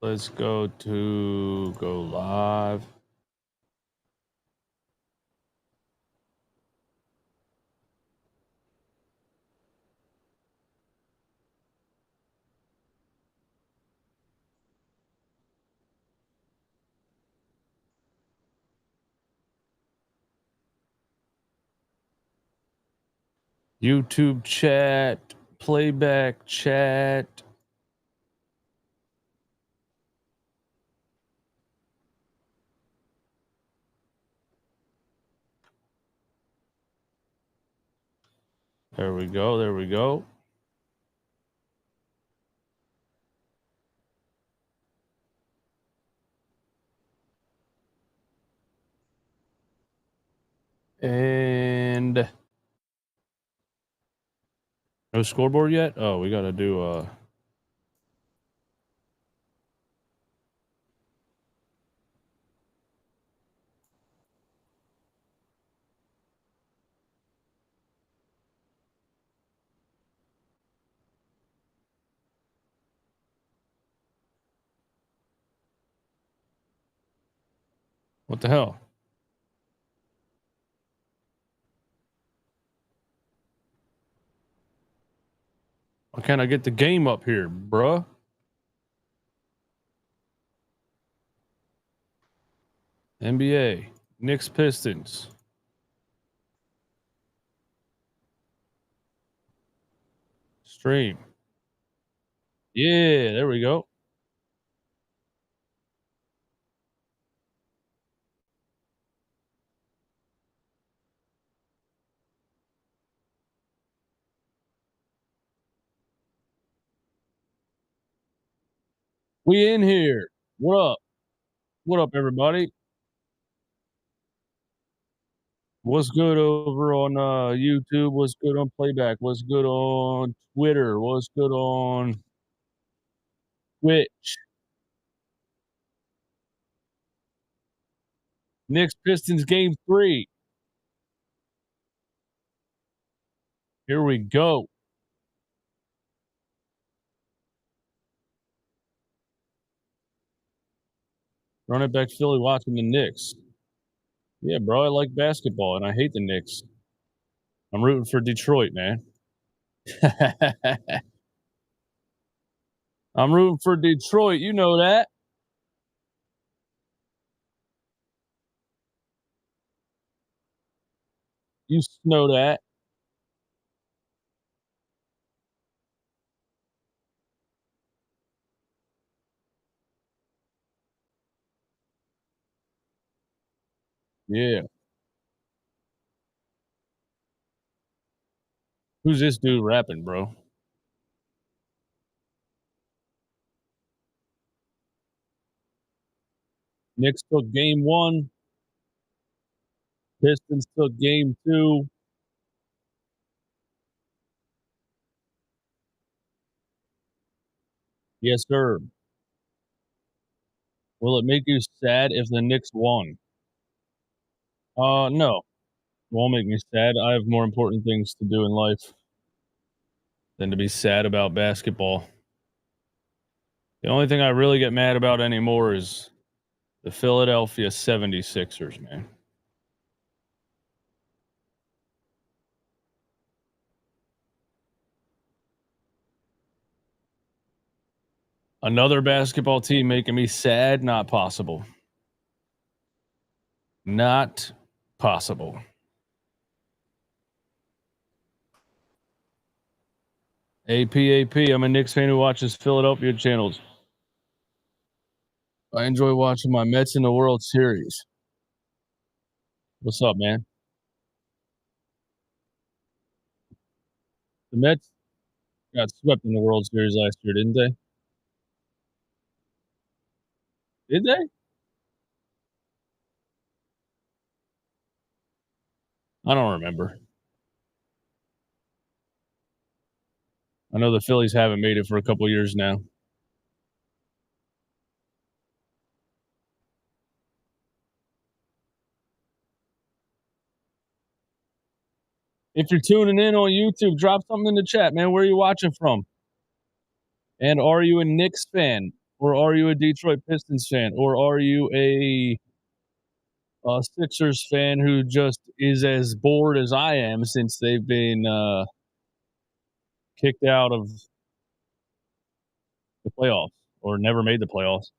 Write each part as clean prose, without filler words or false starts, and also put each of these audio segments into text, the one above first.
Let's go live. YouTube chat, playback chat. There we go. There we go. And no scoreboard yet? Oh, we got to do what the hell? Why can't I get the game up here, bruh? NBA, Knicks Pistons. Stream. Yeah, there we go. We in here. What up? What up, everybody? What's good over on YouTube? What's good on Playback? What's good on Twitter? What's good on Twitch? Knicks Pistons game 3. Here we go. Run it back Philly watching the Knicks. Yeah, bro, I like basketball and I hate the Knicks. I'm rooting for Detroit, man. I'm rooting for Detroit. You know that. You know that. Yeah. Who's this dude rapping, bro? Knicks took game 1. Pistons took game 2. Yes, sir. Will it make you sad if the Knicks won? No. Won't make me sad. I have more important things to do in life than to be sad about basketball. The only thing I really get mad about anymore is the Philadelphia 76ers, man. Another basketball team making me sad? Not possible. Not possible. AP. I'm a Knicks fan who watches Philadelphia channels. I enjoy watching my Mets in the World Series. What's up, man? The Mets got swept in the World Series last year, didn't they? Did they? I don't remember. I know the Phillies haven't made it for a couple years now. If you're tuning in on YouTube, drop something in the chat, man. Where are you watching from? And are you a Knicks fan? Or are you a Detroit Pistons fan? Or are you a Sixers fan who just is as bored as I am since they've been kicked out of the playoffs or never made the playoffs?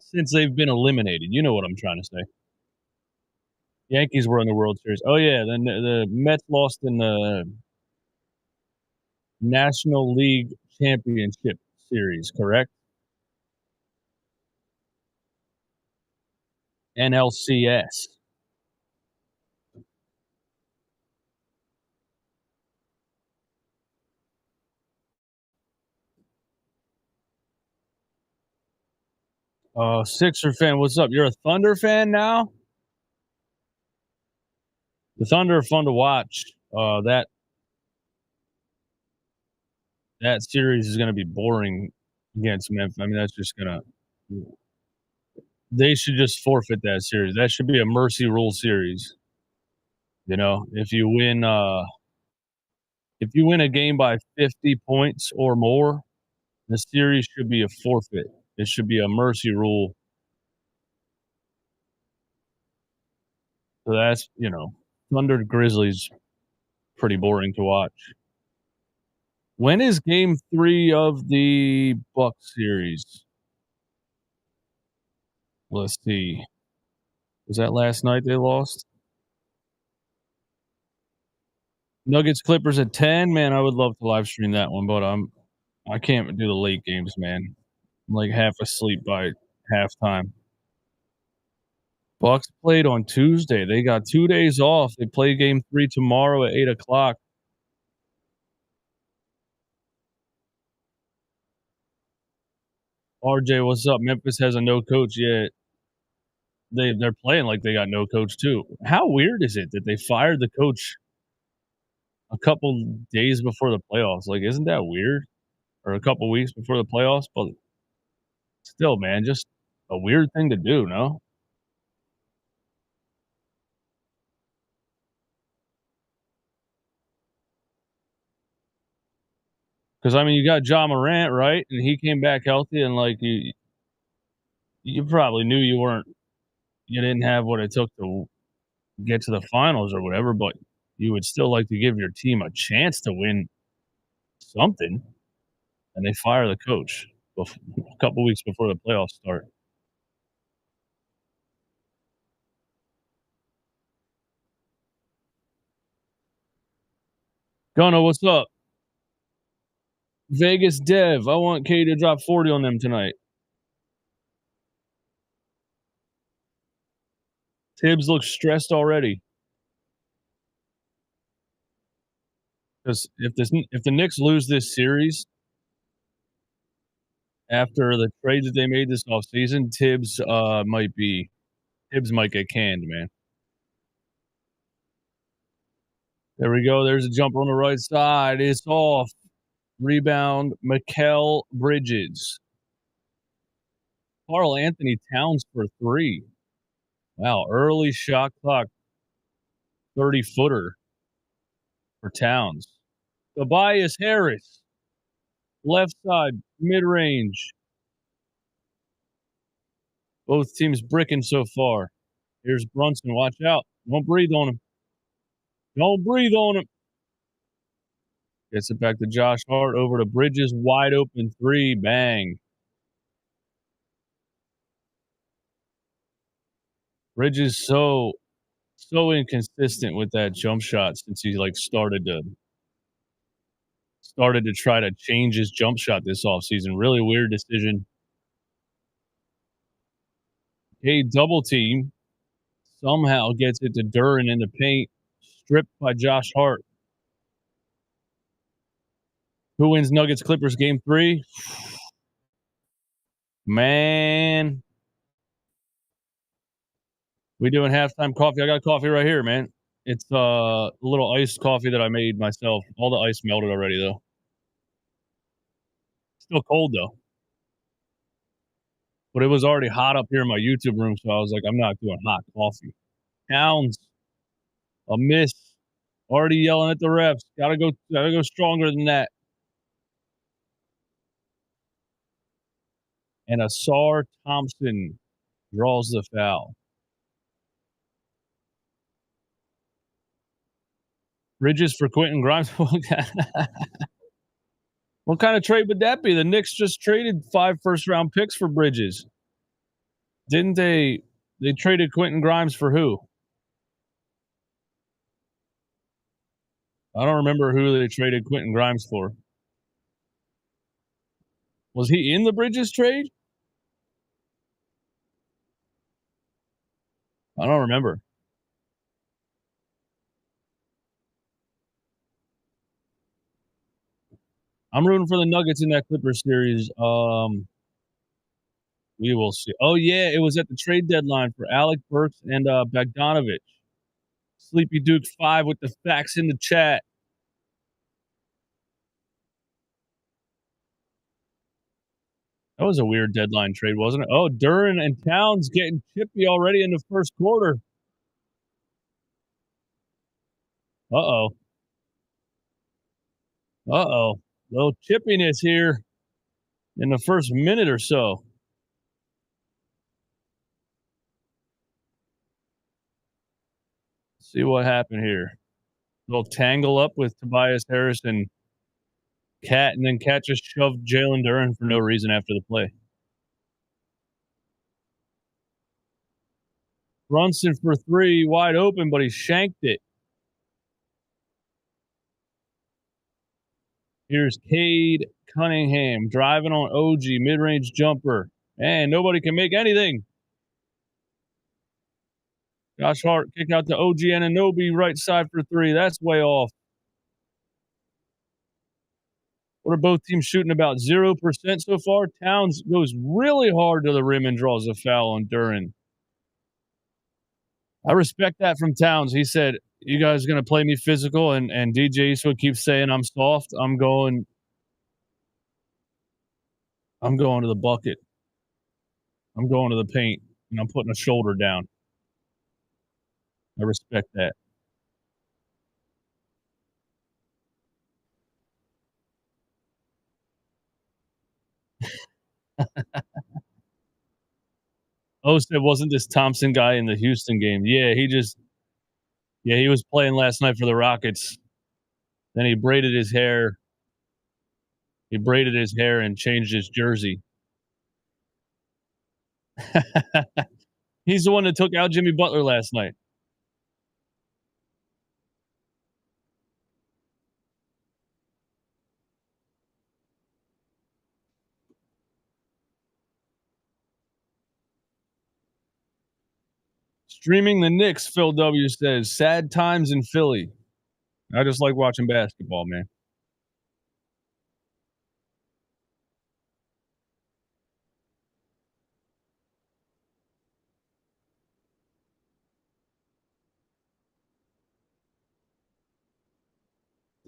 Since they've been eliminated. You know what I'm trying to say. Yankees were in the World Series. Oh, yeah, then the Mets lost in the National League Championship Series, correct? NLCS. Sixer fan, what's up? You're a Thunder fan now? The Thunder are fun to watch. That series is gonna be boring against Memphis. I mean, that's just gonna they should just forfeit that series. That should be a mercy rule series. You know, if you win a game by 50 points or more, the series should be a forfeit. It should be a mercy rule. So that's, Thunder Grizzlies pretty boring to watch. When is game 3 of the Bucks series? Let's see. Was that last night they lost? Nuggets Clippers at 10. Man, I would love to live stream that one, but I can't do the late games, man. I'm like half asleep by halftime. Bucks played on Tuesday. They got 2 days off. They play game 3 tomorrow at 8:00. RJ, what's up? Memphis has a no coach yet. They're playing like they got no coach too. How weird is it that they fired the coach a couple days before the playoffs? Like, isn't that weird? Or a couple weeks before the playoffs? But still, man, just a weird thing to do, no? Because I mean, you got John Morant, right? And he came back healthy, and like you probably knew you didn't have what it took to get to the finals or whatever, but you would still like to give your team a chance to win something, and they fire the coach a couple weeks before the playoffs start. Gunna, what's up? Vegas Dev, I want K to drop 40 on them tonight. Tibbs looks stressed already. Because if the Knicks lose this series after the trades that they made this offseason, Tibbs might get canned, man. There we go. There's a jumper on the right side. It's off. Rebound, Mikal Bridges. Karl Anthony Towns for 3. Wow, early shot clock 30-footer for Towns. Tobias Harris, left side, mid-range. Both teams bricking so far. Here's Brunson. Watch out. Don't breathe on him. Don't breathe on him. Gets it back to Josh Hart. Over to Bridges. Wide open 3. Bang. Bridges so inconsistent with that jump shot since he started to try to change his jump shot this offseason. Really weird decision. A double team somehow gets it to Duren in the paint. Stripped by Josh Hart. Who wins Nuggets Clippers game 3? Man. We doing halftime coffee. I got coffee right here, man. It's a little iced coffee that I made myself. All the ice melted already, though. Still cold, though. But it was already hot up here in my YouTube room, so I was like, I'm not doing hot coffee. Towns, a miss. Already yelling at the refs. Gotta go stronger than that. and Asar Thompson draws the foul. Bridges for Quentin Grimes. What kind of trade would that be? The Knicks just traded 5 first-round picks for Bridges. Didn't they? They traded Quentin Grimes for who? I don't remember who they traded Quentin Grimes for. Was he in the Bridges trade? I don't remember. I'm rooting for the Nuggets in that Clippers series. We will see. Oh yeah, it was at the trade deadline for Alec Burks and Bogdanovich. Sleepy Duke 5 with the facts in the chat. That was a weird deadline trade, wasn't it? Oh, Duran and Towns getting chippy already in the first quarter. Uh-oh. Uh-oh. Little chippiness here in the first minute or so. See what happened here. Little tangle up with Tobias Harris and Cat, and then Cat just shoved Jalen Duran for no reason after the play. Brunson for 3, wide open, but he shanked it. Here's Cade Cunningham driving on OG, mid-range jumper. And nobody can make anything. Josh Hart kick out to OG Anunoby, right side for 3. That's way off. What are both teams shooting about 0% so far? Towns goes really hard to the rim and draws a foul on Duran. I respect that from Towns. He said, "You guys going to play me physical?" And DJ Eastwood keeps saying I'm soft. I'm going to the bucket. I'm going to the paint, and I'm putting a shoulder down. I respect that. Oh, said wasn't this Thompson guy in the Houston game? Yeah, he was playing last night for the Rockets. Then he braided his hair. He braided his hair and changed his jersey. He's the one that took out Jimmy Butler last night. Streaming the Knicks, Phil W says, sad times in Philly. I just like watching basketball, man.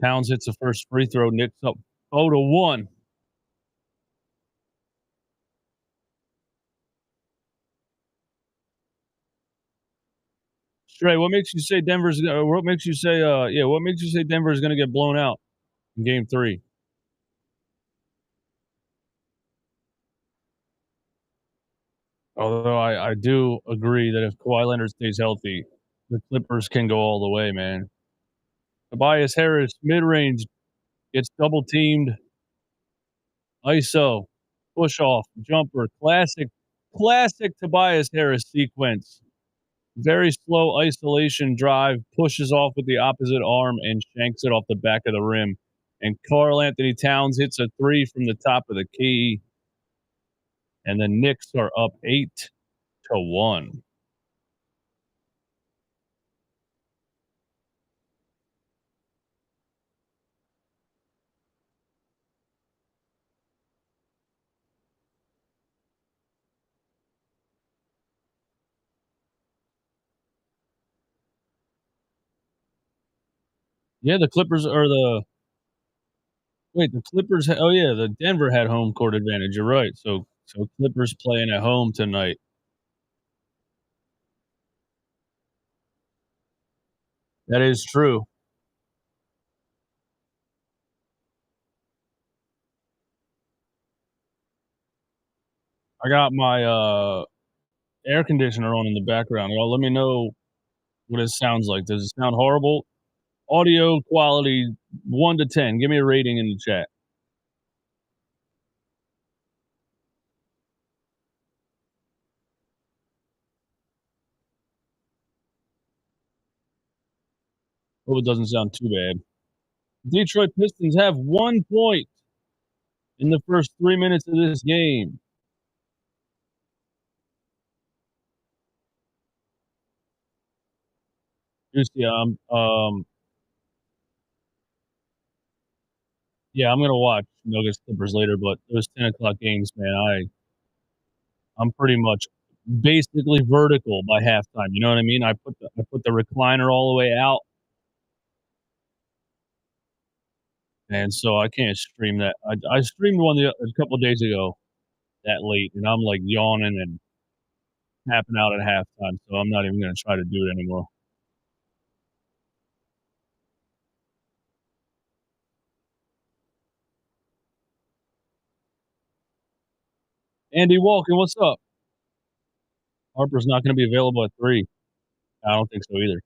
Towns hits the first free throw. Knicks up 0-1. Stray, what makes you say Denver's? What makes you say? What makes you say Denver is going to get blown out in Game 3? Although I do agree that if Kawhi Leonard stays healthy, the Clippers can go all the way, man. Tobias Harris, mid range, gets double teamed. ISO, push off, jumper, classic Tobias Harris sequence. Very slow isolation drive, pushes off with the opposite arm and shanks it off the back of the rim. And Karl Anthony Towns hits a 3 from the top of the key. And the Knicks are up 8-1. Yeah, the Clippers are the wait, the Clippers. Oh yeah, the Denver had home court advantage. You're right. So Clippers playing at home tonight. That is true. I got my air conditioner on in the background. Y'all let me know what it sounds like. Does it sound horrible? Audio quality 1 to 10. Give me a rating in the chat. Hope it doesn't sound too bad. Detroit Pistons have 1 point in the first 3 minutes of this game. Just yeah, I'm gonna watch Nuggets Clippers later, but those 10 o'clock games, man, I'm pretty much basically vertical by halftime. You know what I mean? I put the recliner all the way out, and so I can't stream that. I streamed one a couple of days ago that late, and I'm like yawning and tapping out at halftime. So I'm not even gonna try to do it anymore. Andy Walken, what's up? Harper's not gonna be available at 3. I don't think so either.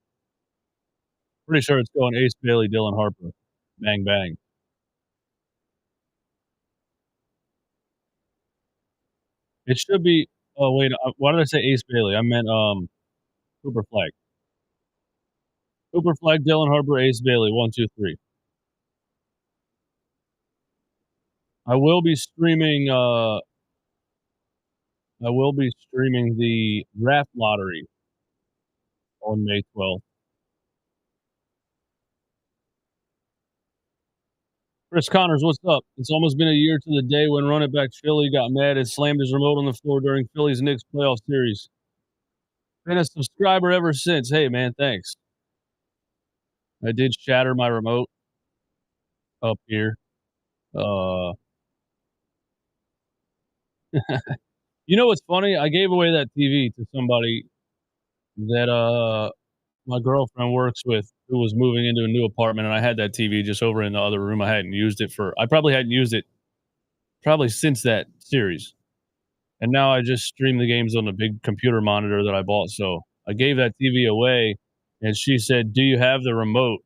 Pretty sure it's going Ace Bailey, Dylan Harper. Bang bang. It should be. Oh wait, why did I say Ace Bailey? I meant Cooper Flag. Cooper Flag, Dylan Harper, Ace Bailey. 1, 2, 3. I will be streaming. I will be streaming the draft lottery on May 12th. Chris Connors, what's up? It's almost been a year to the day when running back Philly got mad and slammed his remote on the floor during Philly's Knicks playoff series. Been a subscriber ever since. Hey man, thanks. I did shatter my remote up here. Uh, you know what's funny? I gave away that TV to somebody that my girlfriend works with who was moving into a new apartment, and I had that TV just over in the other room. I probably hadn't used it probably since that series. And now I just stream the games on the big computer monitor that I bought. So I gave that TV away, and she said, "Do you have the remote?"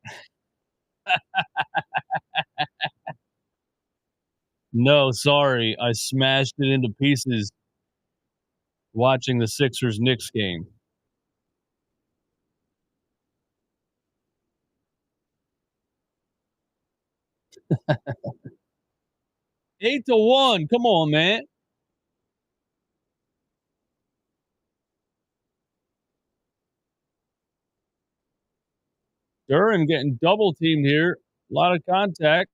No, sorry. I smashed it into pieces watching the Sixers Knicks game. 8-1. Come on, man. Duran getting double teamed here. A lot of contact.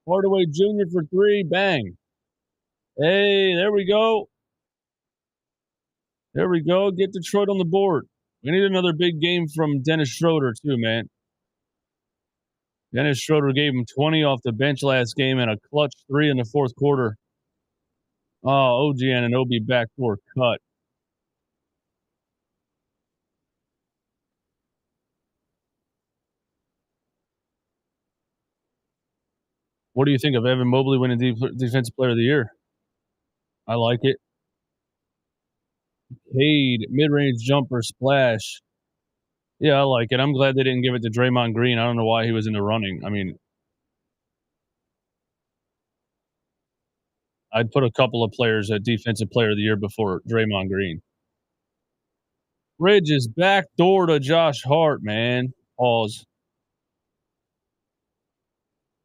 Hardaway Jr. for 3. Bang. Hey, there we go. There we go. Get Detroit on the board. We need another big game from Dennis Schroeder, too, man. Dennis Schroeder gave him 20 off the bench last game and a clutch 3 in the fourth quarter. Oh, OG Anunoby backdoor cut. What do you think of Evan Mobley winning Defensive Player of the Year? I like it. Cade, mid-range jumper, splash. Yeah, I like it. I'm glad they didn't give it to Draymond Green. I don't know why he was in the running. I mean, I'd put a couple of players at Defensive Player of the Year before Draymond Green. Bridges backdoor to Josh Hart, man. Pause.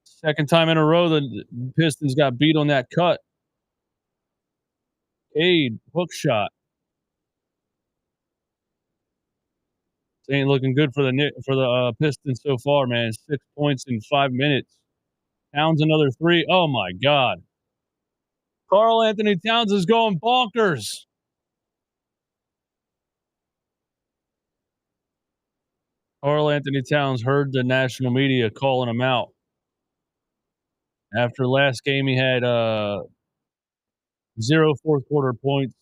Second time in a row the Pistons got beat on that cut. Cade, hook shot. This ain't looking good for the Pistons so far, man. 6 points in 5 minutes. Towns another 3. Oh my God. Karl Anthony Towns is going bonkers. Karl Anthony Towns heard the national media calling him out. After last game, he had 0 fourth quarter points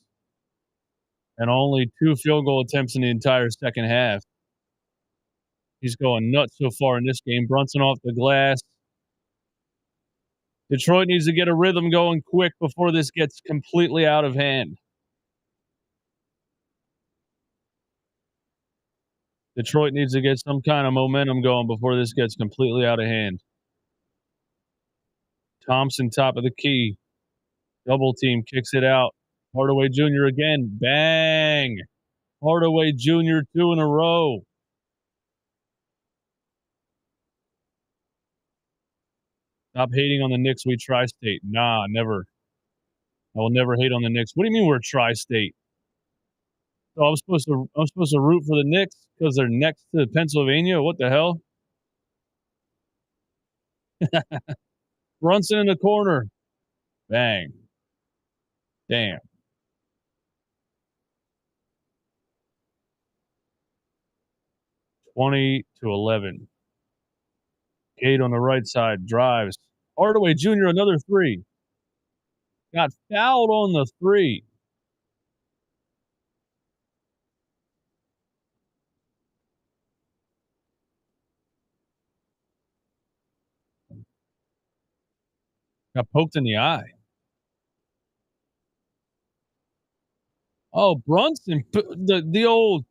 and only 2 field goal attempts in the entire second half. He's going nuts so far in this game. Brunson off the glass. Detroit needs to get a rhythm going quick before this gets completely out of hand. Detroit needs to get some kind of momentum going before this gets completely out of hand. Thompson, top of the key. Double team, kicks it out. Hardaway Jr. again. Bang! Hardaway Jr. 2 in a row. Stop hating on the Knicks. We tri-state. Nah, never. I will never hate on the Knicks. What do you mean we're tri-state? So I'm supposed to root for the Knicks because they're next to Pennsylvania? What the hell? Brunson in the corner. Bang. Damn. (20-11). Cade on the right side drives. Hardaway Jr. another three. Got fouled on the three. Got poked in the eye. Oh, Brunson, the old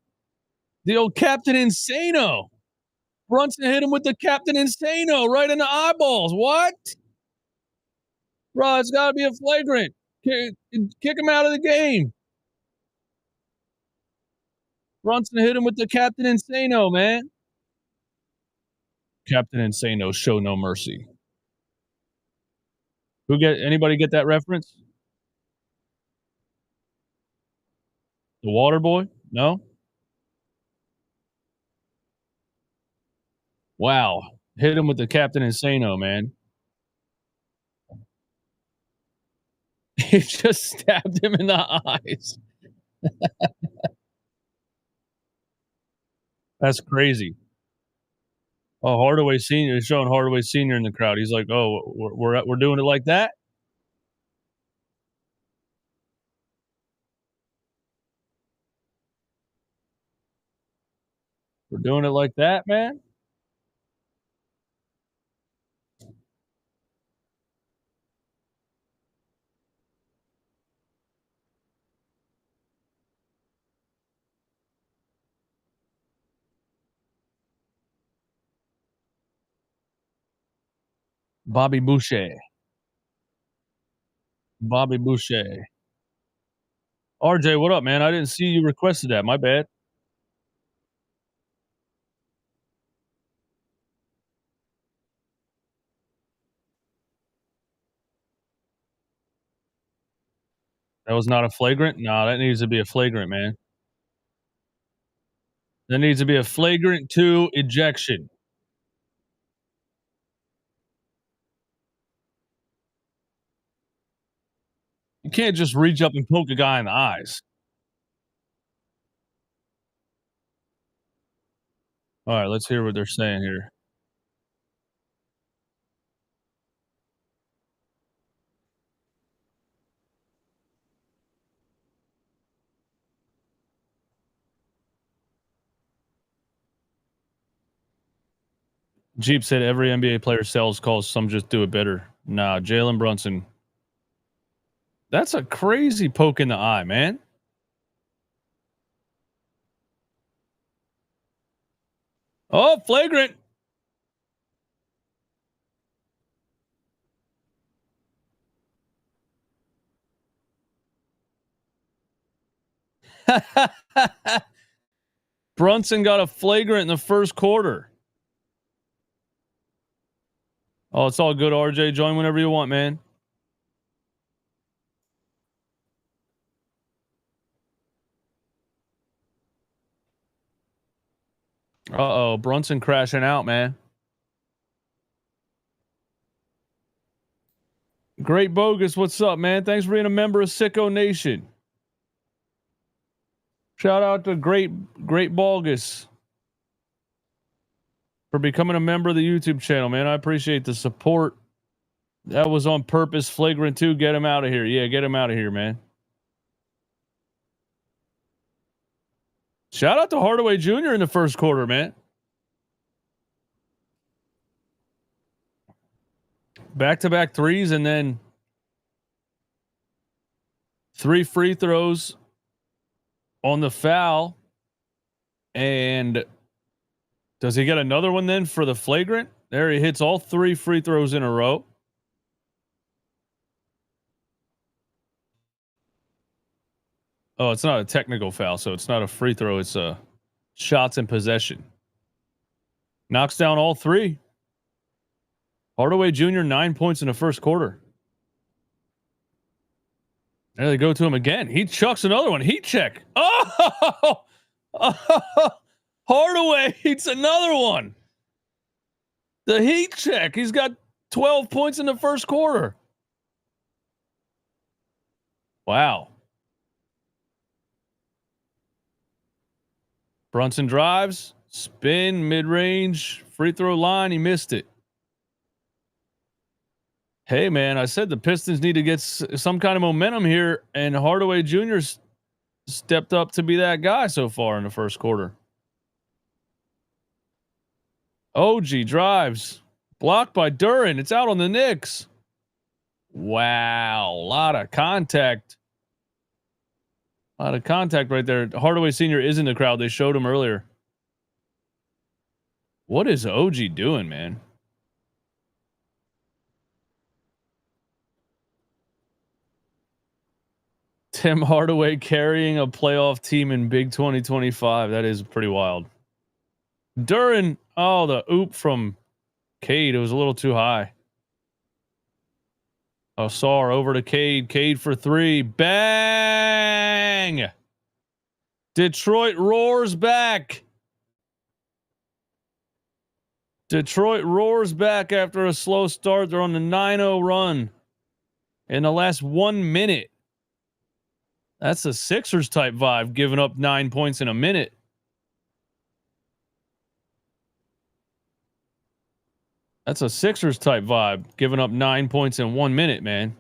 Captain Insano. Brunson hit him with the Captain Insano right in the eyeballs. What? Bro, it's got to be a flagrant. Kick him out of the game. Brunson hit him with the Captain Insano, man. Captain Insano, show no mercy. Anybody get that reference? The Water Boy? No? Wow. Hit him with the Captain Insano, man. He just stabbed him in the eyes. That's crazy. Oh, Hardaway Sr. is showing Hardaway Sr. in the crowd. He's like, "Oh, we're doing it like that." We're doing it like that, man. Bobby Boucher. Bobby Boucher. RJ, what up, man? I didn't see you requested that. My bad. That was not a flagrant? No, that needs to be a flagrant, man. There needs to be a flagrant 2 ejection. You can't just reach up and poke a guy in the eyes. All right, let's hear what they're saying here. Jeep said every NBA player sells calls. Some just do it better. Nah, Jalen Brunson. That's a crazy poke in the eye, man. Oh, flagrant. Brunson got a flagrant in the first quarter. Oh, it's all good, RJ. Join whenever you want, man. Uh-oh, Brunson crashing out, man. Great Bogus, what's up, man? Thanks for being a member of Sicko Nation. Shout out to Great Bogus for becoming a member of the YouTube channel, man. I appreciate the support. That was on purpose. Flagrant 2, get him out of here. Yeah, get him out of here, man. Shout out to Hardaway Jr. in the first quarter, man. back-to-back threes and then 3 free throws on the foul. And does he get another one then for the flagrant? There he hits all 3 free throws in a row. Oh, it's not a technical foul, so it's not a free throw. It's a shots in possession. Knocks down all 3. Hardaway Jr. 9 points in the first quarter. There they go to him again. He chucks another one. Heat check. Oh, Hardaway hits another one. The heat check. He's got 12 points in the first quarter. Wow. Brunson drives, spin, mid-range, free throw line. He missed it. Hey, man, I said the Pistons need to get some kind of momentum here, and Hardaway Jr. stepped up to be that guy so far in the first quarter. OG drives, blocked by Duren. It's out on the Knicks. Wow, a lot of contact. A lot of contact right there. Hardaway Sr. is in the crowd. They showed him earlier. What is OG doing, man? Tim Hardaway carrying a playoff team in Big 2025. That is pretty wild. Duren, oh, the oop from Cade. It was a little too high. Oh, Sarr over to Cade. Cade for 3. Bang! Detroit roars back. Detroit roars back after a slow start. They're on the 9-0 run in the last 1 minute. That's a Sixers type vibe, giving up 9 points in a minute. That's a Sixers type vibe, giving up 9 points in 1 minute, man.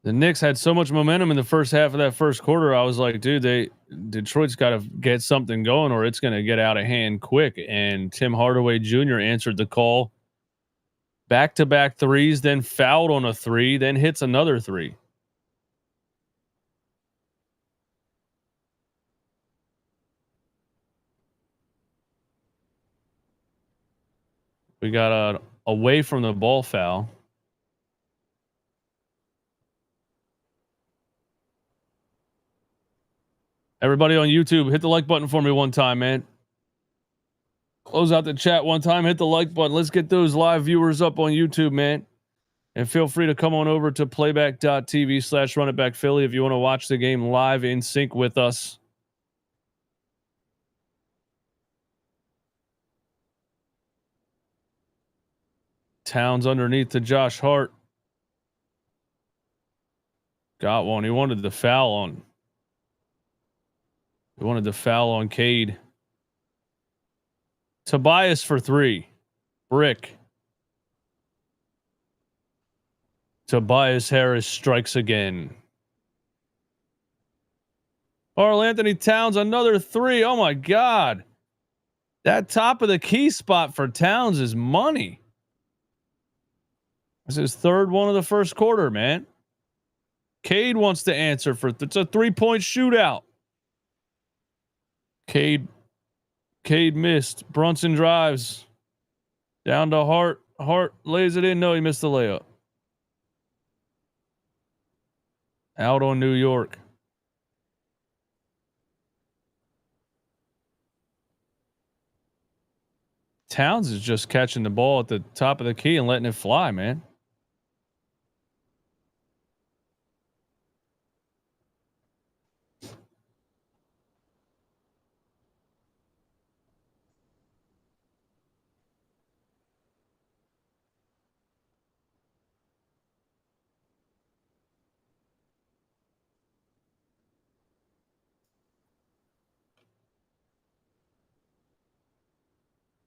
The Knicks had so much momentum in the first half of that first quarter. I was like, dude, Detroit's got to get something going or it's going to get out of hand quick. And Tim Hardaway Jr. answered the call. Back-to-back threes, then fouled on a 3, then hits another 3. We got a away from the ball foul. Everybody on YouTube, hit the like button for me one time, man. Close out the chat one time, hit the like button. Let's get those live viewers up on YouTube, man. And feel free to come on over to playback.tv/runitbackphilly if you want to watch the game live in sync with us. Towns underneath to Josh Hart. Got one. He wanted the foul on. He wanted the foul on Cade. Tobias for 3. Brick. Tobias Harris strikes again. Karl Anthony Towns, another 3. Oh my God. That top of the key spot for Towns is money. This is third one of the first quarter, man. Cade wants to answer for it's a 3-point shootout. Cade missed. Brunson drives down to Hart. Hart lays it in. No, he missed the layup. Out on New York. Towns is just catching the ball at the top of the key and letting it fly, man.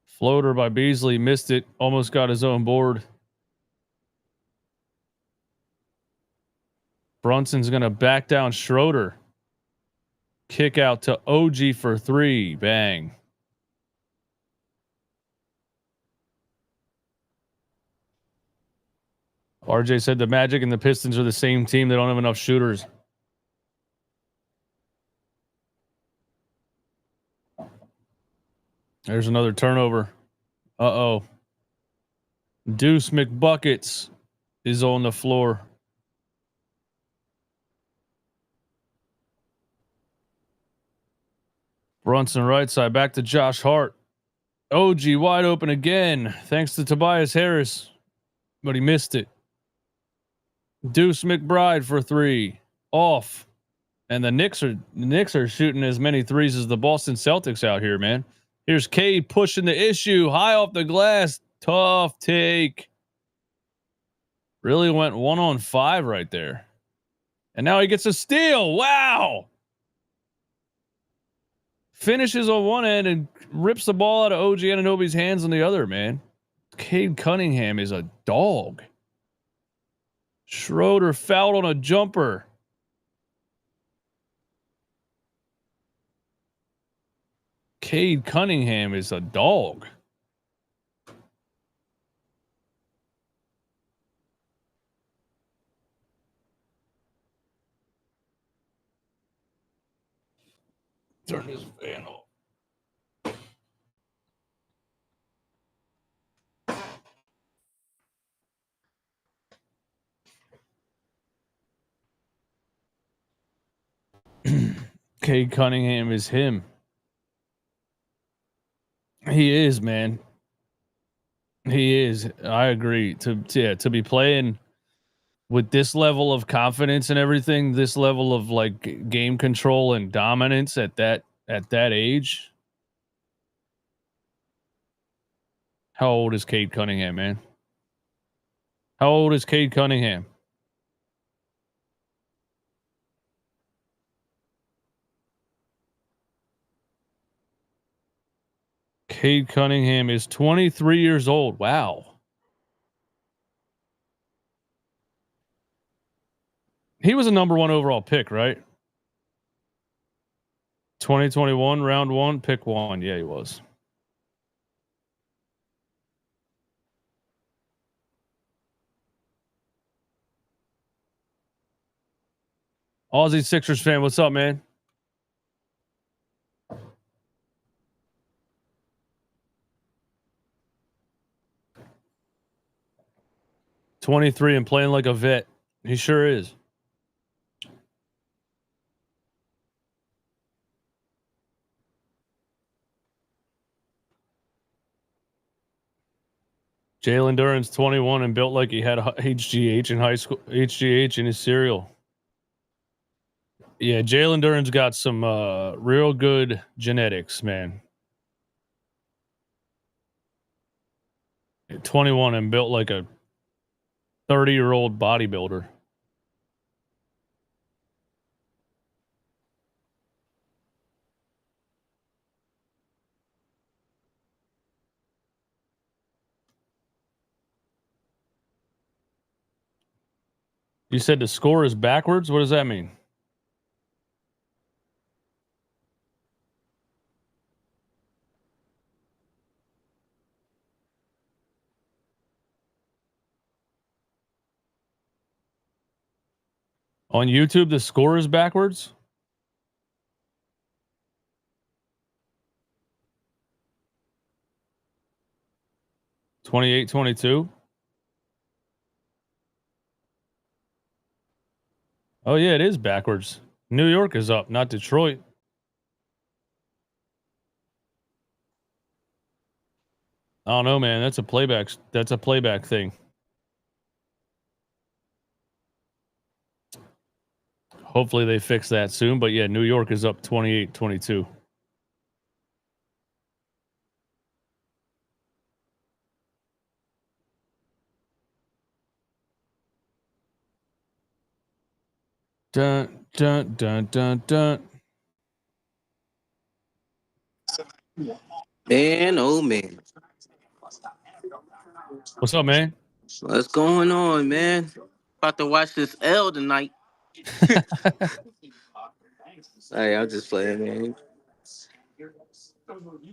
Floater by Beasley, missed it, almost got his own board. Brunson's going to back down Schroeder. Kick out to OG for 3. Bang. RJ said the Magic and the Pistons are the same team. They don't have enough shooters. There's another turnover. Uh-oh. Deuce McBuckets is on the floor. Brunson right side. Back to Josh Hart. OG wide open again. Thanks to Tobias Harris. But he missed it. Deuce McBride for 3. Off. And the Knicks are shooting as many threes as the Boston Celtics out here, man. Here's Cade pushing the issue. High off the glass. Tough take. Really went 1-on-5 right there. And now he gets a steal. Wow. Finishes on one end and rips the ball out of OG Anunoby's hands on the other, man. Cade Cunningham is a dog. Schroeder fouled on a jumper. Cade Cunningham is a dog. Turn his fan off. Cade Cunningham is him. He is, man. He is. I agree. To be playing with this level of confidence and everything, this level of like game control and dominance at that age. How old is Cade Cunningham, man? How old is Cade Cunningham? Cade Cunningham is 23 years old. Wow. He was a number 1 overall pick, right? 2021, round 1, pick 1. Yeah, he was. Aussie Sixers fan, what's up, man? "23 and playing like a vet." He sure is. Jalen Duren's 21 and built like he had HGH in high school. HGH in his cereal. Yeah, Jalen Duren's got some real good genetics, man. 21 and built like a 30-year-old bodybuilder. You said the score is backwards? What does that mean? On YouTube, the score is backwards? (28-22). Oh yeah, it is backwards. New York is up, not Detroit. I don't know, man. That's a playback thing. Hopefully they fix that soon. But yeah, New York is up 28-22. Dun dun dun dun dun. Man, oh man. What's up, man? What's going on, man? About to watch this L tonight. Hey, I'm just playing, man.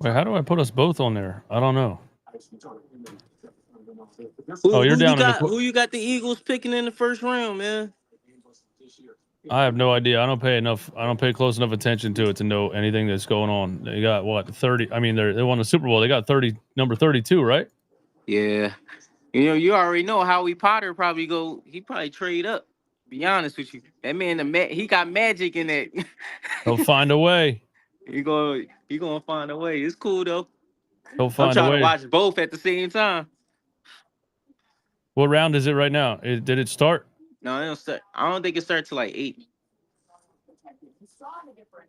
Wait, how do I put us both on there? I don't know. Oh, Who you're who you down in the. got? Who you got the Eagles picking in the first round, man? I have no idea. I don't pay close enough attention to it to know anything that's going on. They got what 30? I mean, they won the Super Bowl. They got number 32, right? Yeah. You already know Howie Potter probably go. He probably trade up. Be honest with you, that man, he got magic in that. He'll find a way. he gonna find a way. It's cool though. He'll I'm find a trying to way. watch both at the same time. What round is it right now? Did it start? No, I don't start. I don't think it starts till like 8.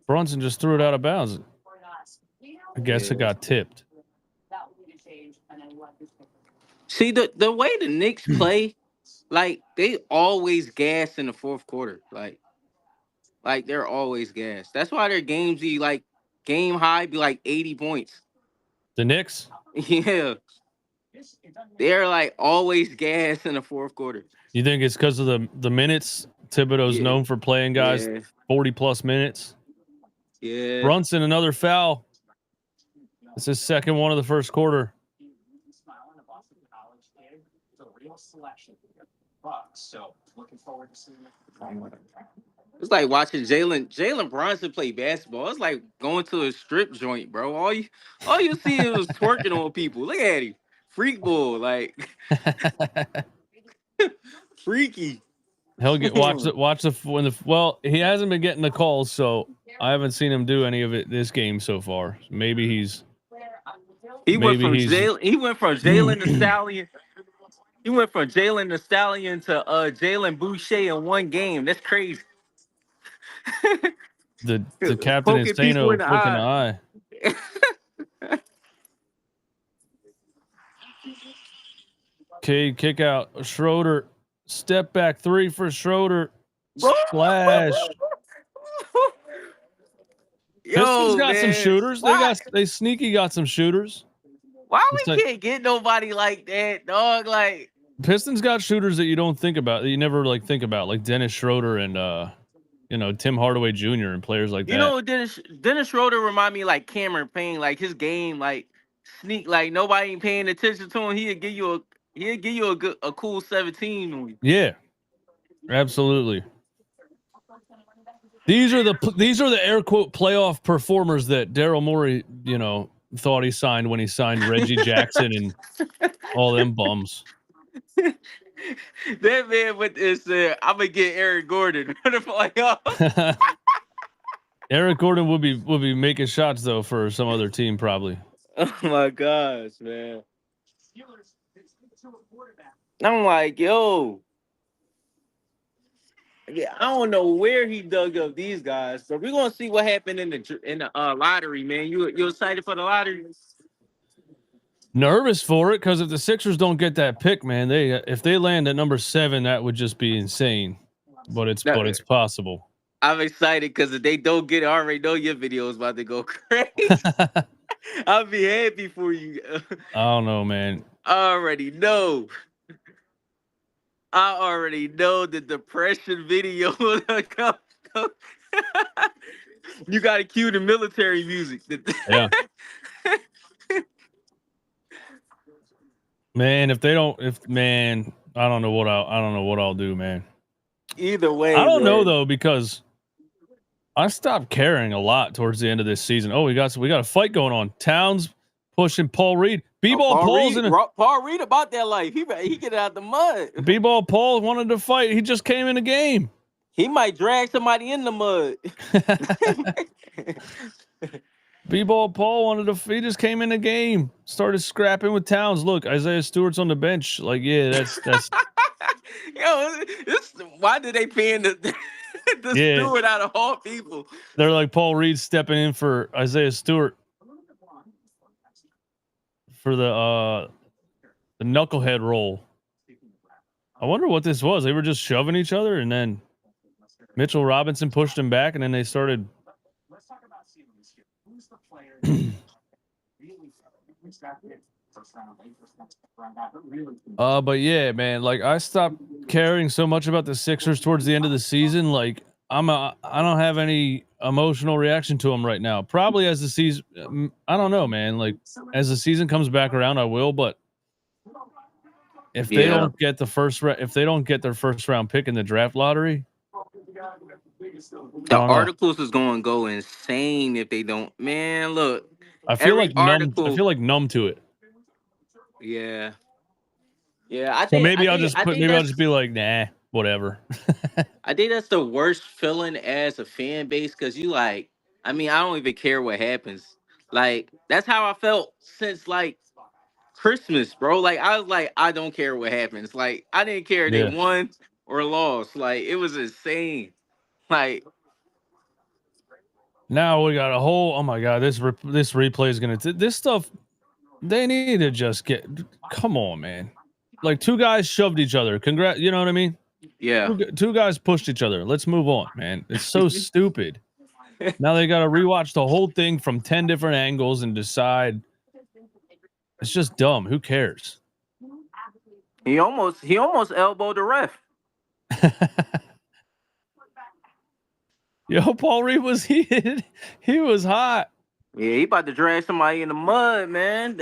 Brunson just threw it out of bounds. I guess it Yeah. got tipped. See the way the Knicks play, like they always gas in the fourth quarter. Like they're always gas. That's why their games be like game high be like 80 points. The Knicks? Yeah. They're like always gas in the fourth quarter. You think it's because of the minutes? Thibodeau's Yeah. known for playing guys Yeah. 40 plus minutes. Yeah. Brunson, another foul. It's his second one of the first quarter. It's like watching Jalen Bronson play basketball. It's like going to a strip joint, bro. All you see is twerking on people. Look at him. Freak bull, like freaky. He'll get well, he hasn't been getting the calls, so I haven't seen him do any of it this game so far. Maybe he's He went from Jalen the Stallion. He went from Jalen the Stallion to Jalen Boucher in one game. That's crazy. the captain is Poking people Tano in the poking eye. the eye. Cade kick out. Schroeder step back three for Schroeder. Splash. Pistons got some shooters. They sneaky got some shooters. Why we can't get nobody like that, dog? Like Pistons got shooters that you don't think about, that you never like think about, like Dennis Schroeder and Tim Hardaway Jr. and players like that. You know, Dennis Schroeder remind me like Cameron Payne, like his game, like sneak, like nobody ain't paying attention to him. He'll give you a cool 17 on you. Yeah, absolutely. These are the air quote playoff performers that Daryl Morey, thought he signed when he signed Reggie Jackson and all them bums. That man with this, I'm gonna get Eric Gordon. Eric Gordon would be making shots though for some other team probably. Oh my gosh, man! I'm like, yo, yeah, I don't know where he dug up these guys, but we're gonna see what happened in the lottery, man. You excited for the lottery? Nervous for it because if the Sixers don't get that pick, man, if they land at number 7, that would just be insane. But it's possible. I'm excited because if they don't get it, I already know your video is about to go crazy. I'll be happy for you. I don't know, man. I already know the depression video. You got to cue the military music. Yeah. Man, I don't know what I'll do, man. Either way, I don't know though, because I stopped caring a lot towards the end of this season. Oh, we got a fight going on. Towns pushing Paul Reed. Paul Reed about that life. He get out the mud. B-ball Paul wanted to fight. He just came in the game. He might drag somebody in the mud. B-ball Paul he just came in the game, started scrapping with Towns. Look, Isaiah Stewart's on the bench. Like, yeah, that's. Yo, why did they paying the Stewart out of all people? They're like Paul Reed stepping in for Isaiah Stewart for the knucklehead role. I wonder what this was. They were just shoving each other, and then Mitchell Robinson pushed him back, and then they started. But yeah, man, like I stopped caring so much about the Sixers towards the end of the season. Like I don't have any emotional reaction to him right now. Probably as the season, I don't know, man. Like as the season comes back around, I will. But if they don't get the if they don't get their first round pick in the draft lottery, The articles is going to go insane if they don't. Man, look. I feel every like article. numb. I feel like numb to it. Yeah. Yeah, I So think maybe I'll just be like, nah, whatever. I think that's the worst feeling as a fan base because you like, I mean, I don't even care what happens. Like, that's how I felt since like Christmas, bro. Like, I was like, I don't care what happens. Like, I didn't care if they won or lost. Like, it was insane. Like, now we got a whole. Oh my god, this replay is gonna. This stuff. They need to just get. Come on, man. Like two guys shoved each other. Congrats. You know what I mean? yeah. Two guys pushed each other. Let's move on, man. It's so stupid. Now they got to rewatch the whole thing from 10 different angles and decide. It's just dumb. Who cares? He almost elbowed the ref. Yo, Paul Reed was heated. He was hot. Yeah, he about to drag somebody in the mud, man.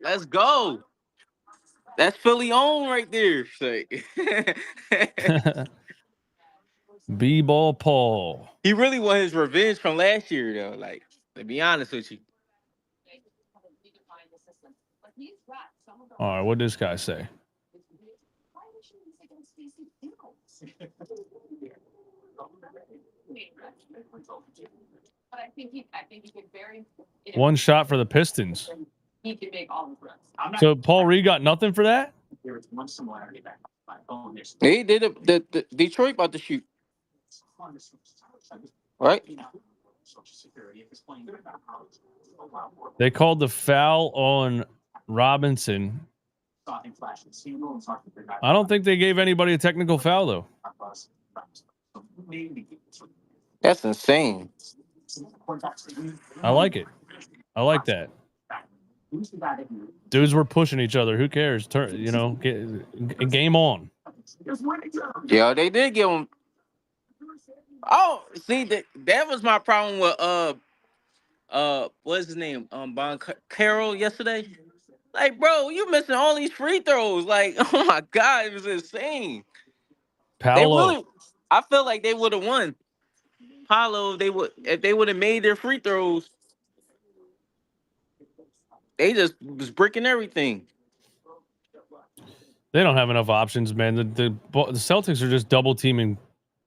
Let's go. That's Philly on right there. B-ball Paul. He really want his revenge from last year, though. Like, to be honest with you. All right, what did this guy say? One shot for the Pistons. So Paul Reed got nothing for that? He did the Detroit about to shoot. Right? They called the foul on Robinson. I don't think they gave anybody a technical foul, though. That's insane. I like it. I like that. Dudes were pushing each other. Who cares? Game on. Yeah, they did give him. Oh, see that was my problem with what's his name? Bon Carroll yesterday. Like, bro, you missing all these free throws. Like, oh my god, it was insane. Paolo. I feel like they would have won. Paolo, if they would have made their free throws. They just was bricking everything. They don't have enough options, man. The Celtics are just double teaming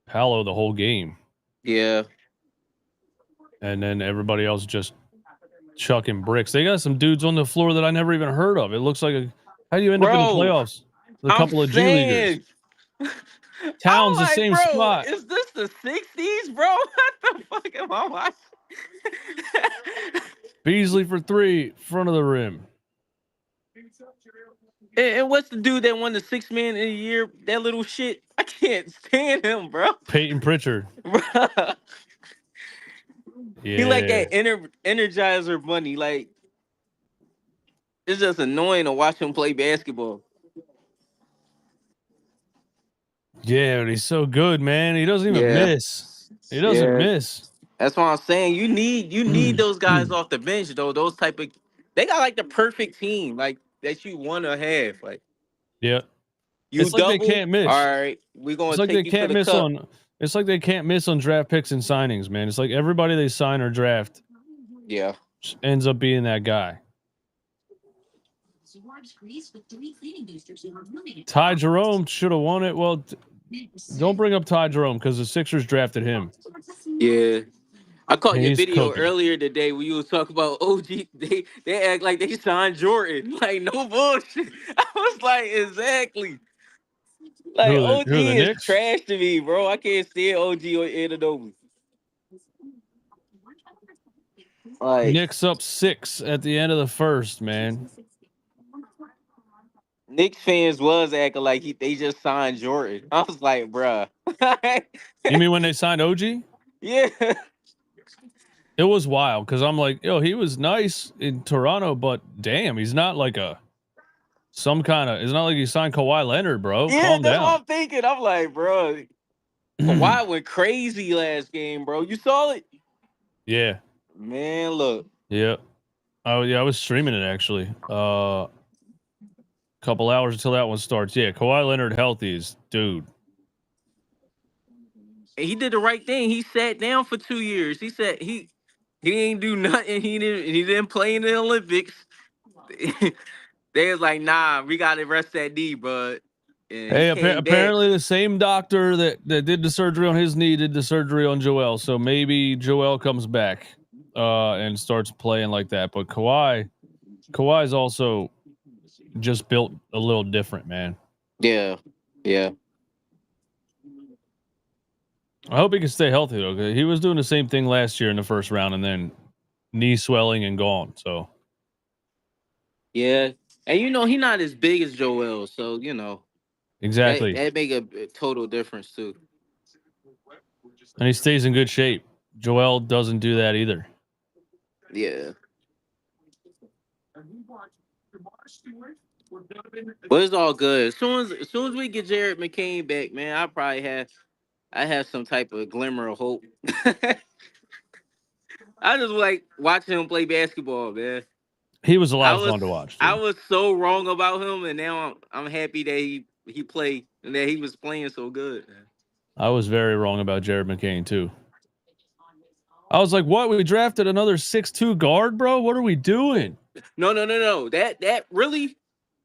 Paolo the whole game. Yeah. And then everybody else just chucking bricks. They got some dudes on the floor that I never even heard of. It looks like how do you end up in the playoffs? With a couple of G Leaguers. Towns the same spot. Is this the 60s, bro? What the fuck am I watching? Beasley for 3, front of the rim. And what's the dude that won the 6th man in a year? That little shit. I can't stand him, bro. Peyton Pritchard. Bro. Yeah. He like that energizer bunny. Like, it's just annoying to watch him play basketball. Yeah, but he's so good, man. He doesn't even miss. He doesn't miss. That's what I'm saying. You need those guys off the bench, though. Those type of they got like the perfect team, like that you want to have. Like, yeah, it's like they can't miss. All right, we're going to take they can't miss on. It's like they can't miss on draft picks and signings, man. It's like everybody they sign or draft, ends up being that guy. Ty Jerome should have won it. Well, don't bring up Ty Jerome because the Sixers drafted him. Yeah. I caught your video earlier today when you was talking about OG. They act like they signed Jordan. Like, no bullshit. I was like, exactly. Like, OG is Knicks? Trash to me, bro. I can't stand OG or Anunoby. Like, Knicks up 6 at the end of the first, man. Knicks fans was acting like they just signed Jordan. I was like, bruh. You mean when they signed OG? Yeah. It was wild because I'm like, yo, he was nice in Toronto, but damn, he's not like it's not like he signed Kawhi Leonard, bro. Yeah, Calm that's down. what I'm thinking. I'm like, bro. Kawhi went crazy last game, bro. You saw it? Yeah. Man, look. Yep. Oh yeah, I was streaming it actually. Couple hours until that one starts. Yeah, Kawhi Leonard healthy is dude. And he did the right thing. He sat down for 2 years. He said he ain't do nothing. He didn't play in the Olympics. They was like, nah, we gotta rest that knee, bud. And he Hey, came back. apparently the same doctor that did the surgery on his knee did the surgery on Joel. So maybe Joel comes back and starts playing like that. But Kawhi's also just built a little different, man. Yeah. Yeah. I hope he can stay healthy though. 'Cause he was doing the same thing last year in the first round, and then knee swelling and gone. So Yeah. And he's not as big as Joel, so exactly, that make a total difference too. and he stays in good shape. Joel doesn't do that either. Yeah. But it's all good. As soon as we get Jared McCain back, man, I have some type of glimmer of hope. I just like watching him play basketball, man. He was a lot I of was fun to watch, I dude. was so wrong about him, and now I'm happy that he played and that he was playing so good. I was very wrong about Jared McCain too. I was like, "What? We drafted another 6'2" guard, bro? What are we doing?" No. That really,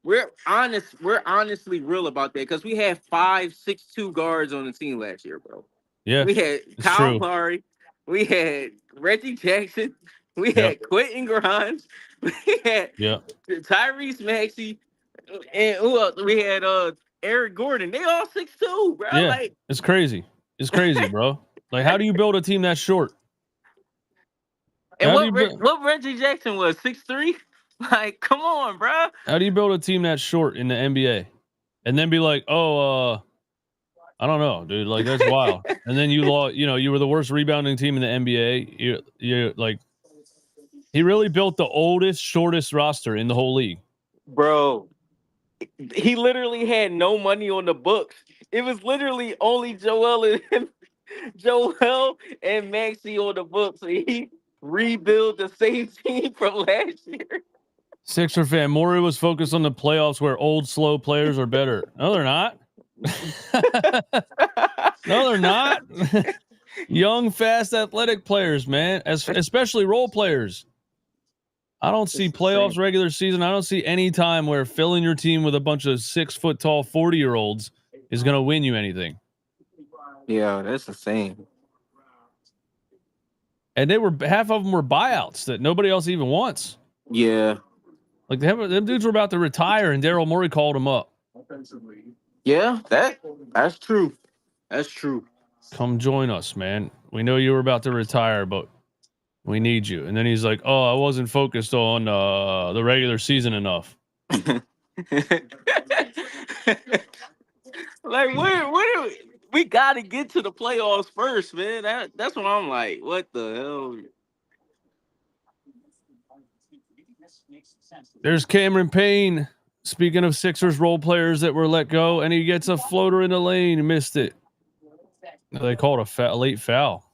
we're honest. We're honestly real about that because we had 5'6" guards on the team last year, bro. Yeah, We had it's Kyle true. Murray, we had Reggie Jackson, we Yep, had Quentin Grimes, we had yep, Tyrese Maxey, and who else? We had Eric Gordon. They all 6'2", bro. yeah. Like, It's crazy. It's crazy, bro. Like, how do you build a team that short? and How do you build? what Reggie Jackson was 6'3". Like, come on, bro. How do you build a team that short in the NBA, and then be like, "Oh, I don't know, dude. Like that's wild." And then you lost. You were the worst rebounding team in the NBA. You like he really built the oldest, shortest roster in the whole league. Bro, he literally had no money on the books. It was literally only Joel and Maxie on the books. He rebuilt the same team from last year. Sixer fan Maury was focused on the playoffs where old, slow players are better. No, they're not. No, they're not. Young, fast, athletic players, man, especially role players. I don't see playoffs, regular season. I don't see any time where filling your team with a bunch of 6 foot tall 40-year-olds is going to win you anything. Yeah, that's insane. And half of them were buyouts that nobody else even wants. Yeah. Like them dudes were about to retire, and Daryl Morey called them up. Yeah, that's true. That's true. Come join us, man. We know you were about to retire, but we need you. And then he's like, "Oh, I wasn't focused on the regular season enough." Like, where we got to get to the playoffs first, man. That's what I'm like. What the hell? There's Cameron Payne. Speaking of Sixers role players that were let go, and he gets a floater in the lane. He missed it. They called a late foul.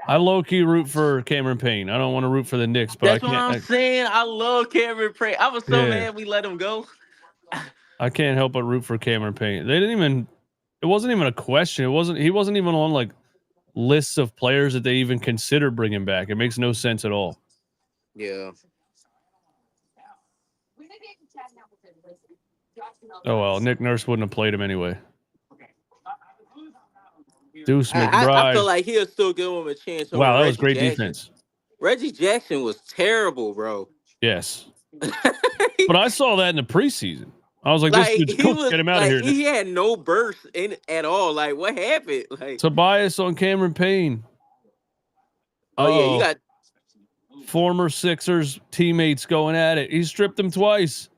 I low key root for Cameron Payne. I don't want to root for the Knicks, but That's what I'm saying. I love Cameron Payne. I was so mad we let him go. I can't help but root for Cameron Payne. They didn't even. It wasn't even a question. He wasn't even on like lists of players that they even considered bringing back. It makes no sense at all. Yeah. Oh well, Nick Nurse wouldn't have played him anyway. Deuce McBride. I feel like he'll still give him a chance. Wow, that Reggie was great Jackson. defense. Reggie Jackson was terrible, bro. Yes, but I saw that in the preseason. I was like, this dude's cooked. Get him out of here. He had no burst in at all. Like, what happened? Like Tobias on Cameron Payne. Yeah, you got former Sixers teammates going at it. He stripped him twice.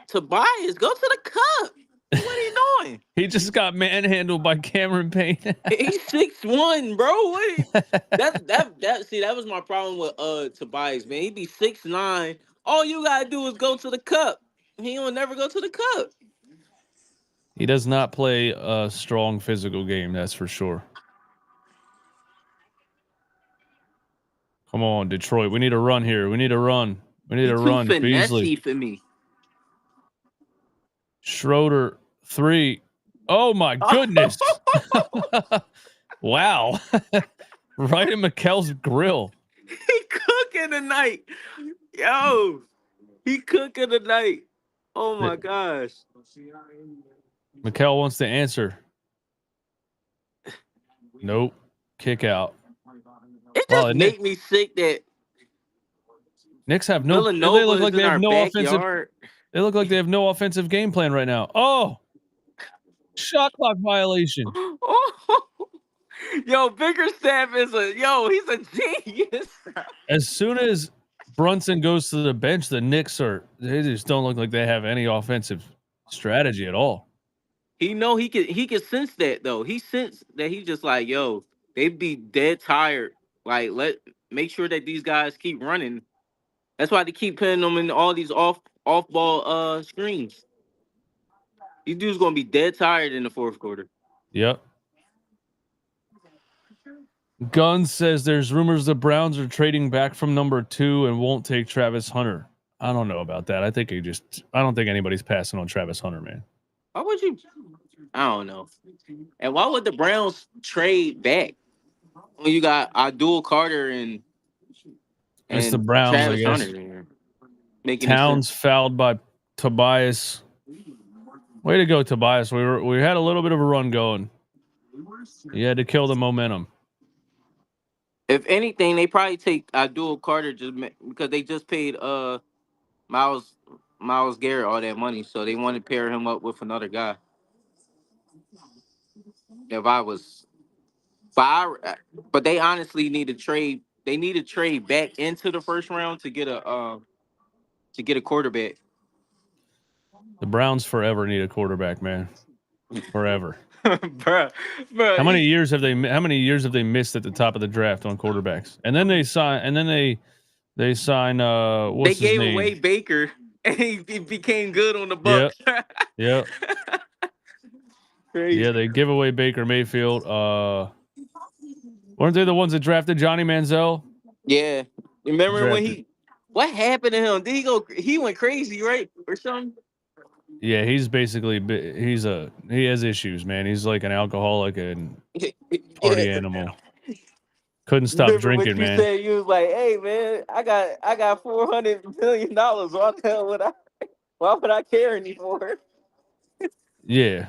Tobias, go to the cup. What are you doing? He just got manhandled by Cameron Payne. He's 6'1", bro. That was my problem with Tobias, man. He be 6'9". All you gotta do is go to the cup. He don't never go to the cup. He does not play a strong physical game, that's for sure. Come on, Detroit. We need a run here. We need a run. We need He a too run. Beasley. finessey for me. Schroeder, 3. Oh, my goodness. Wow. Right in McKell's grill. He cooking tonight. Yo, he cooking tonight. Oh, my gosh. McKell wants to answer. Nope. Kick out. It just make me sick that Knicks have no. They Villanova look is like in they have our no offensive. backyard. They look like they have no offensive game plan right now. Oh, shot clock violation. Yo, Bickerstaff is he's a genius. As soon as Brunson goes to the bench, the Knicks they just don't look like they have any offensive strategy at all. He know he could sense that though. He sensed that he's just like, yo, they'd be dead tired. Like, make sure that these guys keep running. That's why they keep putting them in all these off ball screens. These dudes gonna be dead tired in the fourth quarter. Yep. Gunn says there's rumors the Browns are trading back from number 2 and won't take Travis Hunter. I don't know about that. I don't think anybody's passing on Travis Hunter, man. Why would you? I don't know. And why would the Browns trade back when you got Abdul Carter and It's the Browns, Travis I guess. Hunter making Towns fouled by Tobias. Way to go, Tobias. We had a little bit of a run going. You had to kill the momentum. If anything, they probably take Abdul Carter just because they just paid Miles Garrett all that money, so they want to pair him up with another guy. If I was, but they honestly need to trade. They need to trade back into the first round to get a quarterback. The Browns forever need a quarterback, man. Forever. Bruh, How many years have they missed at the top of the draft on quarterbacks? And then they sign what's they his gave name? away Baker and he became good on the Bucks. Yep. Crazy. Yeah, they give away Baker Mayfield. Weren't they the ones that drafted Johnny Manziel? Yeah. Remember when what happened to him? Did he went crazy, right? Or something? Yeah, he's basically he has issues, man. He's like an alcoholic and party animal. Couldn't stop drinking, man. You said you was like, "Hey, man, I got $400 million. Why would I care anymore?" Yeah,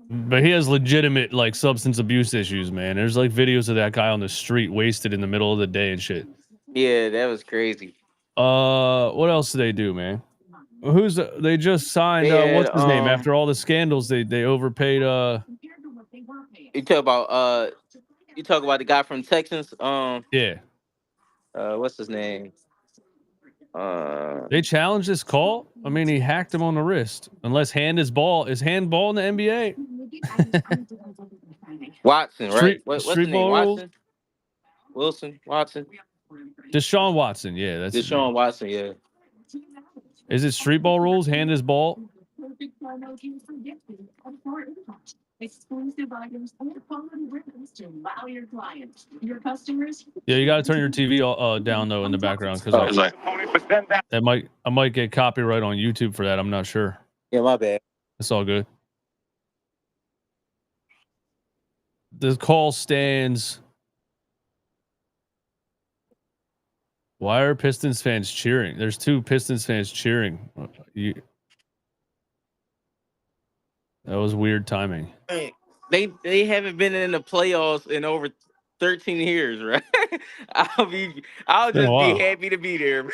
but he has legitimate like substance abuse issues, man. There's like videos of that guy on the street wasted in the middle of the day and shit. Yeah, that was crazy. What else do they do, man? They just signed what's his name? After all the scandals, they overpaid You talk about the guy from Texans. Yeah. What's his name? They challenged this call. I mean, he hacked him on the wrist. Unless handball in the NBA. Watson, right? What's his name? Watson? Wilson, Watson. Deshaun Watson, yeah, that's Deshaun Watson, yeah. Is it street ball rules? Hand his ball. Yeah, you got to turn your TV down though in the background because I might get copyright on YouTube for that. I'm not sure. Yeah, my bad. It's all good. The call stands. Why are Pistons fans cheering? There's 2 Pistons fans cheering. That was weird timing. They haven't been in the playoffs in over 13 years, right? I'll just be happy to be there.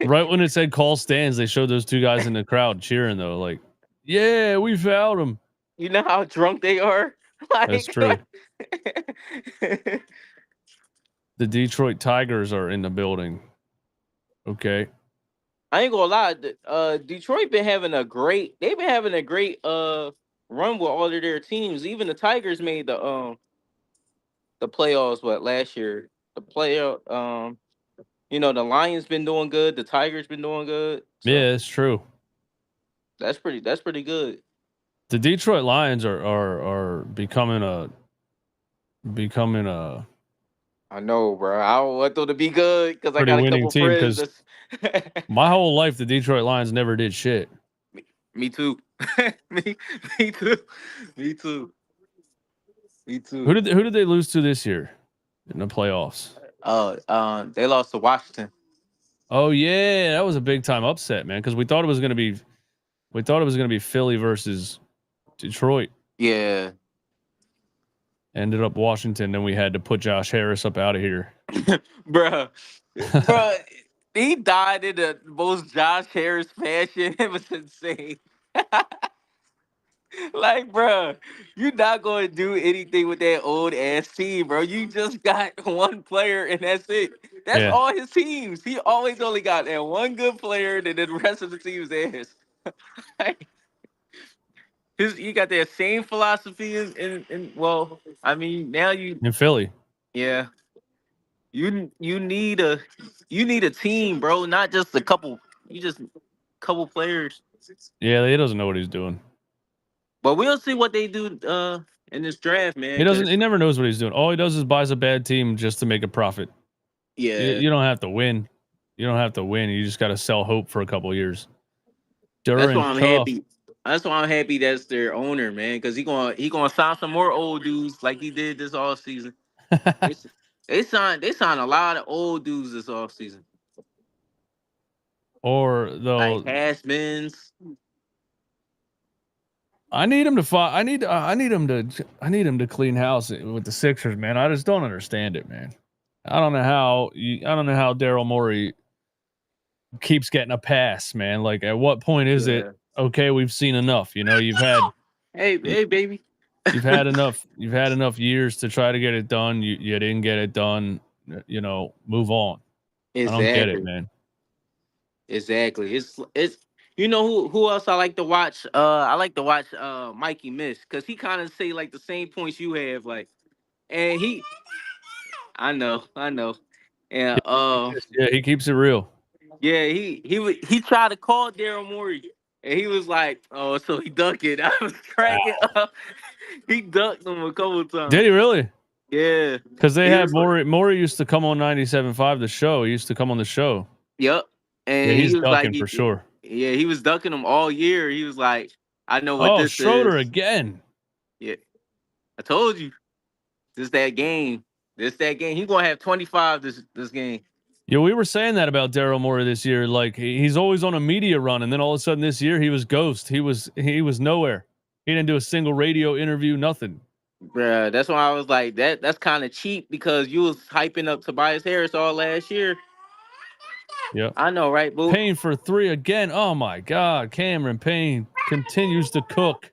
Right when it said call stands, they showed those 2 guys in the crowd cheering though, like, yeah, we fouled him. You know how drunk they are? That's true. The Detroit Tigers are in the building. Okay. I ain't gonna lie. Detroit been having a great run with all of their teams. Even the Tigers made the playoffs last year. The Lions been doing good. The Tigers been doing good. So yeah, it's true. That's pretty good. The Detroit Lions are becoming a I know, bro. I don't want them to be good because I pretty got a winning couple team friends because that's. my whole life the Detroit Lions never did shit. Me too. me, me too. Me too. Me Who too. did they lose to this year in the playoffs? They lost to Washington. Oh yeah, that was a big time upset, man. Because we thought it was gonna be Philly versus Detroit. Yeah, Ended up Washington. Then we had to put Josh Harris up out of here. bruh, bruh. He died in the most Josh Harris fashion. It was insane. Like, bro, you're not going to do anything with that old ass team, bro. You just got one player and that's it. That's Yeah, all his teams. He always only got that one good player, and then the rest of the team's ass. Like, you got that same philosophy well, I mean, now in Philly. yeah, you need a team, bro, not just a couple. You just couple players. Yeah, he doesn't know what he's doing. But we'll see what they do in this draft, man. He doesn't. He Because never knows what he's doing. All he does is buys a bad team just to make a profit. yeah. You don't have to win. You don't have to win. You just got to sell hope for a couple of years. That's why During I'm tough. happy. That's why I'm happy that's their owner, man, because he gonna sign some more old dudes like he did this off season. They, they signed a lot of old dudes this off season, Or like though, has-beens. I need him to fight. I need him to clean house with the Sixers, man. I just don't understand it, man. I don't know how. I don't know how Daryl Morey keeps getting a pass, man. Like, at what point is it Yeah. okay? We've seen enough. You know, Hey, hey, baby. you've had enough. You've had enough years to try to get it done. You didn't get it done. You know, move on. I don't get it, Exactly. man. Exactly. It's you know who else I like to watch? I like to watch Mikey Miss because he kind of say like the same points you have, like, and I know, and Yeah, he keeps it real. yeah, he tried to call Daryl Morey, and he was like, "Oh, so he ducked it." I was cracking Wow. up. He ducked him a couple Did times. he really? Yeah, Because they he had was like, Maury used to come on 97.5 the show. He used to come on the show. "Yep," Yeah, and he's he was like, ducking for sure. "Yeah, he was ducking him all year." He was like, "I know what Oh, this Schroeder is." again. Yeah, I told you, this that game. This that game. He gonna have 25 this game. Yeah, we were saying that about Daryl Morey this year. Like, he's always on a media run, and then all of a sudden this year he was ghost. He was nowhere. He didn't do a single radio interview. Nothing. Bruh, that's why I was like, that's kind of cheap because you was hyping up Tobias Harris all last year. Yep. I know, right, boo? Payne for 3 again. Oh my God, Cameron Payne continues to cook.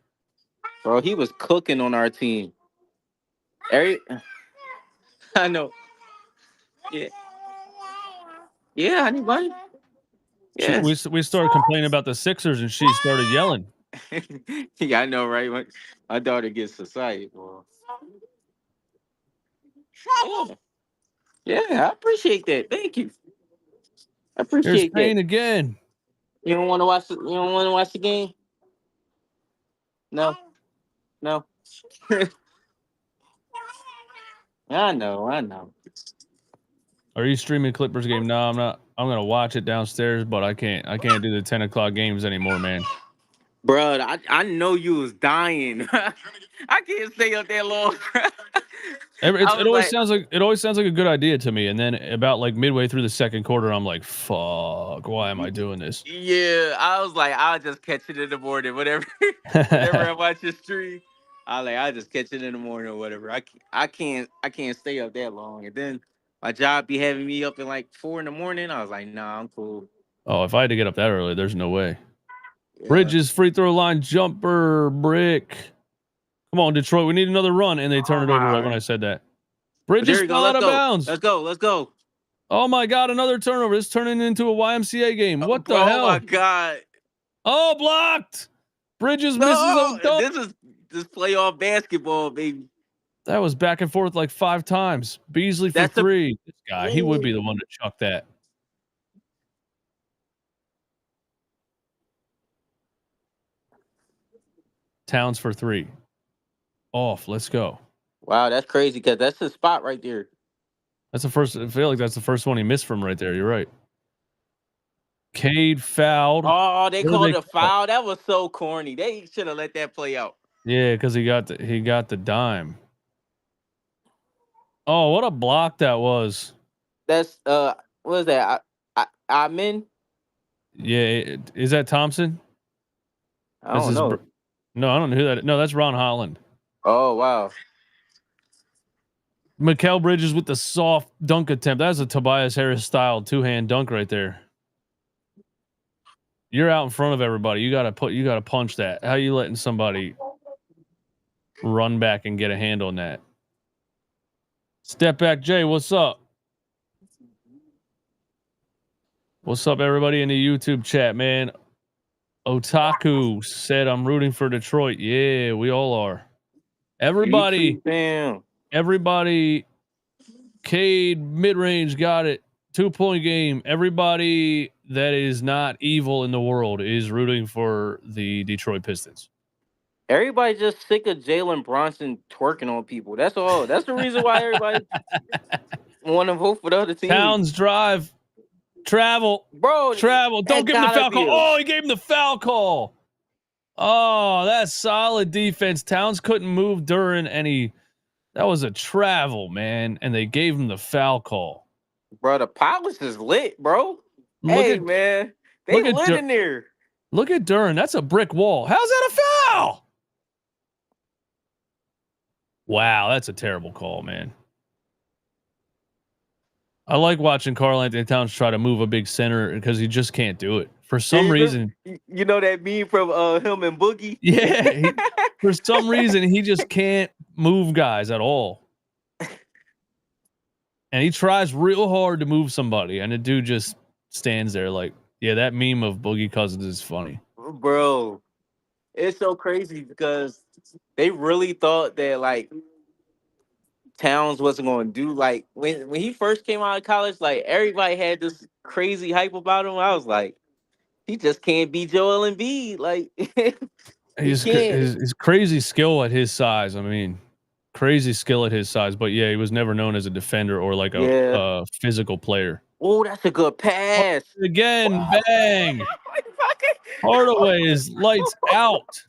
Bro, he was cooking on our team. Every, I know. Yeah. Yeah, anybody? Yes. We started complaining about the Sixers, and she started yelling. Yeah, I know, right? My daughter gets excited, boy. Yeah. Yeah, I appreciate that. Thank you. I Here's appreciate that. Payne again. You don't want to watch you don't want to watch the game? No. No. I know. Are you streaming Clippers game? No, I'm not. I'm gonna watch it downstairs, but I can't. I can't do the 10 o'clock games anymore, man. Bruh, I know you was dying. I can't stay up that long. I It was like, always sounds like a good idea to me, and then about like midway through the second quarter, I'm like, "Fuck, why am I doing this?" yeah, I was like, I'll just catch it in the morning, whatever. Whenever I watch the stream, I'll just catch it in the morning or whatever. I can't stay up that long. And then my job be having me up at like 4 in the morning. I was like, nah, I'm cool. Oh, if I had to get up that early, there's no way. Yeah. Bridges free throw line jumper brick. Come on, Detroit, we need another run, and they turn Oh it over right my. when I said that. But there Bridges you go. fell out Let's of go. bounds. Let's go. Let's go. Oh my God, another turnover. It's turning into a YMCA game. What the Oh my hell? God. Oh, blocked. Bridges misses a No, dunk. this playoff basketball, baby. That was back and forth like 5 times. Beasley for That's the 3. This guy, he would be the one to chuck that. Towns for 3. Off. Let's go. Wow, that's crazy because that's his spot right there. That's the first. I feel like that's the first one he missed from right there. You're right. Cade fouled. Oh, they What did called they it a call? foul. That was so corny. They should have let that play out. Yeah, because he got the dime. Oh, what a block that was. That's what is that? I'm in. Yeah, is that Thompson? I don't know. No, I don't know who that. No, that's Ron Holland. Oh wow. Mikal Bridges with the soft dunk attempt. That's a Tobias Harris style 2-hand dunk right there. You're out in front of everybody. You gotta punch that. How you letting somebody run back and get a hand on that? Step back, Jay. What's up? What's up, everybody in the YouTube chat, man? Otaku said I'm rooting for Detroit. Yeah, we all are. Everybody, Damn. everybody. Cade mid-range got it. 2-point game. Everybody that is not evil in the world is rooting for the Detroit Pistons. Everybody just sick of Jalen Bronson twerking on people. That's all. That's the reason why everybody want to vote for the other team. Towns drive, travel, bro. Travel. Don't give him the foul call. Oh, he gave him the foul call. Oh, that's solid defense. Towns couldn't move during any. That was a travel, man, and they gave him the foul call. Bro, the polish is lit, bro. Man, they lit in there. Look at Duran. That's a brick wall. How's that a foul? Wow, that's a terrible call, man. I like watching Karl-Anthony Towns try to move a big center because he just can't do it. For some reason. You know that meme from him and Boogie? Yeah. For some reason, he just can't move guys at all. And he tries real hard to move somebody, and the dude just stands there like, yeah, that meme of Boogie Cousins is funny. Bro, it's so crazy because they really thought that, like, Towns wasn't going to do, like, when he first came out of college, like, everybody had this crazy hype about him. I was like, he just can't beat Joel Embiid. Like, his crazy skill at his size. I mean, crazy skill at his size. But yeah, he was never known as a defender or like a physical player. Oh, that's a good pass. Again, bang. Hardaway is lights out.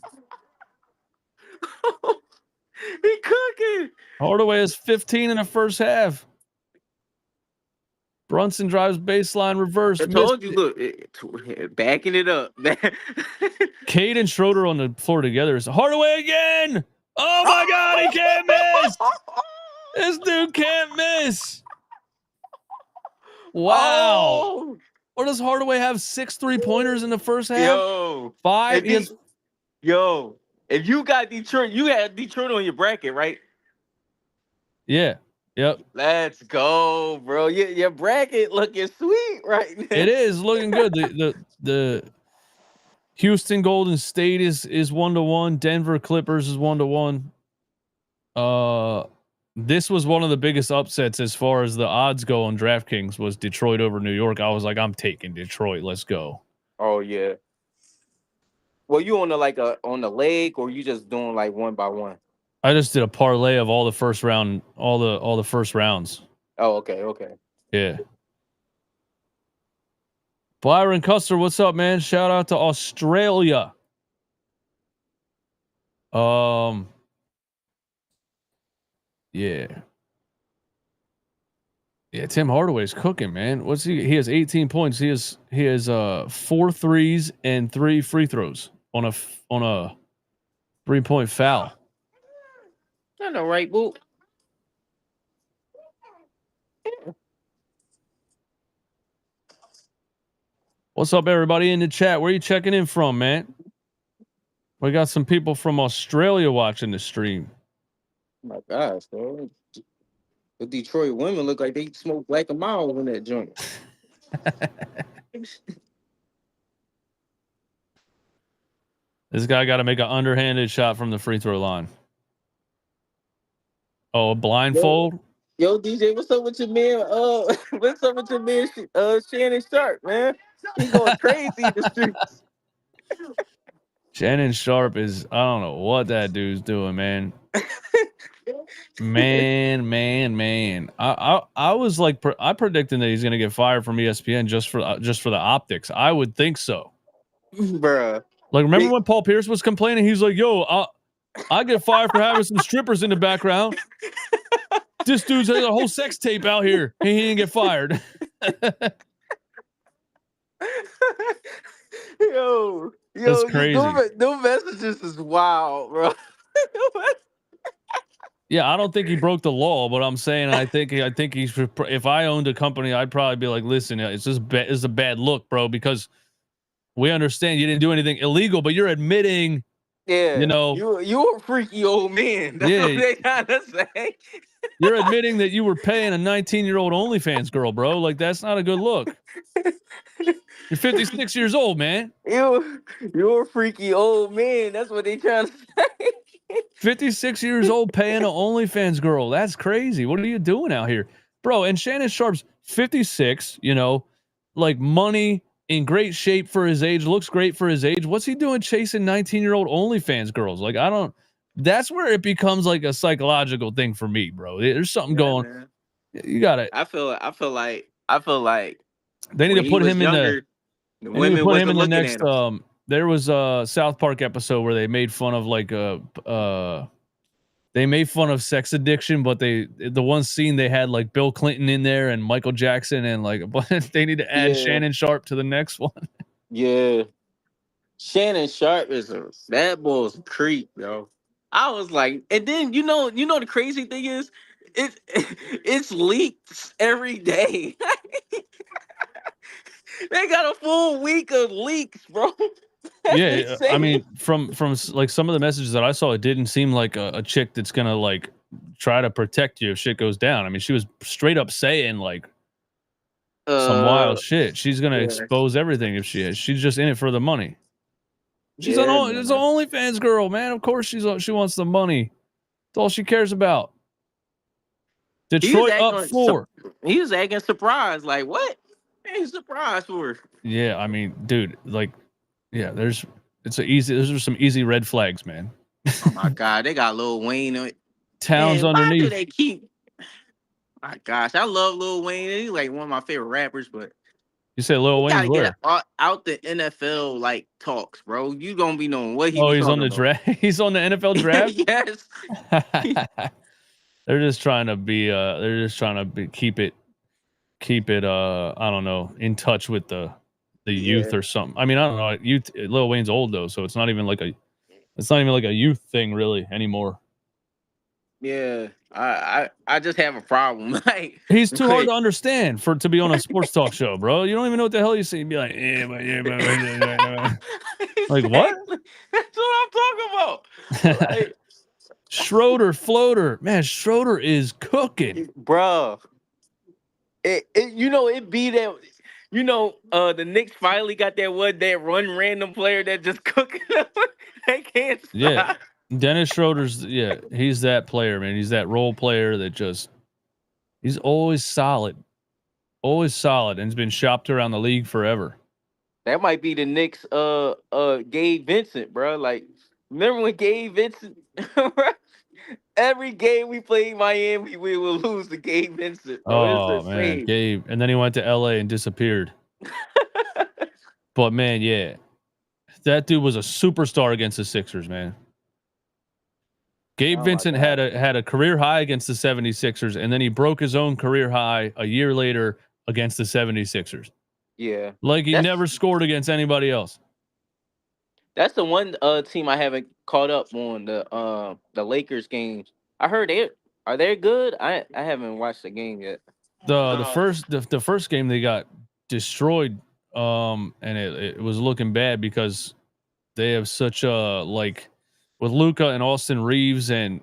He cooking. Hardaway is 15 in the first half. Brunson drives baseline reverse. I told you, look, backing it up. Cade and Schroeder on the floor together. Is Hardaway again. Oh my God, he can't miss. This dude can't miss. Wow. Oh. Or does Hardaway have 6 3-pointers in the first half? Yo. 5? Yo. If you got Detroit, you had Detroit on your bracket, right? Yeah. Yep. Let's go, bro. Your bracket looking sweet right now. It is looking good. The Houston Golden State is 1-1. Denver Clippers is 1-1. This was one of the biggest upsets as far as the odds go on DraftKings was Detroit over New York. I was like, I'm taking Detroit. Let's go. Oh yeah. Well, you on the leg, or you just doing like one by one? I just did a parlay of all the first round, all the first rounds. Oh, okay. Yeah. Byron Custer, what's up, man? Shout out to Australia. Yeah. Yeah, Tim Hardaway's cooking, man. What's he has 18 points. He has 4 threes and 3 free throws on a 3-point foul. I know, right, boo? What's up, everybody in the chat? Where are you checking in from, man? We got some people from Australia watching the stream. Oh my gosh, bro. The Detroit women look like they smoke Black and Mild in that joint. This guy got to make an underhanded shot from the free throw line. Oh, a blindfold? Yo, DJ, what's up with your man? What's up with your man, Shannon Sharp, man? He going crazy in the streets. Shannon Sharp is, I don't know what that dude's doing, man. Man. I was like, I predicting that he's going to get fired from ESPN just for the optics. I would think so. Bruh. Like, remember when Paul Pierce was complaining? He's like, yo, I get fired for having some strippers in the background. This dude's has a whole sex tape out here. He didn't get fired. yo, That's crazy. Those messages is wild, bro. Yeah, I don't think he broke the law, but I'm saying I think he's. If I owned a company, I'd probably be like, listen, it's just it's a bad look, bro, because we understand you didn't do anything illegal, but you're admitting, you know, you're a freaky old man. That's what they trying to say. You're admitting that you were paying a 19-year-old OnlyFans girl, bro. Like, that's not a good look. You're 56 years old, man. You're a freaky old man. That's what they trying to say. 56 years old paying an OnlyFans girl. That's crazy. What are you doing out here? Bro, and Shannon Sharp's 56, you know, like money, in great shape for his age, looks great for his age. What's he doing chasing 19-year-old OnlyFans girls? Like, that's where it becomes like a psychological thing for me, bro. There's something going. Man. You got it. I feel like they need to put him in the women put him in the next there was a South Park episode where they made fun of like they made fun of sex addiction, but the one scene they had like Bill Clinton in there and Michael Jackson and like they need to add Shannon Sharp to the next one. Yeah. Shannon Sharp that boy's a creep, yo. I was like, and then you know the crazy thing is it's leaks every day. They got a full week of leaks, bro. Yeah, I mean, from like some of the messages that I saw, it didn't seem like a chick that's gonna like try to protect you if shit goes down. I mean, she was straight up saying like some wild shit. She's gonna expose everything if she is. She's just in it for the money. She's it's an OnlyFans girl, man. Of course she wants the money. That's all she cares about. Detroit up 4. He was acting surprised, like what? He's surprised for. Yeah, I mean, dude, like. Yeah, those are some easy red flags, man. Oh my God, they got Lil Wayne on it. Towns underneath. Why do they keep? My gosh, I love Lil Wayne. He's like one of my favorite rappers, but you say Lil Wayne where? Get out the NFL like talks, bro. You gonna be knowing what he's. Oh, he's on the draft. He's on the NFL draft. Yes. They're just trying to be. Keep it. I don't know. In touch with the youth or something. I mean, I don't know. Youth. Lil Wayne's old though, so it's not even like a youth thing really anymore. Yeah, I just have a problem. Like he's too hard to understand to be on a sports talk show, bro. You don't even know what the hell you say. You'd be like, like what? That's what I'm talking about. Like, Schroeder floater, man. Schroeder is cooking, bro. It be that. The Knicks finally got that run random player that just cooking them. They can't stop. Yeah. Dennis Schroeder's, he's that player, man. He's that role player that he's always solid. Always solid, and has been shopped around the league forever. That might be the Knicks Gabe Vincent, bro. Like, remember when Gabe Vincent every game we played Miami, we will lose to Gabe Vincent. Bro. Oh man, Gabe. And then he went to LA and disappeared. But man, yeah. That dude was a superstar against the Sixers, man. Gabe Vincent had a career high against the 76ers, and then he broke his own career high a year later against the 76ers. Yeah. Like he never scored against anybody else. That's the one team I haven't caught up on, the Lakers games. I heard are they good? I haven't watched the game yet. The first game they got destroyed, and it was looking bad because they have such a with Luka and Austin Reeves and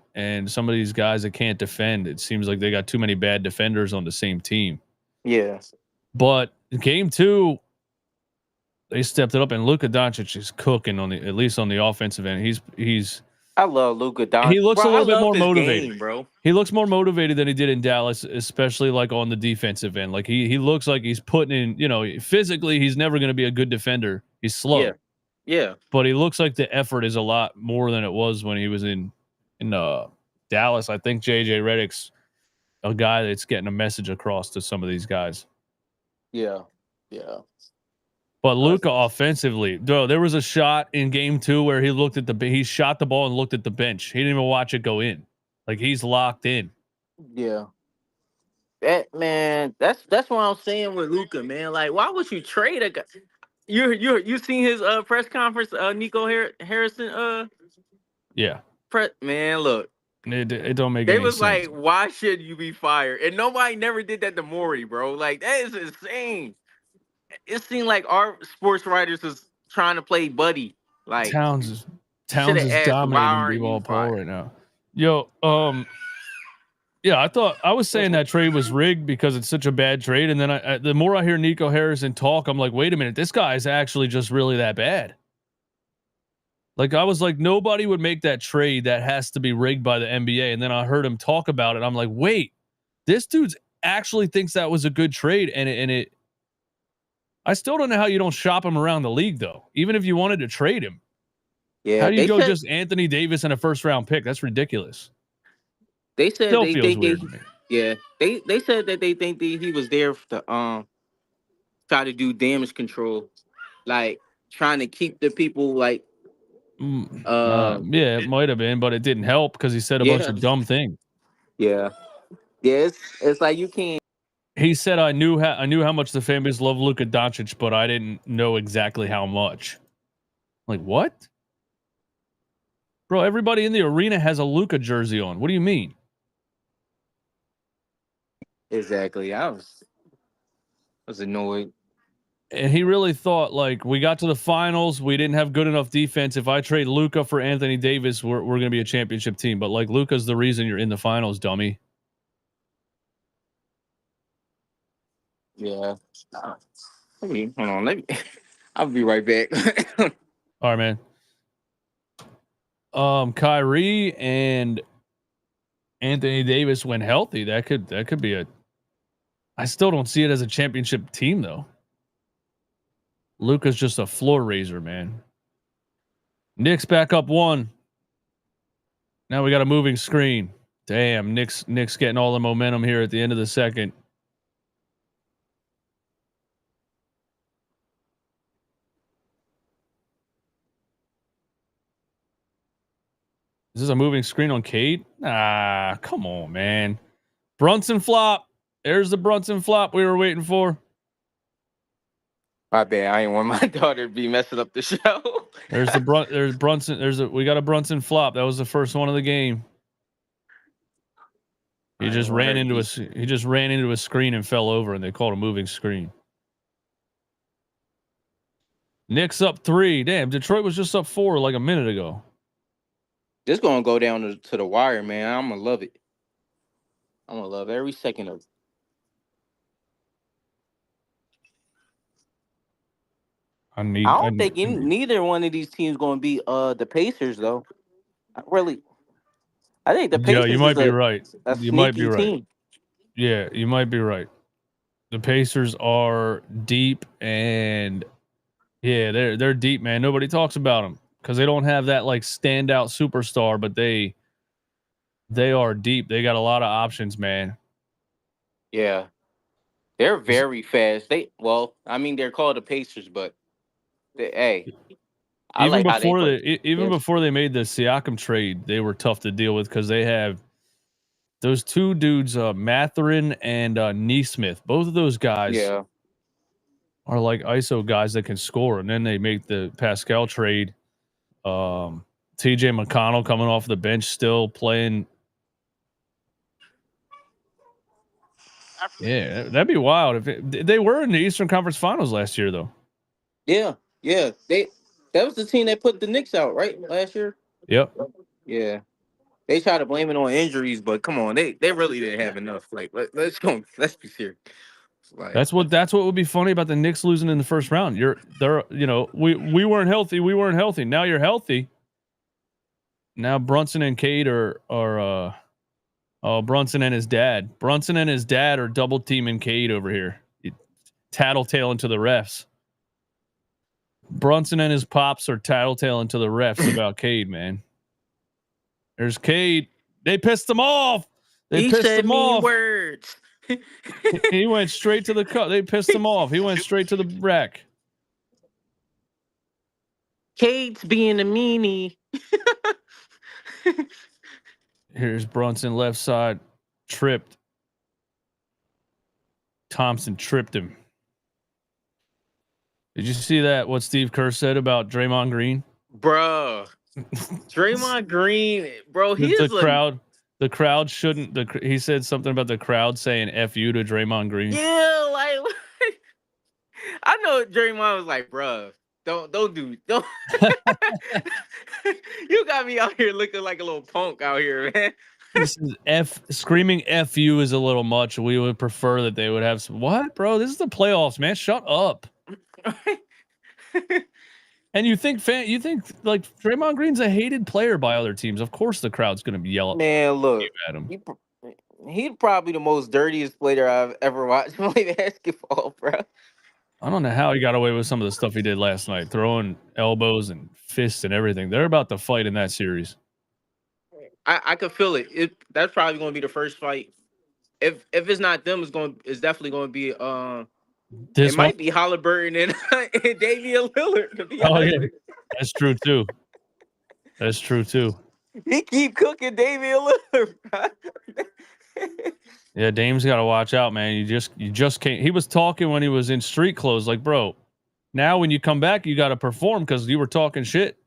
some of these guys that can't defend. It seems like they got too many bad defenders on the same team. Yeah. But game 2, they stepped it up, and Luka Doncic is cooking at least on the offensive end. He's. I love Luka Doncic. He looks a little bit more motivated, bro. He looks more motivated than he did in Dallas, especially like on the defensive end. Like he looks like he's putting in. Physically, he's never going to be a good defender. He's slow. Yeah. but he looks like the effort is a lot more than it was when he was in Dallas. I think JJ Redick's a guy that's getting a message across to some of these guys. Yeah. Yeah. But Luka offensively, there was a shot in game 2 where he shot the ball and looked at the bench. He didn't even watch it go in. Like he's locked in. Yeah. That's what I'm saying with Luca, man. Like, why would you trade a guy? You seen his press conference, Harrison Yeah. man, look. It don't make They any was sense. like, why should you be fired? And nobody never did that to Maury, bro. Like, that is insane. It seemed like our sports writers was trying to play buddy. Like, Towns should have is asked, why dominating aren't you B-ball poll fired? right now. Yo, yeah, I was saying that trade was rigged because it's such a bad trade, and then the more I hear Nico Harrison talk, I'm like, wait a minute, this guy is actually just really that bad. Like I was like, nobody would make that trade. That has to be rigged by the NBA. And then I heard him talk about it. I'm like, wait, this dude's actually thinks that was a good trade, and it. I still don't know how you don't shop him around the league though. Even if you wanted to trade him, Yeah, how do you they go said just Anthony Davis and a first round pick? That's ridiculous. they said Still they feels think weird to me. yeah, they said that they think that he was there to try to do damage control, like trying to keep the people like Yeah, it might have been, but it didn't help because he said a bunch yeah, of dumb things. yeah, yeah. It's like you can't. He said, I knew how much the fan base loved Luka Doncic, but I didn't know exactly how much." Like what, bro? Everybody in the arena has a Luka jersey on. What do you mean? Exactly. I was annoyed. And he really thought like we got to the finals, we didn't have good enough defense. If I trade Luka for Anthony Davis, we're going to be a championship team. But like Luka's the reason you're in the finals, dummy. Yeah. Hold on. Let me. I'll be right back. All right, man. Kyrie and Anthony Davis when healthy, that could be a. I still don't see it as a championship team though. Luka's just a floor raiser, man. Knicks back up 1. Now we got a moving screen. Damn, Knicks getting all the momentum here at the end of the second. Is this a moving screen on Cade? Ah, come on, man. Brunson flop. There's the Brunson flop we were waiting for. My bad. I ain't want my daughter to be messing up the show. There's Brunson. We got a Brunson flop. That was the first one of the game. He just ran into a screen and fell over, and they called a moving screen. Knicks up 3. Damn, Detroit was just up 4 like a minute ago. This gonna go down to the wire, man. I'm gonna love it. I'm gonna love every second of it. I don't think neither one of these teams gonna be the Pacers though. I think the Yeah, Pacers you might be is right. a You might be sneaky right. team. Yeah, you might be right. The Pacers are deep, and yeah, they're deep, man. Nobody talks about them because they don't have that like standout superstar, but they are deep. They got a lot of options, man. Yeah, they're very fast. They're called the Pacers, but hey, I Even like how they before play. before they made the Siakam trade, they were tough to deal with because they have those 2 dudes, Mathurin and Neesmith. Both of those guys Yeah, are like ISO guys that can score. And then they make the Pascal trade. TJ McConnell coming off the bench, still playing. Yeah, that'd be wild if they were in the Eastern Conference Finals last year, though. yeah. That was the team that put the Knicks out right last year. Yep. Yeah, they try to blame it on injuries, but come on, they really didn't have enough. Like let's be serious. Like That's what would be funny about the Knicks losing in the first round. We weren't healthy. We weren't healthy. Now you're healthy. Now Brunson and Cade are Brunson and his dad. Brunson and his dad are double teaming Cade over here. Tattletaling to the refs. Brunson and his pops are tattletaling to the refs about Cade, man. There's Cade. They pissed him off. He said mean words. He went straight to the cut. They pissed him off. He went straight to the rack. Cade's being a meanie. Here's Brunson left side. Tripped. Thompson tripped him. Did you see that? What Steve Kerr said about Draymond Green? Bro. Draymond Green, bro, the crowd shouldn't. He said something about the crowd saying "F you" to Draymond Green. Yeah, like I know Draymond was like, bro, don't. You got me out here looking like a little punk out here, man. This is screaming "F you" is a little much. We would prefer that they would have some. What, bro? This is the playoffs, man. Shut up. And you think like Draymond Green's a hated player by other teams. Of course, the crowd's going to yell man, look at him. He's probably the most dirtiest player I've ever watched play basketball, bro. I don't know how he got away with some of the stuff he did last night, throwing elbows and fists and everything. They're about to fight in that series. I could feel it. That's probably going to be the first fight. If it's not them, it's definitely going to be it might be Halliburton and Damian Lillard. To be honest. Yeah. That's true too. That's true too. He keep cooking Damian Lillard. Yeah, Dame's got to watch out, man. You just can't. He was talking when he was in street clothes, like, bro. Now when you come back, you got to perform because you were talking shit.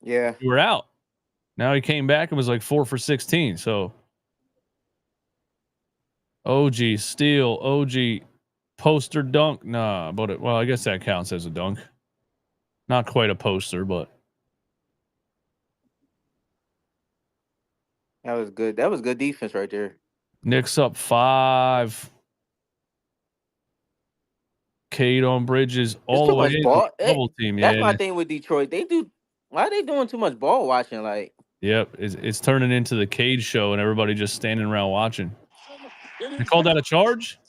Yeah, you were out. Now he came back and was like 4 for 16. So OG steal, OG poster dunk. Nah, but I guess that counts as a dunk. Not quite a poster, but that was good. That was good defense right there. Knicks up 5. Cade on Bridges all the way in. Double team. That's my thing with Detroit. Why are they doing too much ball watching? Like, yep, it's turning into the Cade show and everybody just standing around watching. They called that a charge?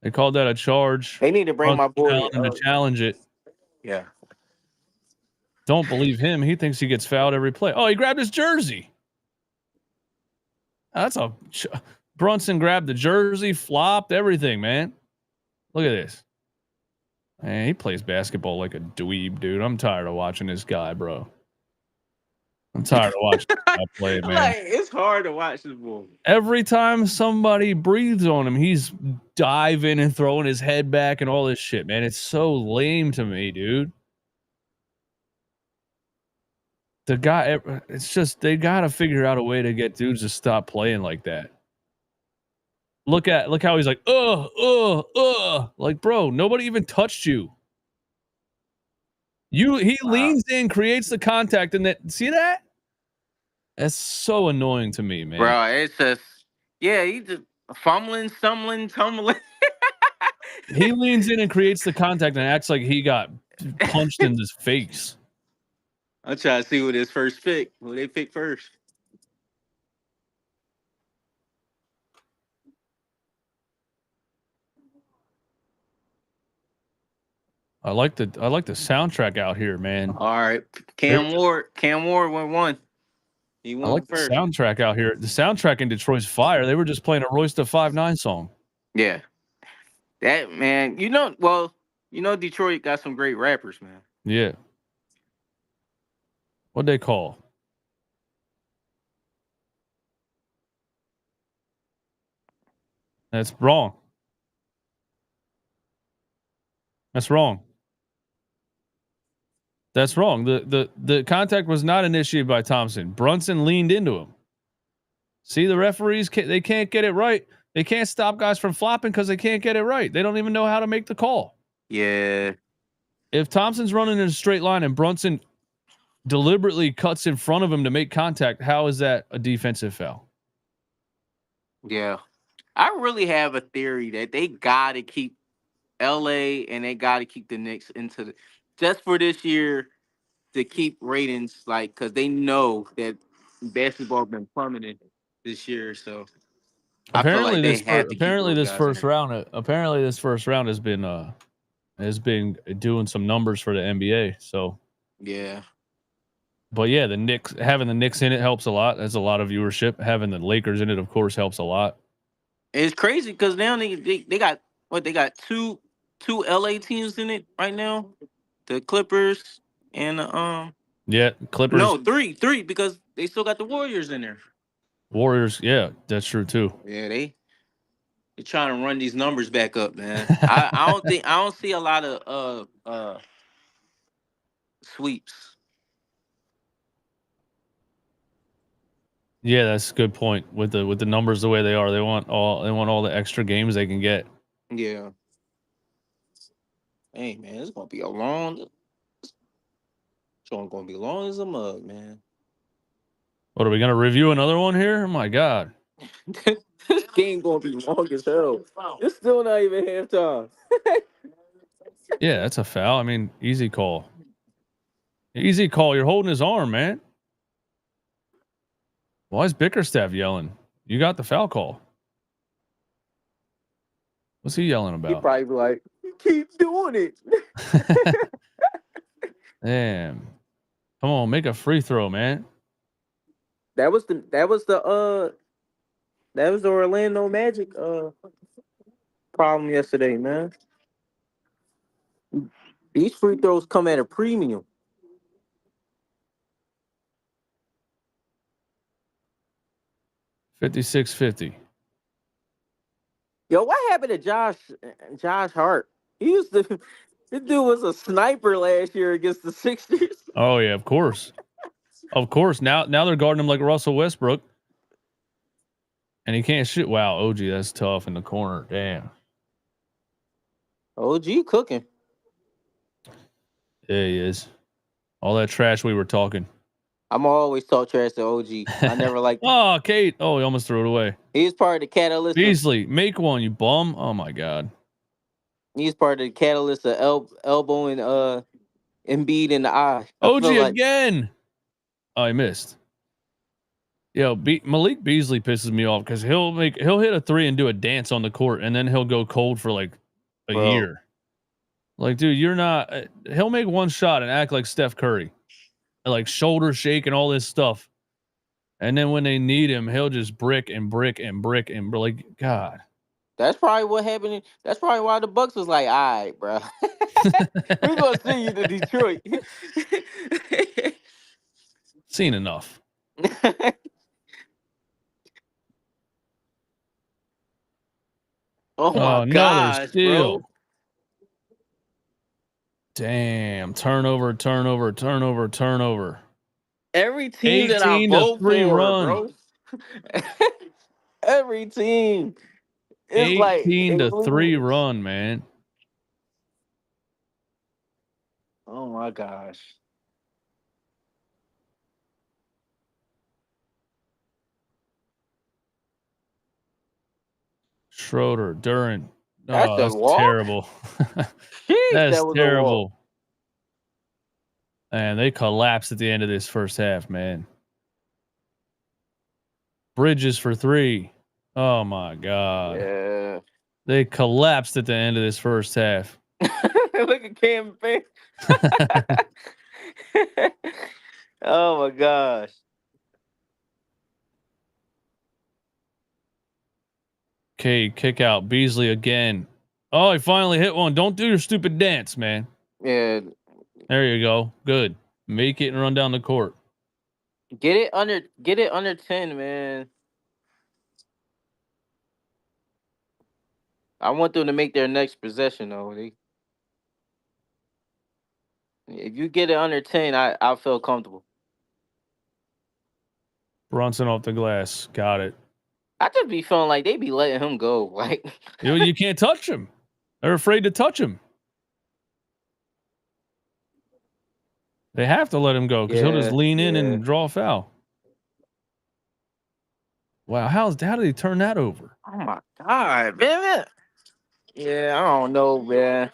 They called that a charge. They need to bring my boy to challenge it. Yeah. Don't believe him. He thinks he gets fouled every play. Oh, he grabbed his jersey. Brunson grabbed the jersey, flopped everything, man. Look at this. Man, he plays basketball like a dweeb, dude. I'm tired of watching this guy, bro. I'm tired of watching this guy play, man. Like, it's hard to watch this boy. Every time somebody breathes on him, he's diving and throwing his head back and all this shit, man. It's so lame to me, dude. The guy, it's just they got to figure out a way to get dudes to stop playing like that. Look how he's like, like, bro, nobody even touched you. He leans in, creates the contact, and see that? That's so annoying to me, man. Bro, it's just, yeah, he just fumbling, stumbling, tumbling. He leans in and creates the contact and acts like he got punched in his face. I'm trying to see what his first pick. Who they pick first? I like the soundtrack out here, man. All right, Cam Ward went 1. He went I like first. The soundtrack out here. The soundtrack in Detroit's fire. They were just playing a Royce da 5'9" song. Yeah, that man. Detroit got some great rappers, man. Yeah. What'd they call? That's wrong. That's wrong. That's wrong. The contact was not initiated by Thompson. Brunson leaned into him. See, the referees they can't get it right. They can't stop guys from flopping because they can't get it right. They don't even know how to make the call. Yeah. If Thompson's running in a straight line and Brunson deliberately cuts in front of him to make contact, how is that a defensive foul? Yeah. I really have a theory that they got to keep LA and they got to keep the Knicks just for this year to keep ratings, like, because they know that basketball been plummeting this year. So apparently this first round has been has been doing some numbers for the NBA. So Yeah. but yeah, having the Knicks in it helps a lot. That's a lot of viewership. Having the Lakers in it, of course, helps a lot. It's crazy because now they got what they got two LA teams in it right now, the Clippers and Yeah, Clippers, no three because they still got the Warriors in there. Warriors. Yeah, that's true too. Yeah, they trying to run these numbers back up, man. I don't see a lot of sweeps. Yeah, that's a good point. With the numbers the way they are, they want all the extra games they can get. Yeah. Hey man, it's gonna be a long. It's gonna be long as a mug, man. What are we gonna review another one here? Oh my god. This game gonna be long as hell. It's still not even halftime. Yeah, that's a foul. I mean, easy call. Easy call. You're holding his arm, man. Why is Bickerstaff yelling? You got the foul call. What's he yelling He about? probably be like, keep doing it. Damn. Come on, make a free throw, man. That was the Orlando Magic problem yesterday, man. These free throws come at a premium. 56-50. Yo, what happened to Josh Hart? He used to this dude was a sniper last year against the Sixers. Oh yeah, of course. Of course. Now they're guarding him like Russell Westbrook. And he can't shoot. Wow, OG, that's tough in the corner. Damn. OG cooking. Yeah, he is. All that trash we were talking. I'm always talk trash to OG. I never liked him. Oh, Kate. Oh, he almost threw it away. He's part of the catalyst. Beasley, make one, you bum. Oh my god. He's part of the catalyst of elbowing Embiid in the eye. OG again. Oh, I missed. Yo, Malik Beasley pisses me off because he'll hit a three and do a dance on the court, and then he'll go cold for like a year. Like, dude, you're not. He'll make one shot and act like Steph Curry, like shoulder shake and all this stuff, and then when they need him, he'll just brick and like, God. That's probably what happened. That's probably why the Bucks was like, all right, bro. We're gonna send you to Detroit. Seen enough. Oh my gosh, bro. Damn. Turnover. Every team that I vote for, bro. Every team. It's 18 to 3 run, man. Oh my gosh. Schroeder, Duran. That's terrible. That's terrible. And they collapsed at the end of this first half, man. Bridges for 3. Oh my god. Yeah. They collapsed at the end of this first half. Look at Cam face. Oh my gosh. Cade, kick out. Beasley again. Oh, he finally hit one. Don't do your stupid dance, man. Yeah. There you go. Good. Make it and run down the court. Get it under 10, man. I want them to make their next possession though. If you get it under 10, I feel comfortable. Brunson off the glass. Got it. I just be feeling like they be letting him go. Like you can't touch him. They're afraid to touch him. They have to let him go because he'll just lean in and draw a foul. Wow, how did he turn that over? Oh my god, man! Yeah, I don't know, man.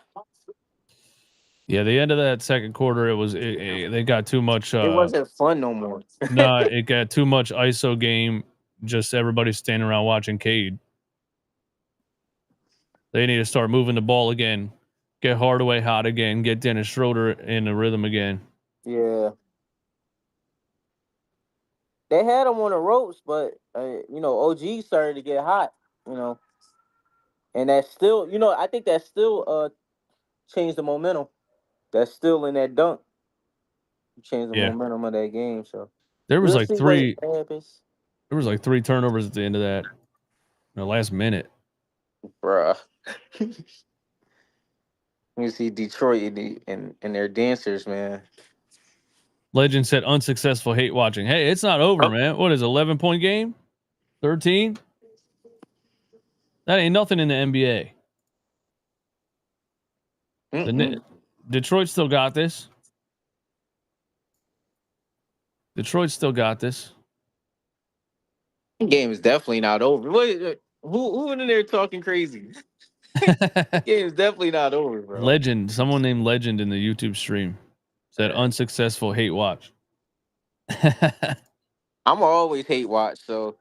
Yeah, the end of that second quarter, they got too much. It wasn't fun no more. No, it got too much ISO game. Just everybody standing around watching Cade. They need to start moving the ball again. Get Hardaway hot again. Get Dennis Schroeder in the rhythm again. Yeah. They had him on the ropes, but OG started to get hot. And that's still, I think that still changed the momentum. That's still in that dunk. Changed the Yeah. momentum of that game. So There was we'll like see what three. happens. There was like 3 turnovers at the end of that. In the last minute. Bruh. You see Detroit and their dancers, man. Legend said unsuccessful hate watching. Hey, it's not over, Oh. man. What is 11-point game? 13? That ain't nothing in the NBA. Detroit still got this. Detroit still got this. Game is definitely not over. Who in there talking crazy? Game is definitely not over, bro. Legend, someone named Legend in the YouTube stream said unsuccessful hate watch. I'm always hate watch, so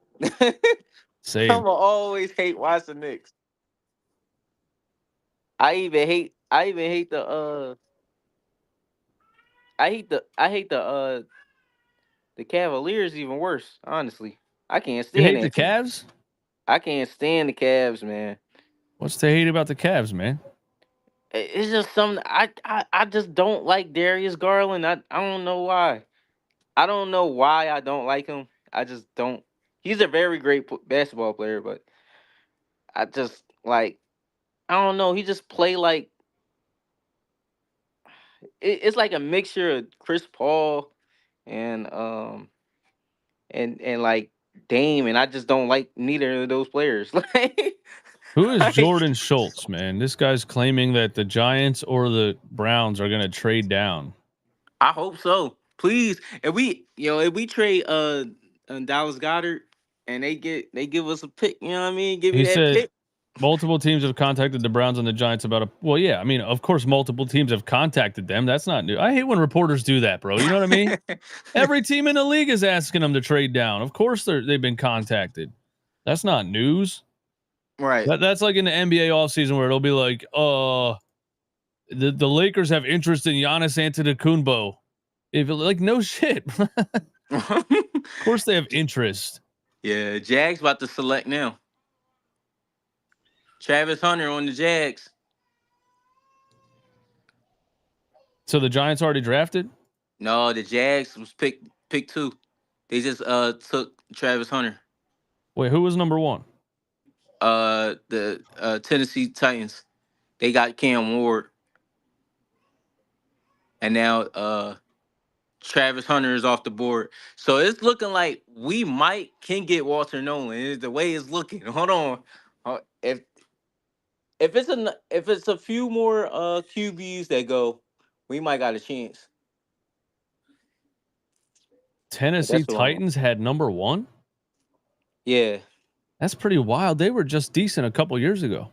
Same. I'm always hate watch the Knicks. I even hate the Cavaliers even worse, honestly. I can't You stand hate the that team. Cavs? I can't stand the Cavs, man. What's to hate about the Cavs, man? It's just something I just don't like Darius Garland. I don't know why. I don't know why I don't like him. I just don't. He's a very great basketball player, but I just like I don't know. He just play like it's like a mixture of Chris Paul and and like Dame, and I just don't like neither of those players. Who is Jordan Schultz, man? This guy's claiming that the Giants or the Browns are going to trade down. I hope so. Please, if we trade Dallas Goddard and they give us a pick, you know what I mean? Give me He that said pick. multiple teams have contacted the Browns and the Giants about well, yeah, I mean, of course, multiple teams have contacted them. That's not new. I hate when reporters do that, bro. You know what I mean? Every team in the league is asking them to trade down. Of course, they've been contacted. That's not news. Right. That's like in the NBA offseason where it'll be like, the Lakers have interest in Giannis Antetokounmpo. If like no shit. Of course they have interest. Yeah, Jags about to select now. Travis Hunter on the Jags. So the Giants already drafted? No, the Jags was pick 2. They just took Travis Hunter. Wait, who was number 1? The Tennessee Titans. They got Cam Ward. And now Travis Hunter is off the board. So it's looking like we can get Walter Nolan. It's the way it's looking. Hold on. If it's a few more QBs that go, we might got a chance. Tennessee Titans had number 1? Yeah. That's pretty wild. They were just decent a couple years ago.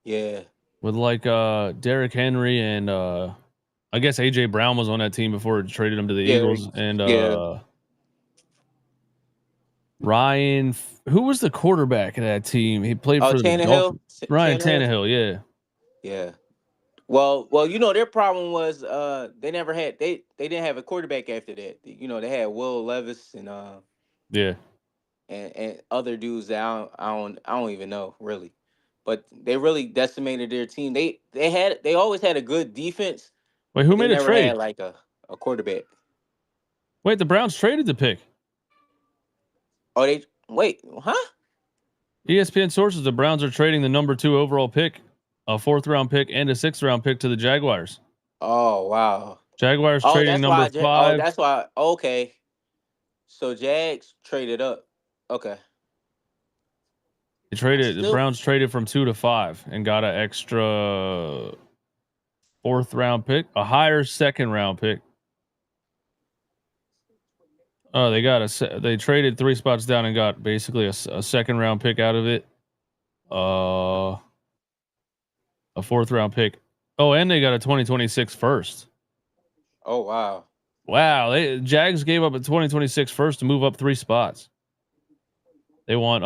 Yeah. With like Derrick Henry and I guess AJ Brown was on that team before it traded him to the Eagles. And Ryan, who was the quarterback of that team? He played for the Dolphins. Ryan Tannehill, yeah. Yeah. Well, their problem was they didn't have a quarterback after that. They had Will Levis and and other dudes that I don't even know really. But they really decimated their team. They always had a good defense. Wait, who made a never trade? had like a quarterback. Wait, the Browns traded the pick. Oh, huh? ESPN sources: the Browns are trading the number 2 overall pick, a 4th round pick, and a 6th round pick to the Jaguars. Oh wow! Jaguars trading number 5. Oh, that's why. Okay, so Jags traded up. Okay. The Browns traded from 2 to 5 and got an extra 4th round pick, a higher 2nd round pick. Oh, they traded 3 spots down and got basically a 2nd round pick out of it. A 4th round pick. Oh, and they got a 2026 first. Oh wow. Wow, Jags gave up a 2026 first to move up 3 spots. They want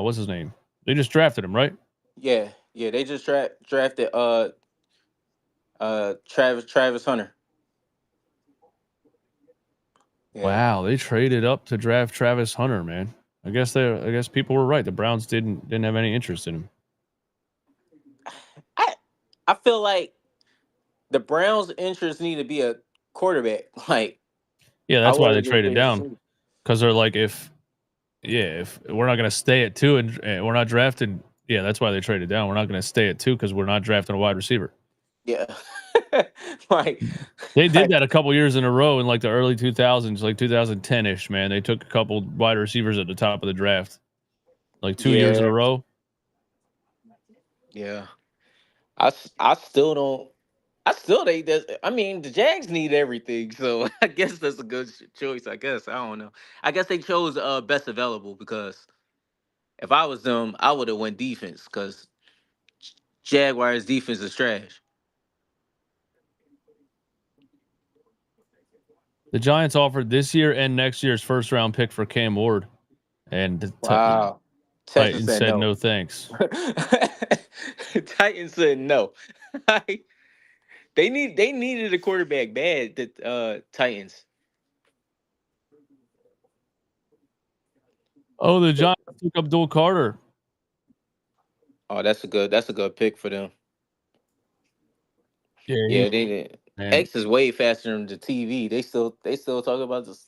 what's his name? They just drafted him, right? Yeah. Yeah, they just drafted Travis Hunter. Yeah. Wow, they traded up to draft Travis Hunter, man. I guess people were right. The Browns didn't have any interest in him. I I feel like the Browns' interest need to be a quarterback. Like Yeah, I that's why would they have just traded been down because they're like, if we're not going to stay at 2 and we're not drafted, yeah, that's why they traded down. We're not going to stay at 2 because we're not drafting a wide receiver. yeah. like They did like that a couple years in a row in like the early 2000s, like 2010 ish. Man, they took a couple wide receivers at the top of the draft, like 2 years in a yeah, row. yeah. I still don't. I still think that. I mean, the Jags need everything, so I guess that's a good choice. I guess I don't know. I guess they chose best available because if I was them, I would have went defense because Jaguars defense is trash. The Giants offered this year and next year's first round pick for Cam Ward, and the Wow. Texas Titans said said no. no thanks. Titans said no. Like, they needed a quarterback bad. The Titans. Oh, the Giants took Abdul Carter. Oh, that's a good pick for them. Yeah, he Yeah, they did. man. X is way faster than the TV. They still talk about this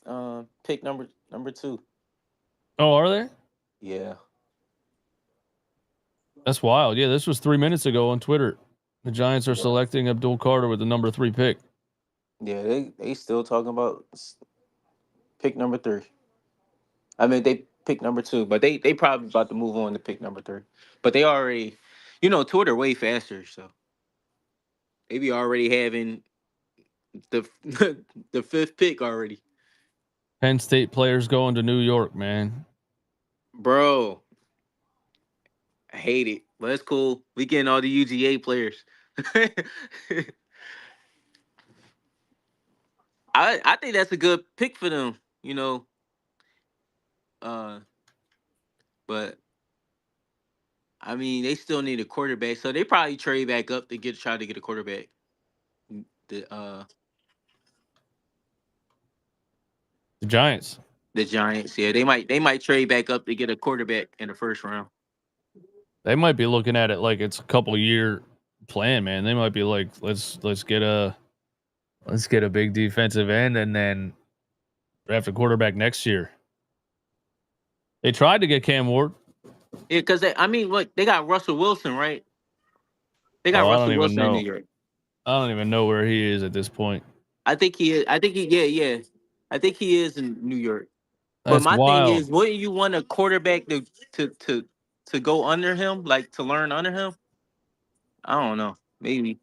pick number 2. Oh, are they? Yeah. That's wild. Yeah, this was 3 minutes ago on Twitter. The Giants are Yeah. selecting Abdul Carter with the number 3 pick. Yeah, they still talking about pick number 3. I mean, they pick number 2, but they probably about to move on to pick number 3. But they already, Twitter way faster, so they be already having the the 5th pick already. Penn State players going to New York, man. Bro, I hate it, but it's cool. We getting all the UGA players. I think that's a good pick for them, you know. Uh, but I mean, they still need a quarterback, so they probably trade back up to try to get a quarterback. The uh The Giants. the Giants, yeah, they might trade back up to get a quarterback in the first round. They might be looking at it like it's a couple year plan, man. They might be like, let's get a big defensive end and then draft a quarterback next year. They tried to get Cam Ward. Yeah, because I mean, what they got Russell Wilson, right? They got Oh, I don't Russell even Wilson in New know. York. I don't even know where he is at this point. I think he is. Yeah. I think he is in New York. But That's my thing wild. is, wouldn't you want a quarterback to to to go under him, like to learn under him? I don't know. Maybe.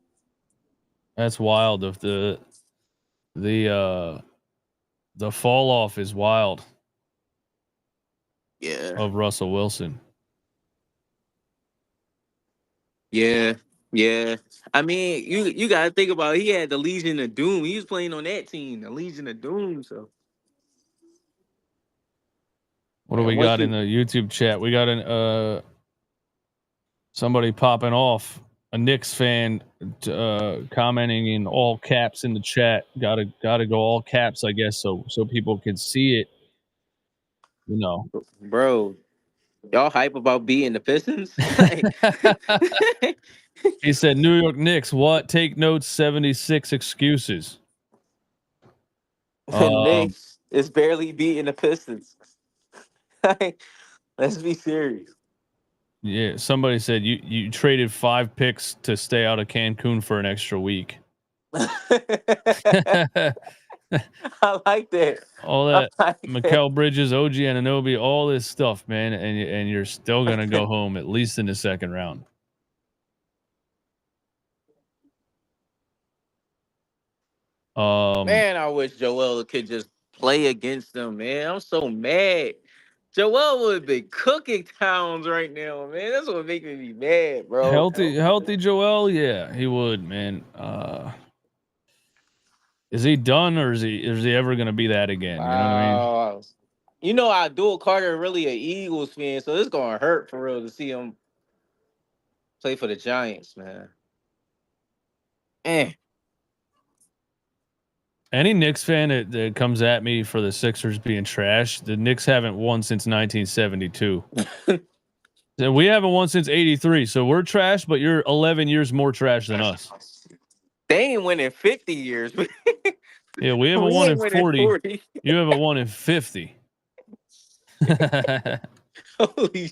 That's wild. If the the fall off is wild Yeah. of Russell Wilson. Yeah. Yeah. I mean, you gotta think about it. He had the Legion of Doom. He was playing on that team, the Legion of Doom. So What do and we once got in you the YouTube chat? We got an somebody popping off, a Knicks fan commenting in all caps in the chat. Gotta go all caps, I guess, so people can see it. You know. bro, y'all hype about beating the Pistons? Like He said, "New York Knicks, what? Take notes. 76 excuses." the Um, Knicks is barely beating the Pistons. Like, let's be serious. yeah. Somebody said you traded 5 picks to stay out of Cancun for an extra week. I like that. All I that like that. Mikal Bridges, OG Ananobi, all this stuff, man, and you're still gonna go home at least in the second round. Um, Man, I wish Joel could just play against them, man. I'm so mad. Joel would be cooking towns right now, man. That's what making me mad, bro. healthy Joel, yeah, he would, man. Is he done, or is he ever gonna be that again? You know what I mean? Wow. You know, Abdul Carter really an Eagles fan, so it's gonna hurt for real to Play for the Giants, man. Eh. Any Knicks fan that comes at me for the Sixers being trash, the Knicks haven't won since 1972. And we haven't won since 83. So we're trash, but you're 11 years more trash than us. They ain't winning 50 years. Yeah, we haven't We won in ain't winning 40. 40. You haven't won in 50. Holy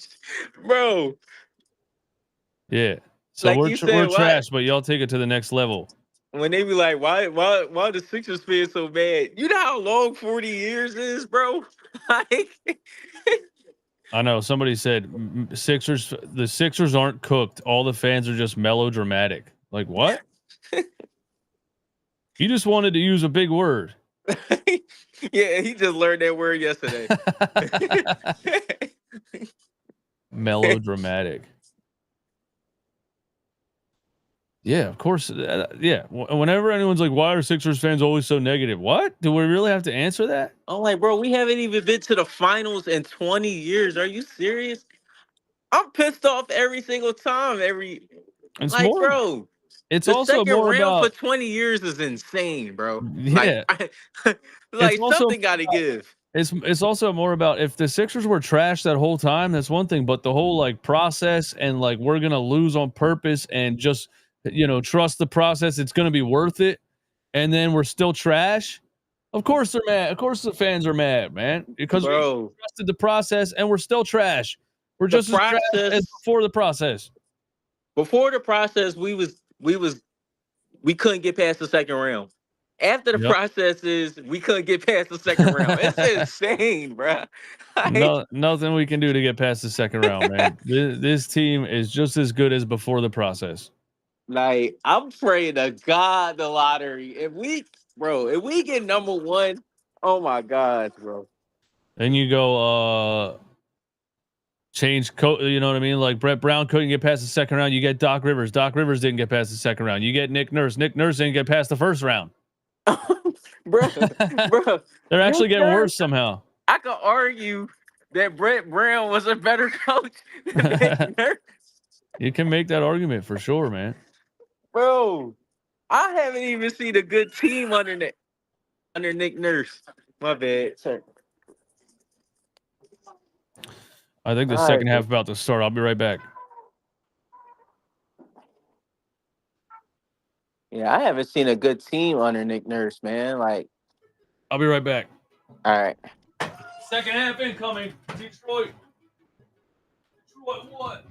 bro. Yeah. So Like we're you said, why trash, but y'all take it to the next level. when they be like, why the Sixers feel so bad? You know how long 40 years is, bro? Like I know somebody said the Sixers aren't cooked. All the fans are just melodramatic. Like what? You just wanted to use a big word. yeah, he just learned that word yesterday. Melodramatic. Yeah, of course. Yeah. Whenever anyone's like, "Why are Sixers fans always so negative?" What? Do we really have to answer that? I'm like, bro, we haven't even been to the finals in 20 years. Are you serious? I'm pissed off every single time. It's Like, more. bro, It's the also second more round for about. 20 years is insane, bro. Like, Yeah. It's like also something got to give. It's also more about if the Sixers were trash that whole time, that's one thing, but the whole like process and like we're gonna lose on purpose and just trust the process, it's gonna be worth it, and then we're still trash. Of course they're mad. Of course the fans are mad, man, because we Bro, trusted the process and we're still trash. We're the just as trash as process before the process. before the process, we couldn't get past the second round. After the Yep. process is we couldn't get past the second round. It's insane, bro. Like, No, nothing we can do to get past the second round, man. This team is just as good as before the process. like, I'm praying to God the lottery. If we get number one, oh my God, bro. Then you go change coach. You know what I mean? Like Brett Brown couldn't get past the second round. You get Doc Rivers. Doc Rivers didn't get past the second round. You get Nick Nurse. Nick Nurse didn't get past the first round. bro, bro. They're actually Nick getting Nurse, worse somehow. I could argue that Brett Brown was a better coach than Nick Nurse. You can make that argument for sure, man. Bro, I haven't even seen a good team under Nick Nurse. My bad. Sorry. I think the All right, second half about to start. I'll be right back. yeah, I haven't seen a good team under Nick Nurse, man. Like, I'll be right back. all right. Second half incoming. Detroit. Detroit what?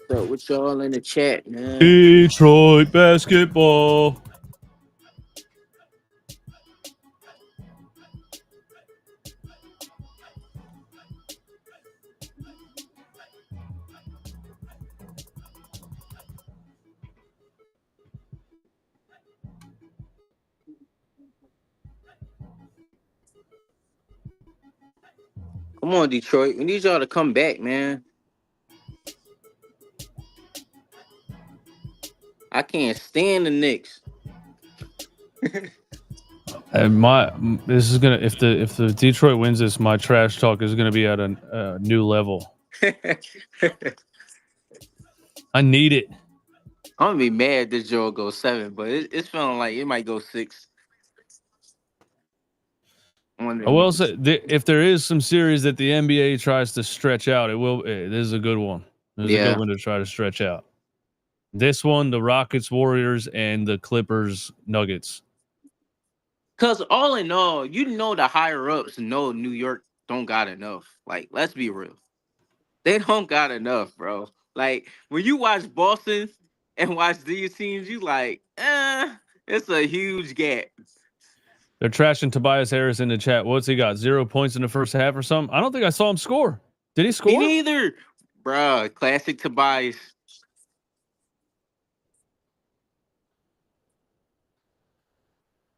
What's up with y'all in the chat, man? Detroit basketball. Come on, Detroit. We need y'all to come back, man. I can't stand the Knicks. And this is gonna if the Detroit wins this, my trash talk is gonna be at a new level. I need it. I'm gonna be mad this Joe goes 7, but it's feeling like it might go 6. I will say if there is some series that the NBA tries to stretch out, it will. This is a good one. This is a good one to try to stretch out. This one, the Rockets, Warriors, and the Clippers, Nuggets. Because all in all, you know the higher ups know New York don't got enough. Like, let's be real. They don't got enough, bro. Like, when you watch Boston and watch these teams, you like, it's a huge gap. They're trashing Tobias Harris in the chat. What's he got? 0 points in the first half or something? I don't think I saw him score. Did he score? Me neither. Bruh, classic Tobias.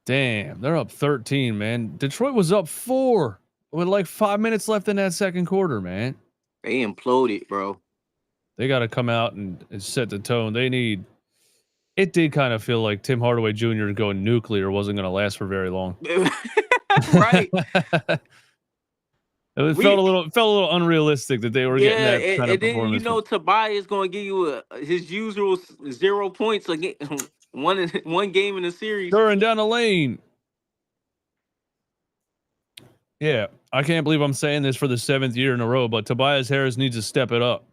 Damn, they're up 13, man. Detroit was up 4 with like 5 minutes left in that second quarter, man. They imploded, bro. They got to come out and set the tone. They need. It did kind of feel like Tim Hardaway Jr. going nuclear wasn't going to last for very long. Right. It felt a little unrealistic that they were getting that kind of and then performance. you know Tobias going to give you his usual 0 points again, one game in the series. Stirring down the lane. Yeah, I can't believe I'm saying this for the 7th year in a row, but Tobias Harris needs to step it up.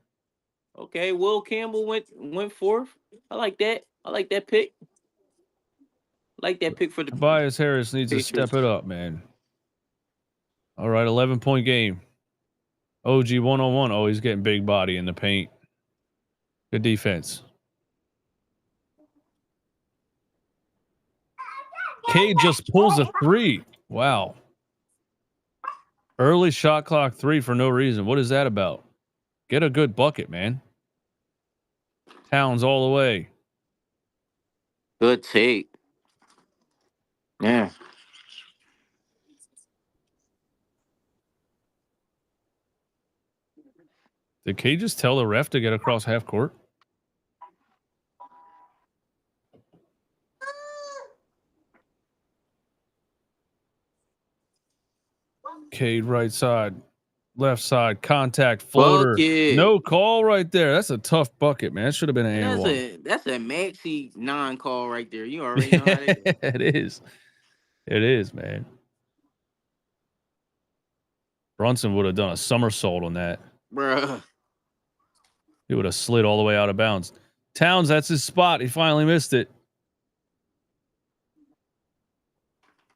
Okay, Will Campbell went fourth. I like that. I like that pick. I like that pick for the Tobias Harris needs to step it up, man. All right, 11-point game. OG 1-on-1. Oh, he's getting big body in the paint. Good defense. Cade just pulls a 3. Wow. Early shot clock 3 for no reason. What is that about? Get a good bucket, man. Towns all the way. Good take. Yeah. Did Cade just tell the ref to get across half court? Cade right side, left side, contact, floater. Bucket. No call right there. That's a tough bucket, man. That should have been an and one. That's a maxi non-call right there. You already know how that is. It is. It is, man. Brunson would have done a somersault on that. Bruh. He would have slid all the way out of bounds. Towns, that's his spot. He finally missed it.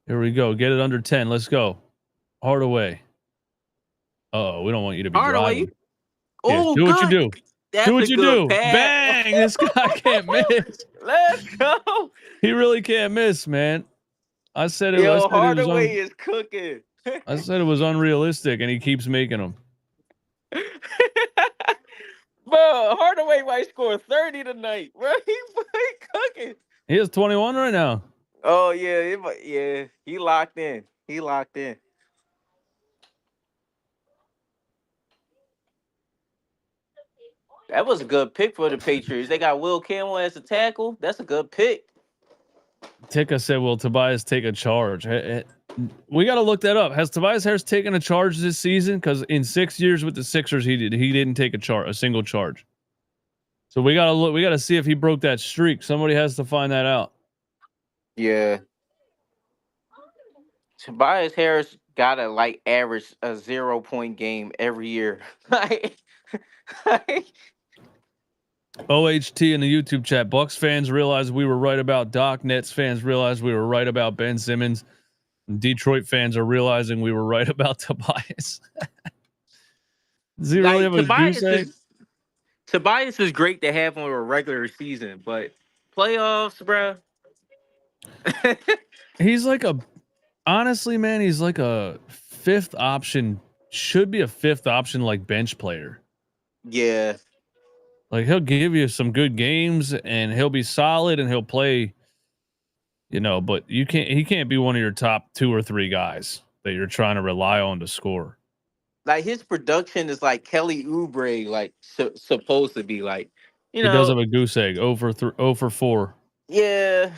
Here we go. Get it under 10. Let's go. Hardaway. Oh, we don't want you to be driving. Oh, do what you do. That's do what you do. Pass. Bang! This guy can't miss. Let's go. He really can't miss, man. I said it. Yo, Hardaway is cooking. I said it was unrealistic, and he keeps making them. Bro, Hardaway might score 30 tonight. Bro, he cooking. He has 21 right now. Oh yeah, he locked in. He locked in. That was a good pick for the Patriots. They got Will Campbell as a tackle. That's a good pick. Tika said, "Will Tobias take a charge?" We got to look that up. Has Tobias Harris taken a charge this season? Because in 6 years with the Sixers, he didn't take a single charge. So we got to look. We got to see if he broke that streak. Somebody has to find that out. Yeah. Tobias Harris got to like average a 0-point game every year. OHT in the YouTube chat. Bucks fans realized we were right about Doc. Nets fans realized we were right about Ben Simmons. Detroit fans are realizing we were right about Tobias. Does he really have a goose egg? Tobias is great to have on a regular season, but playoffs, bro. He's like honestly, man, he's like a fifth option. Should be a fifth option, like bench player. Yeah, Like he'll give you some good games and he'll be solid and he'll play, but he can't be one of your top 2 or 3 guys that you're trying to rely on to score. like his production is like Kelly Oubre, like supposed to be like, you He does know, have a goose egg, 0 for 4, yeah,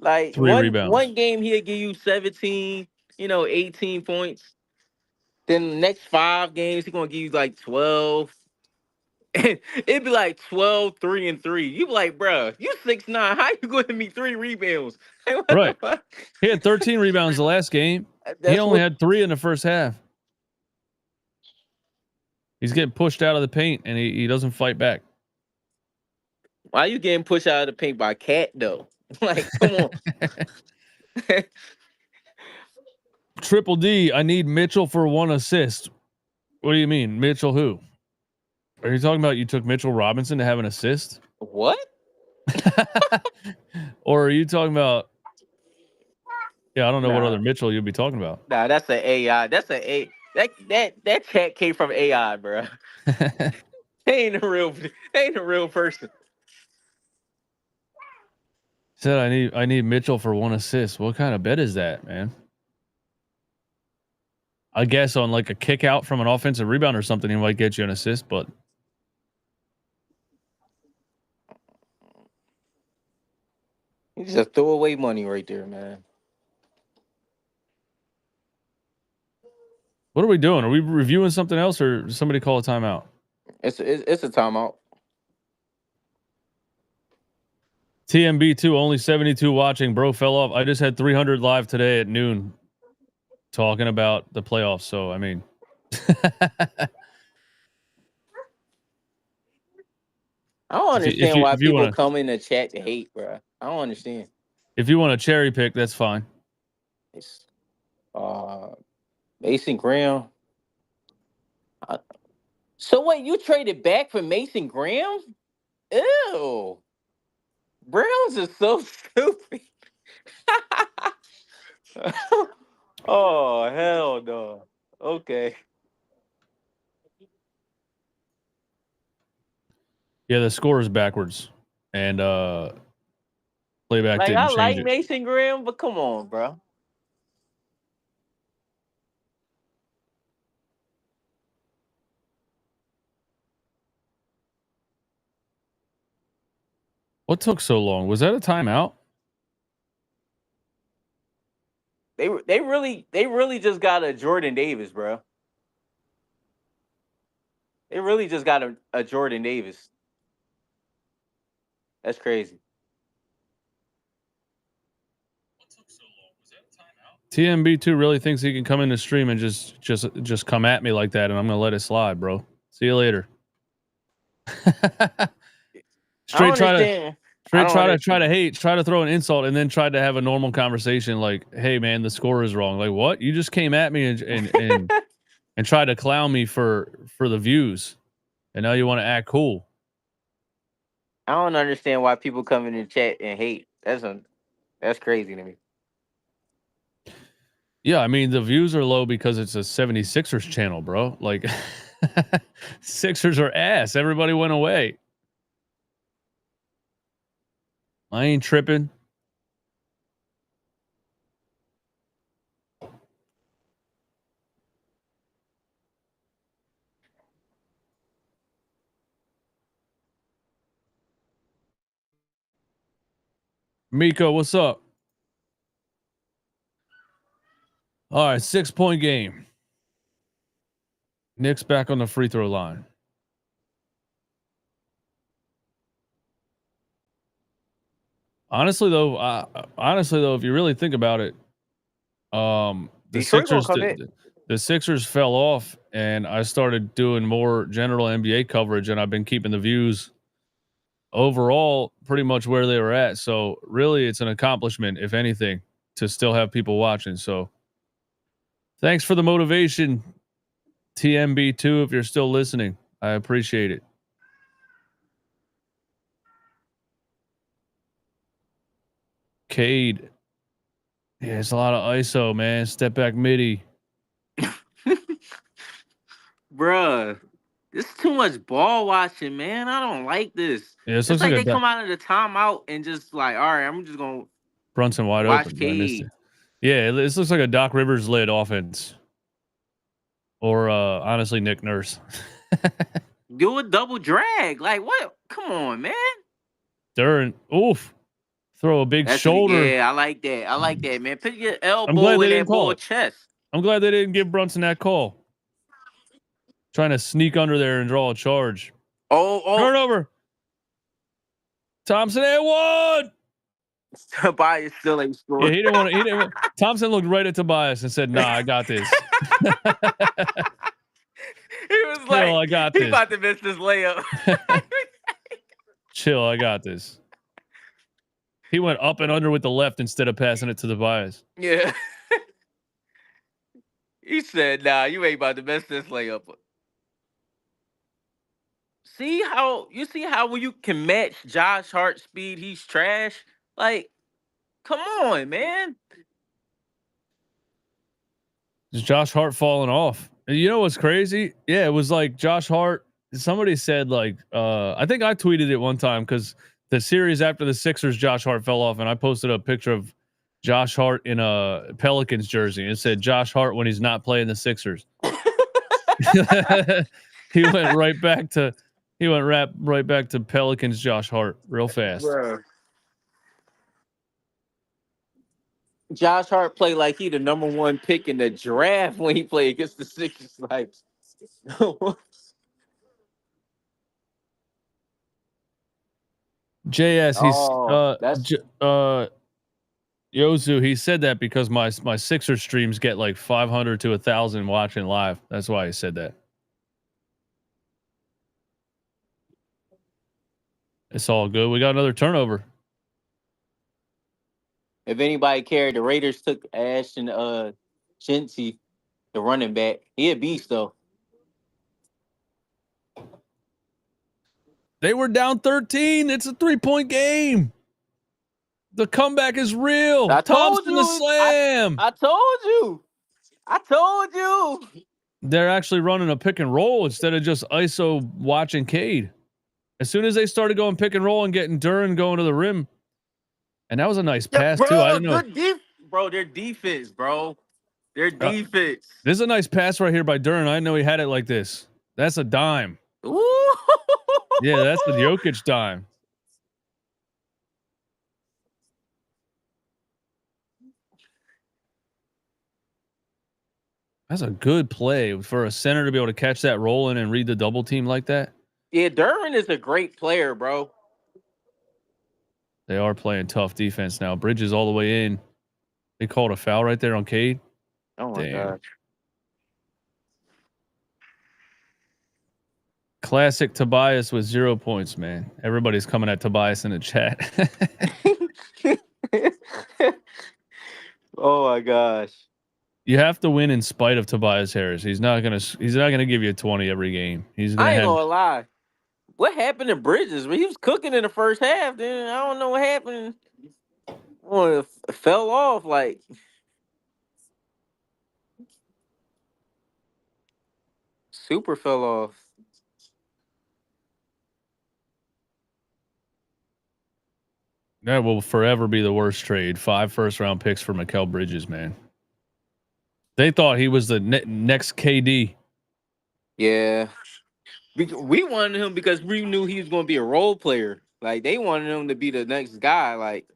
like 3 one rebounds. game he'll give you 17, 18 points. Then the next 5 games he's gonna give you like 12. It'd be like 12, 3 and 3. You be like, bro, you 6'9". How you going to me 3 rebounds? Like, what the Right. fuck? He had 13 rebounds the last game. He That's only what. had 3 in the first half. He's getting pushed out of the paint and he doesn't fight back. Why you getting pushed out of the paint by Cat though? Like, come on. Triple D, I need Mitchell for 1 assist. What do you mean? Mitchell who? Are you talking about you took Mitchell Robinson to have an assist? What? Or are you talking about I don't know what other Nah, Mitchell you'd be talking about. that's an AI. That's an A. That cat came from AI, bro. They ain't a real. They ain't a real person. Said I need Mitchell for 1 assist. What kind of bet is that, man? I guess on like a kick out from an offensive rebound or something, he might get you an assist, but You just throw away money right there, man. what are we doing? Are we reviewing something else or did somebody call a timeout? It's a timeout. TMB2 only 72 watching. Bro fell off. I just had 300 live today at noon talking about the playoffs. So, I mean, I don't if understand you why if you people want to come in the chat to hate, bro. I don't understand. if you want to cherry pick, that's fine. It's Mason Graham. So wait, you traded back for Mason Graham? Ew. Browns is so stupid. Oh hell no. Okay. Yeah, the score is backwards, and playback Like I didn't change like it. Mason Graham, but come on, bro. What took so long? Was that a timeout? They really just got a Jordan Davis, bro. They really just got a Jordan Davis. That's crazy. TMB2 really thinks he can come in the stream and just come at me like that, and I'm gonna let it slide, bro. See you later. I don't Straight understand. I don't try understand. to hate, try to throw an insult, and then try to have a normal conversation like, "Hey, man, the score is wrong." Like, what? You just came at me and tried to clown me for the views, and now you want to act cool. I don't understand why people come in the chat and hate. That's crazy to me. Yeah, I mean the views are low because it's a 76ers channel, bro. Like Sixers are ass. Everybody went away. I ain't tripping. Miko, what's up? All right, 6-point game. Knicks back on the free throw line. Honestly though, if you really think about it, the Detroit gonna Sixers come in. the Sixers fell off, and I started doing more general NBA coverage, and I've been keeping the views overall pretty much where they were at. So really, it's an accomplishment, if anything, to still have people watching. So thanks for the motivation, TMB2. If you're still listening, I appreciate it. Cade. Yeah, it's a lot of ISO, man. Step back midi. Bruh, this is too much ball watching, man. I don't like this. Yeah, this It's looks like like a they come out of the timeout and just like, all right, I'm just gonna Brunson wide watch open, but I missed it. Cade. Yeah, this looks like a Doc Rivers led offense. Or honestly, Nick Nurse. Do a double drag. Like what? Come on, man. Duran, oof. Throw a big shoulder. Yeah, I like that. I like that, man. Put your I'm glad elbow they in didn't that call boy it. chest. I'm glad they didn't give Brunson that call. Trying to sneak under there and draw a charge. Oh. Turnover. Thompson and one. Tobias still ain't scored. Yeah, he didn't want to. Thompson looked right at Tobias and said, "Nah, I got this." He was like, "Chill, I got he this." about to miss this layup. Chill, I got this. He went up and under with the left instead of passing it to Tobias. Yeah. He said, "Nah, you ain't about to miss this layup." See how when you can match Josh Hart's speed, he's trash. Like, come on, man. Is Josh Hart falling off? You know what's crazy? Yeah, it was like Josh Hart. Somebody said like, I think I tweeted it one time because the series after the Sixers, Josh Hart fell off, and I posted a picture of Josh Hart in a Pelicans jersey. And it said Josh Hart when he's not playing the Sixers. He went right back to Pelicans. Josh Hart real fast. Bruh. Josh Hart played like he the number one pick in the draft when he played against the Sixers. Like, JS, he's that's Yozu. He said that because my Sixers streams get like 500 to 1,000 watching live. That's why he said that. It's all good. We got another turnover. if anybody cared, the Raiders took Ashton Chauncey, the running back. He a beast though. They were down 13. It's a 3-point game. The comeback is real. I told Thompson you. the slam. I told you. I told you. They're actually running a pick and roll instead of just ISO watching Cade. As soon as they started going pick and roll and getting Duran going to the rim, and that was a nice pass too. I don't know, bro. Their defense, bro. Their defense. This is a nice pass right here by Duran. I didn't know he had it like this. That's a dime. Ooh. Yeah, that's the Jokic dime. That's a good play for a center to be able to catch that roll in and read the double team like that. Yeah, Duran is a great player, bro. They are playing tough defense now. Bridges all the way in. They called a foul right there on Cade. Oh my gosh. Classic Tobias with 0 points, man. Everybody's coming at Tobias in the chat. Oh my gosh. You have to win in spite of Tobias Harris. He's not gonna give you a 20 every game. I ain't gonna lie. What happened to Bridges? He was cooking in the first half. Then I don't know what happened. Well, it fell off like. Super fell off. That will forever be the worst trade. 5 first-round picks for Mikal Bridges, man. They thought he was the next KD. Yeah. We wanted him because we knew he was going to be a role player. Like, they wanted him to be the next guy. Like,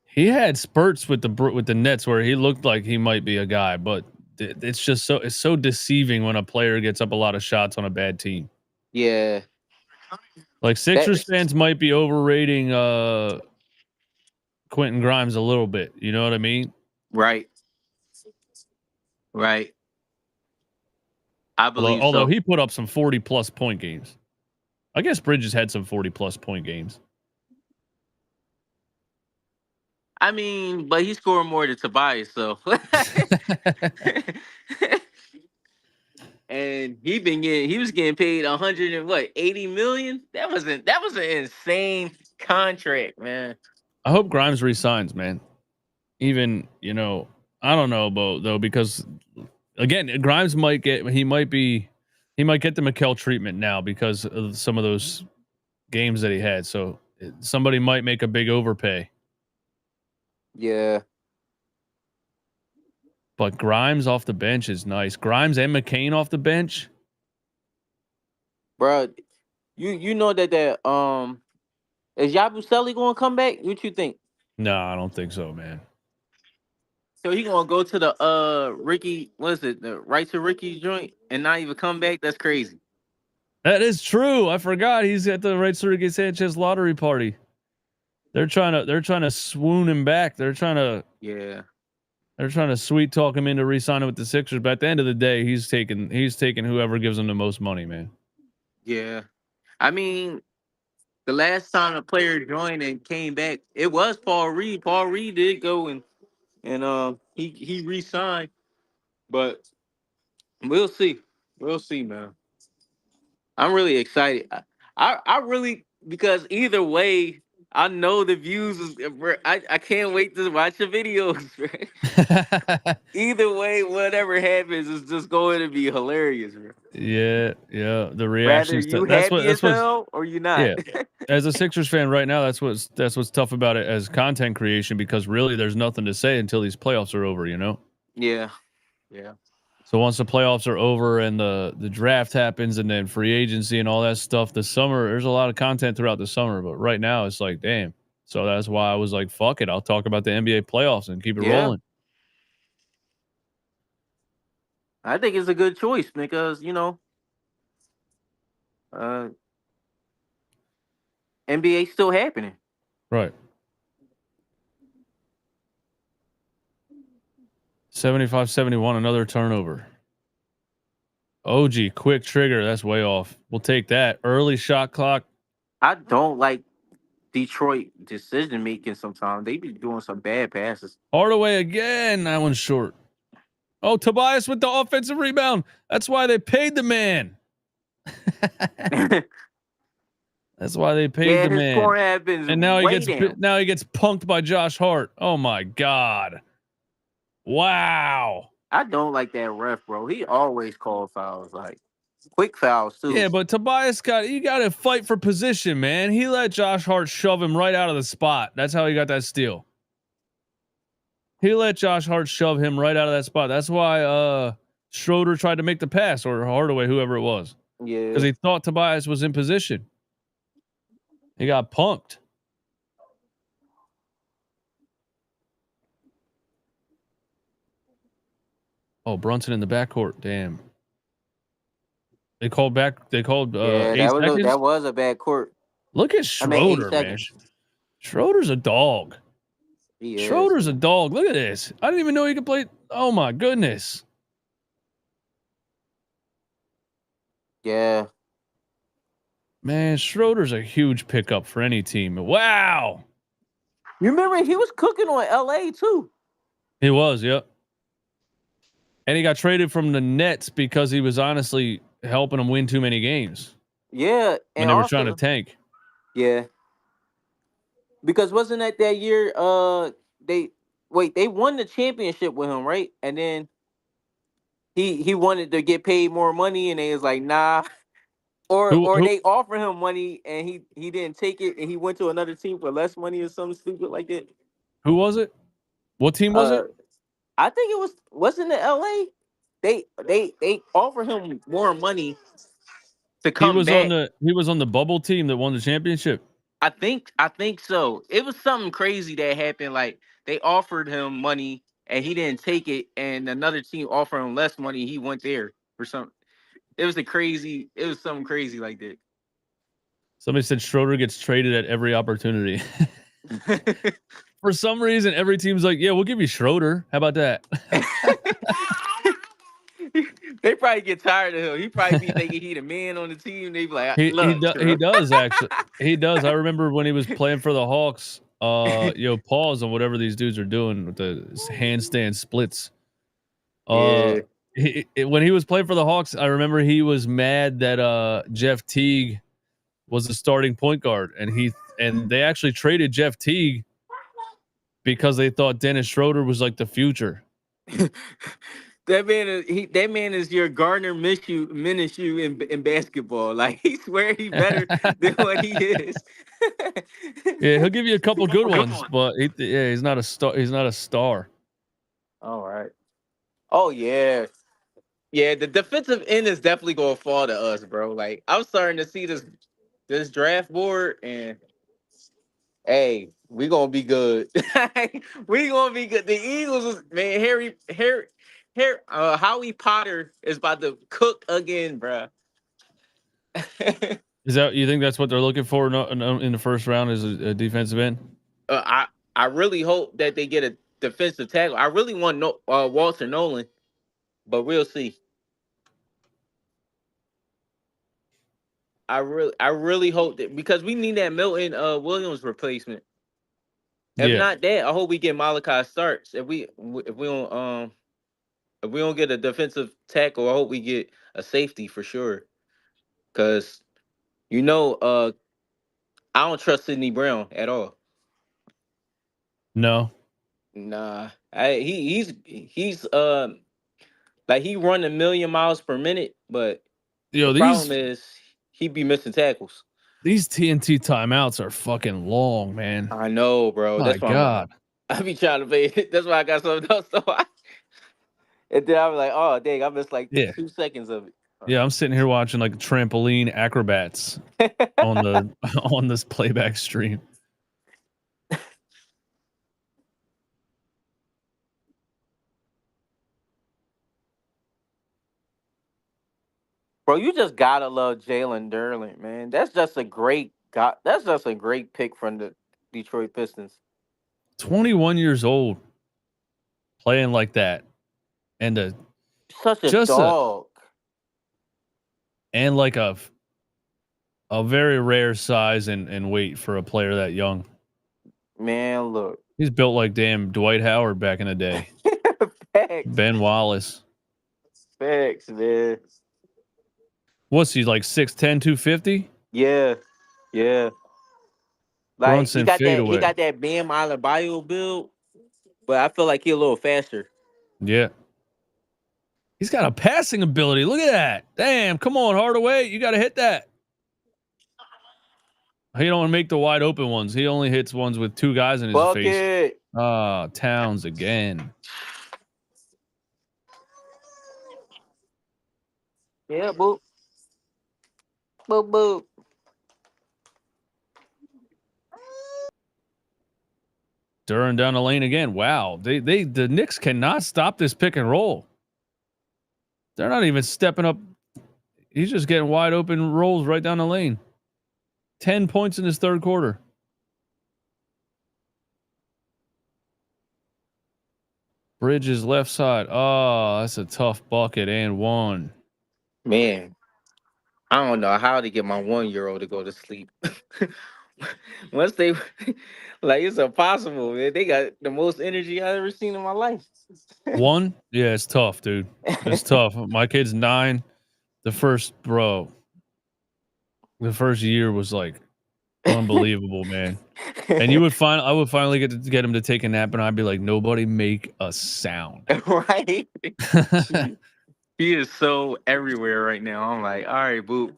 he had spurts with the Nets where he looked like he might be a guy, but it's just so deceiving when a player gets up a lot of shots on a bad team. Yeah. Like Sixers fans might be overrating Quentin Grimes a little bit. You know what I mean? Right. Right. I believe although he put up some 40+ point games. I guess Bridges had some 40+ point games. I mean, but he scored more than Tobias, so. And he was getting paid 80 million. That was an insane contract, man. I hope Grimes resigns, man. even, I don't know about though, because again, Grimes might get the Mikal treatment now because of some of those games that he had. So somebody might make a big overpay. Yeah, But Grimes off the bench is nice. Grimes and McCain off the bench. bro. You know that is Yabusele gonna come back? What you think? No, I don't think so, man. So he gonna go to the Ricky, what is it, the right to Ricky joint and not even come back? That's crazy. That is true. I forgot he's at the Right Ricky Sanchez lottery party. They're trying to swoon him back. They're trying to sweet talk him into re-signing with the Sixers. But at the end of the day, he's taking whoever gives him the most money, man. Yeah. I mean, the last time a player joined and came back, it was Paul Reed. Paul Reed did go and he re-signed, but we'll see. We'll see, man. I'm really excited. I really, because either way, I know the views is. I can't wait to watch the videos. Bro. Either way, whatever happens is just going to be hilarious, bro. Yeah. The Rather reactions. you That's happy as what's hell or you not. yeah. As a Sixers fan right now, that's what's tough about it as content creation, because really there's nothing to say until these playoffs are over, Yeah. Yeah. So once the playoffs are over and the draft happens and then free agency and all that stuff, the summer, there's a lot of content throughout the summer. But right now it's like, damn. So that's why I was like, fuck it. I'll talk about the NBA playoffs and keep it Yeah. rolling. I think it's a good choice because, uh NBA still happening. Right. 75-71, another turnover. OG, quick trigger. That's way off. We'll take that. Early shot clock. I don't like Detroit decision making sometimes. They be doing some bad passes. Hardaway again. That one's short. Oh, Tobias with the offensive rebound. That's why they paid the man. That's why they paid the his man. scoring happens And now he gets down. punked by Josh Hart. Oh my God. Wow. I don't like that ref, bro. He always calls fouls, like quick fouls too. Yeah, but Tobias you got to fight for position, man. He let Josh Hart shove him right out of the spot. That's how he got that steal. He let Josh Hart shove him right out of that spot. That's why Schroeder tried to make the pass, or Hardaway, whoever it was. Yeah. Because he thought Tobias was in position. He got punked. Oh, Brunson in the backcourt. Damn. They called back. They called 8 seconds. That was a bad court. Look at Schroeder, man. Schroeder's a dog. Schroeder's a dog. Look at this. I didn't even know he could play. Oh my goodness. Yeah. Man, Schroeder's a huge pickup for any team. Wow. You remember he was cooking on LA too. He was, yep. And he got traded from the Nets because he was honestly helping them win too many games. Yeah. And they were trying to tank. Yeah. Because wasn't that year they won the championship with him, right? And then he wanted to get paid more money and they was like, nah. Or they offered him money and he didn't take it and he went to another team for less money or something stupid like that. Who was it? What team was it? I think it wasn't it LA? They offered him more money to come back. He was on the bubble team that won the championship. I think so. It was something crazy that happened. Like they offered him money and he didn't take it, and another team offered him less money. He went there for something. It was something crazy like that. Somebody said Schroeder gets traded at every opportunity. For some reason, every team's like, yeah, we'll give you Schroeder. How about that? They probably get tired of him. He probably be thinking he the man on the team. They be like, he does actually. He does. I remember when he was playing for the Hawks. Pause on whatever these dudes are doing with the handstand splits. When he was playing for the Hawks, I remember he was mad that Jeff Teague was the starting point guard, and they actually traded Jeff Teague because they thought Dennis Schroeder was like the future. That man is your Gardner Minshew in basketball. Like he swear he better than what he is. Yeah, he'll give you a couple good ones, but he's not a star. He's not a star. All right. Oh yeah. Yeah, the defensive end is definitely gonna fall to us, bro. Like I'm starting to see this draft board, and hey, we gonna be good. We gonna be good. The Eagles is man, Harry, Howie Potter is about to cook again, bro. Is that you think that's what they're looking for in the first round is a defensive end? I really hope that they get a defensive tackle. I really want Walter Nolan, but we'll see. I really hope that because we need that Milton Williams replacement. If Yeah. not that, I hope we get Malachi starts. If we don't get a defensive tackle, I hope we get a safety for sure. Cause I don't trust Sidney Brown at all. No. Nah, he's like he run 1,000,000 miles per minute, but the problem is he be missing tackles. These TNT timeouts are fucking long, man. I know, bro. My That's why God. I be trying to pay. That's why I got something else. And then I was like, oh dang, I missed like Yeah. 2 seconds of it. Yeah, I'm sitting here watching like trampoline acrobats on this playback stream. Bro, you just gotta love Jalen Durlin, man. That's just a great pick from the Detroit Pistons. 21 years old, playing like that, and Such a dog. And like a very rare size and weight for a player that young. Man, look. He's built like damn Dwight Howard back in the day. Facts. Ben Wallace. Facts, man. What's he like 6'10", 250? Yeah. Yeah. Like Brunson he got that Bam Adebayo build, but I feel like he's a little faster. Yeah. He's got a passing ability. Look at that. Damn, come on, Hardaway. You got to hit that. He don't make the wide open ones. He only hits ones with two guys in his face. Towns again. Yeah, boop. Boop, boop. Duran down the lane again. Wow. The Knicks cannot stop this pick and roll. They're not even stepping up. He's just getting wide open rolls right down the lane. 10 points in his third quarter. Bridges left side. Oh, that's a tough bucket and one. Man, I don't know how to get my 1-year-old to go to sleep. Once they like it's impossible, man. They got the most energy I've ever seen in my life. One? Yeah, it's tough, dude. It's tough. My kid's 9. The first year was like unbelievable, man. And I would finally get him to take a nap, and I'd be like, nobody make a sound. Right? He is so everywhere right now. I'm like, all right, boop.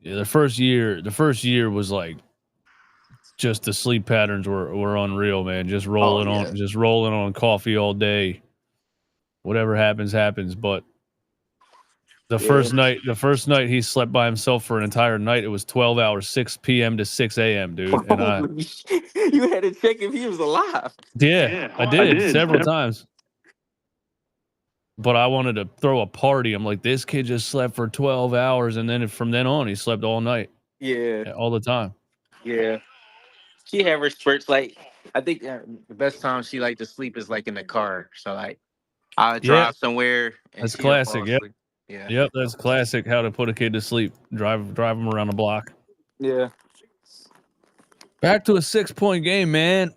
Yeah, the first year was like just the sleep patterns were unreal, man. Just rolling on coffee all day. Whatever happens. But the first night he slept by himself for an entire night. It was 12 hours, 6 p.m. to 6 a.m., dude. And you had to check if he was alive. Yeah, I did several times. But I wanted to throw a party. I'm like, this kid just slept for 12 hours, and then from then on, he slept all night. Yeah, all the time. Yeah, she had her spurts. Like I think the best time she liked to sleep is like in the car. So like I drive somewhere. And that's classic. Yep. Yeah. Yep. That's classic. How to put a kid to sleep. Drive them around the block. Yeah. Back to a 6-point game, man.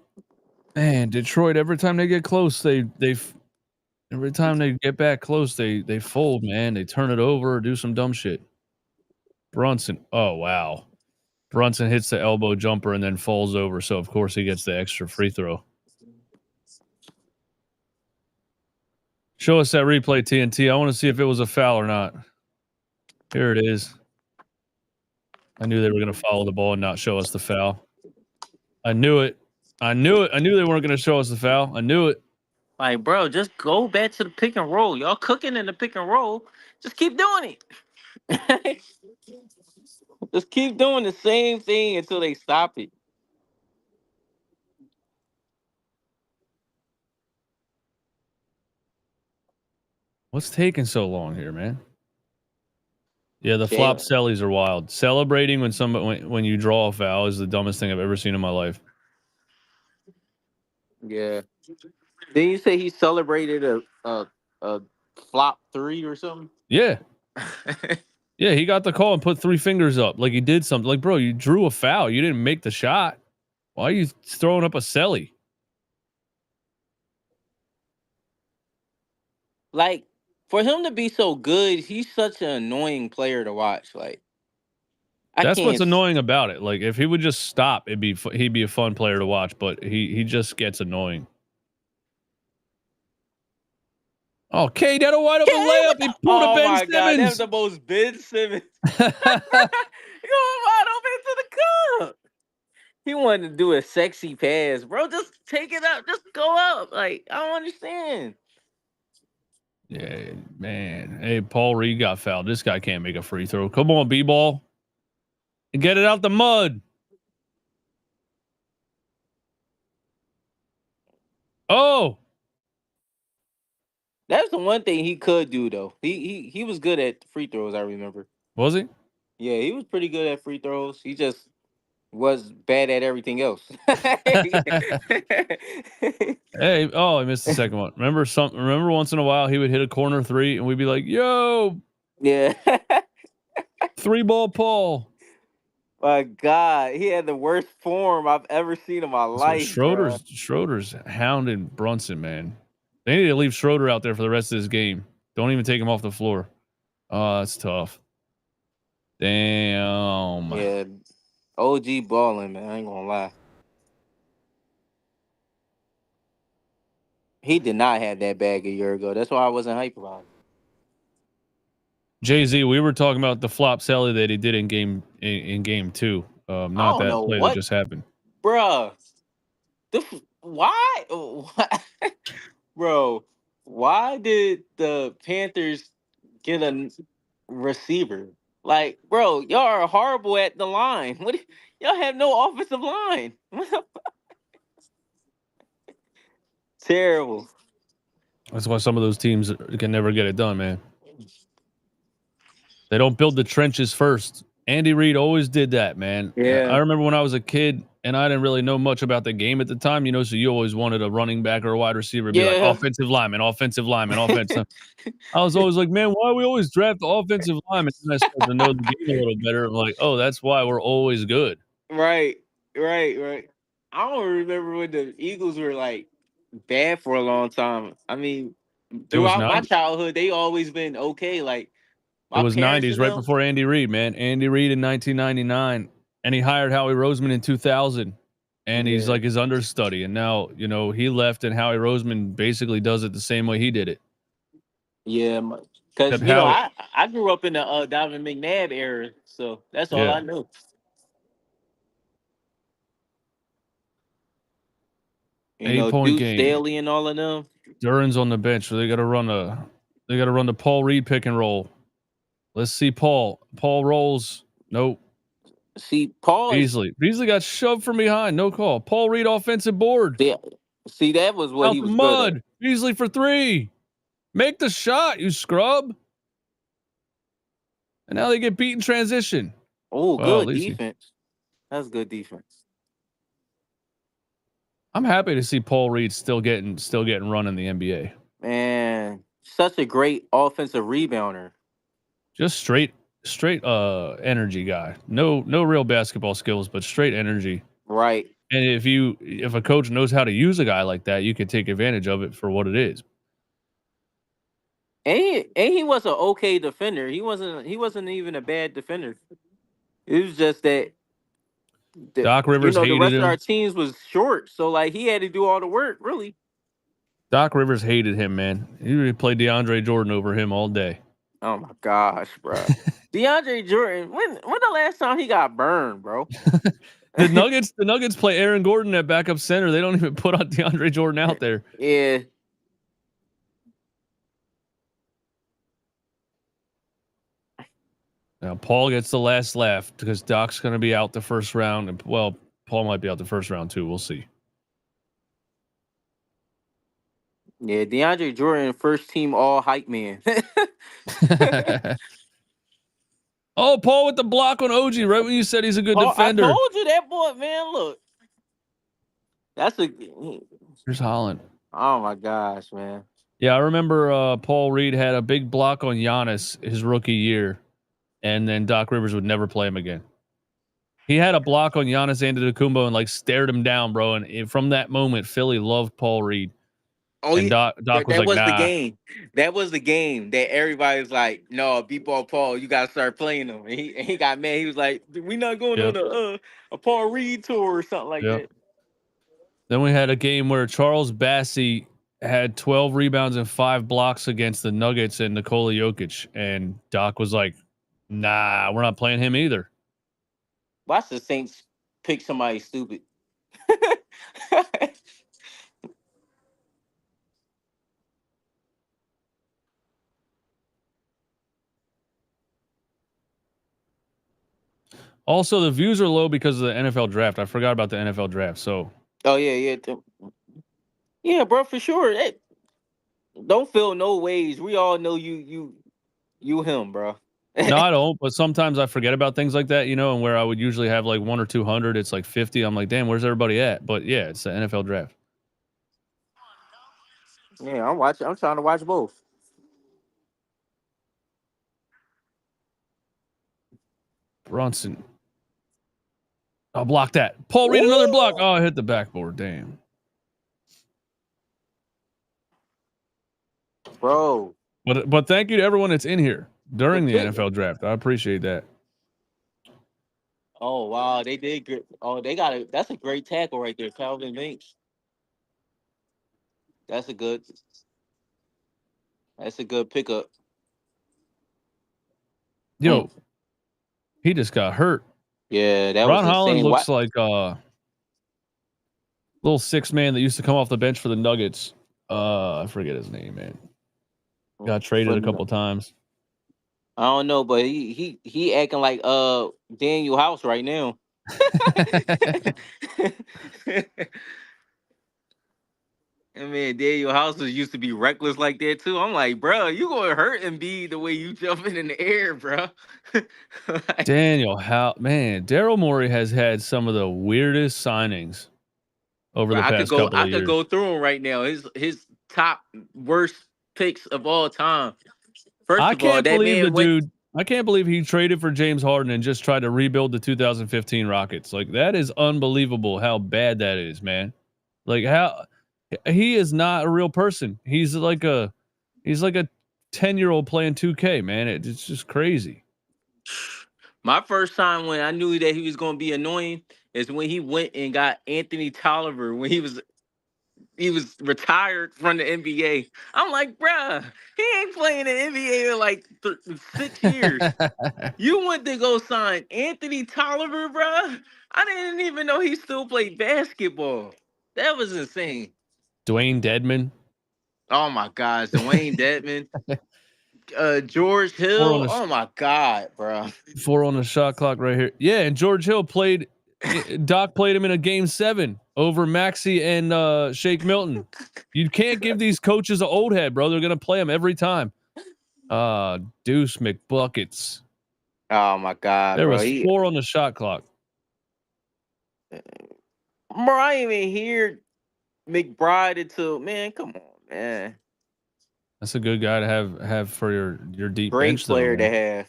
Man, Detroit. Every time they get close, they Every time they get back close, they fold, man. They turn it over or do some dumb shit. Brunson. Oh, wow. Brunson hits the elbow jumper and then falls over, so of course he gets the extra free throw. Show us that replay, TNT. I want to see if it was a foul or not. Here it is. I knew they were going to follow the ball and not show us the foul. I knew it. I knew it. I knew they weren't going to show us the foul. I knew it. Like, bro, just go back to the pick and roll. Y'all cooking in the pick and roll. Just keep doing it. Just keep doing the same thing until they stop it. What's taking so long here, man? Yeah, the Jalen. flop sellies are wild. Celebrating when you draw a foul is the dumbest thing I've ever seen in my life. Yeah. Didn't you say he celebrated a flop 3 or something? Yeah. Yeah, he got the call and put 3 fingers up like he did something. Like, bro, you drew a foul. You didn't make the shot. Why are you throwing up a celly? Like, for him to be so good, he's such an annoying player to watch. Like, That's what's annoying about it. Like, if he would just stop, he'd be a fun player to watch. But he just gets annoying. Oh, Cade had a wide open layup. He pulled a Ben Simmons. God, that's the most Ben Simmons. He going wide open into the cup. He wanted to do a sexy pass, bro. Just take it up. Just go up. Like, I don't understand. Yeah, man. Hey, Paul Reed got fouled. This guy can't make a free throw. Come on, B-ball. And get it out the mud. Oh. That's the one thing he could do, though. He was good at free throws, I remember. Was he? Yeah, he was pretty good at free throws. He just was bad at everything else. Hey, oh, I missed the second one. Remember once in a while he would hit a corner 3 and we'd be like, yo. Yeah. 3-ball Paul. My God, he had the worst form I've ever seen in my life. Schroeder's hounding Brunson, man. They need to leave Schroeder out there for the rest of this game. Don't even take him off the floor. Oh, that's tough. Damn. Yeah, OG balling, man. I ain't gonna lie. He did not have that bag a year ago. That's why I wasn't hype about it. Jay-Z, we were talking about the flop celly that he did in game 2. Not that play that just happened. Bruh. Why? Bro, why did the Panthers get a receiver? Like, bro, y'all are horrible at the line. Y'all have no offensive line. Terrible. That's why some of those teams can never get it done, man. They don't build the trenches first. Andy Reid always did that, man. Yeah. I remember when I was a kid and I didn't really know much about the game at the time, so you always wanted a running back or a wide receiver to be like offensive lineman. I was always like, man, why do we always draft the offensive lineman? And I started to know the game a little better. I'm like, oh, that's why we're always good. Right. I don't remember when the Eagles were like bad for a long time. I mean, throughout my childhood, they always been okay. Like, it was 90s, right before Andy Reid, man. Andy Reid in 1999, and he hired Howie Roseman in 2000, and he's like his understudy. And now, he left, and Howie Roseman basically does it the same way he did it. Yeah, because I grew up in the Donovan McNabb era, so that's all I knew. Eight-point Duke game. Staley and all of them. Duran's on the bench, so they got to run the Paul Reed pick and roll. Let's see Paul. Paul rolls. Nope. See, Paul Beasley got shoved from behind. No call. Paul Reed offensive board. Yeah. See, that was what out he was the mud. Good at. Beasley for 3. Make the shot, you scrub. And now they get beat in transition. Oh, good defense. That's good defense. I'm happy to see Paul Reed still getting run in the NBA. Man, such a great offensive rebounder. Just straight energy guy. No real basketball skills, but straight energy. Right. And if a coach knows how to use a guy like that, you can take advantage of it for what it is. And he was an okay defender. He wasn't even a bad defender. It was just that Doc Rivers the hated rest of our him. teams was short, so like he had to do all the work, really. Doc Rivers hated him, man. He would play DeAndre Jordan over him all day. Oh my gosh, bro. DeAndre Jordan, when the last time he got burned, bro? The Nuggets play Aaron Gordon at backup center. They don't even put on DeAndre Jordan out there. Yeah. Now Paul gets the last laugh because Doc's going to be out the first round, and well, Paul might be out the first round too. We'll see. Yeah, DeAndre Jordan, first team all hype man. Oh, Paul with the block on OG right when you said he's a good defender. I told you that boy, man. Look, that's a. Here's Holland. Oh my gosh, man. Yeah, I remember Paul Reed had a big block on Giannis his rookie year, and then Doc Rivers would never play him again. He had a block on Giannis Antetokounmpo and like stared him down, bro. And from that moment, Philly loved Paul Reed. Oh, and Doc was like, nah. the game. That was the game that everybody's like, no, B-ball Paul, you gotta start playing him. And he got mad. He was like, we not going on a Paul Reed tour or something like that. Then we had a game where Charles Bassey had 12 rebounds and 5 blocks against the Nuggets and Nikola Jokic, and Doc was like, nah, we're not playing him either. Watch the Saints pick somebody stupid. Also, the views are low because of the NFL draft. I forgot about the NFL draft. So, oh yeah, bro, for sure. Hey, don't feel no ways. We all know you him, bro. No, I don't. But sometimes I forget about things like that, and where I would usually have like 100 or 200, it's like 50. I'm like, damn, where's everybody at? But yeah, it's the NFL draft. Yeah, I'm trying to watch both. Brunson. I'll block that. Paul Reed, another block. Oh, I hit the backboard. Damn. Bro. But thank you to everyone that's in here during the NFL draft. I appreciate that. Oh wow, they did good. Oh, that's a great tackle right there, Calvin Banks. That's a good pickup. Yo, he just got hurt. Yeah, that Ron was Holland insane. looks like a little 6-man that used to come off the bench for the Nuggets. I forget his name, man. Got traded a couple times. I don't know, but he acting like Daniel House right now. I mean, Daniel House used to be reckless like that too. I'm like, bro, you gonna hurt Embiid the way you jumping in the air, bro. Daniel House, man, Daryl Morey has had some of the weirdest signings over the past couple of years. I could go through them right now. His top worst picks of all time. I can't believe he traded for James Harden and just tried to rebuild the 2015 Rockets. Like, that is unbelievable how bad that is, man. Like, how he is not a real person. He's like a 10-year-old playing 2K, man. It's just crazy. My first time when I knew that he was going to be annoying is when he went and got Anthony Tolliver when he was retired from the NBA. I'm like, bruh, he ain't playing the NBA in like 6 years. You went to go sign Anthony Tolliver, bruh? I didn't even know he still played basketball. That was insane. Dwayne Dedman. Oh my gosh, Dwayne Dedman. George Hill. Oh my God, bro. 4 on the shot clock right here. Yeah, and George Hill played. Doc played him in a game 7 over Maxey and Shake Milton. You can't give these coaches an old head, bro. They're gonna play him every time. Deuce McBuckets. Oh my God, there bro. was 4 on the shot clock. Bro, I didn't even hear McBride until, man. Come on, man. That's a good guy to have for your deep great bench. Player though, to have.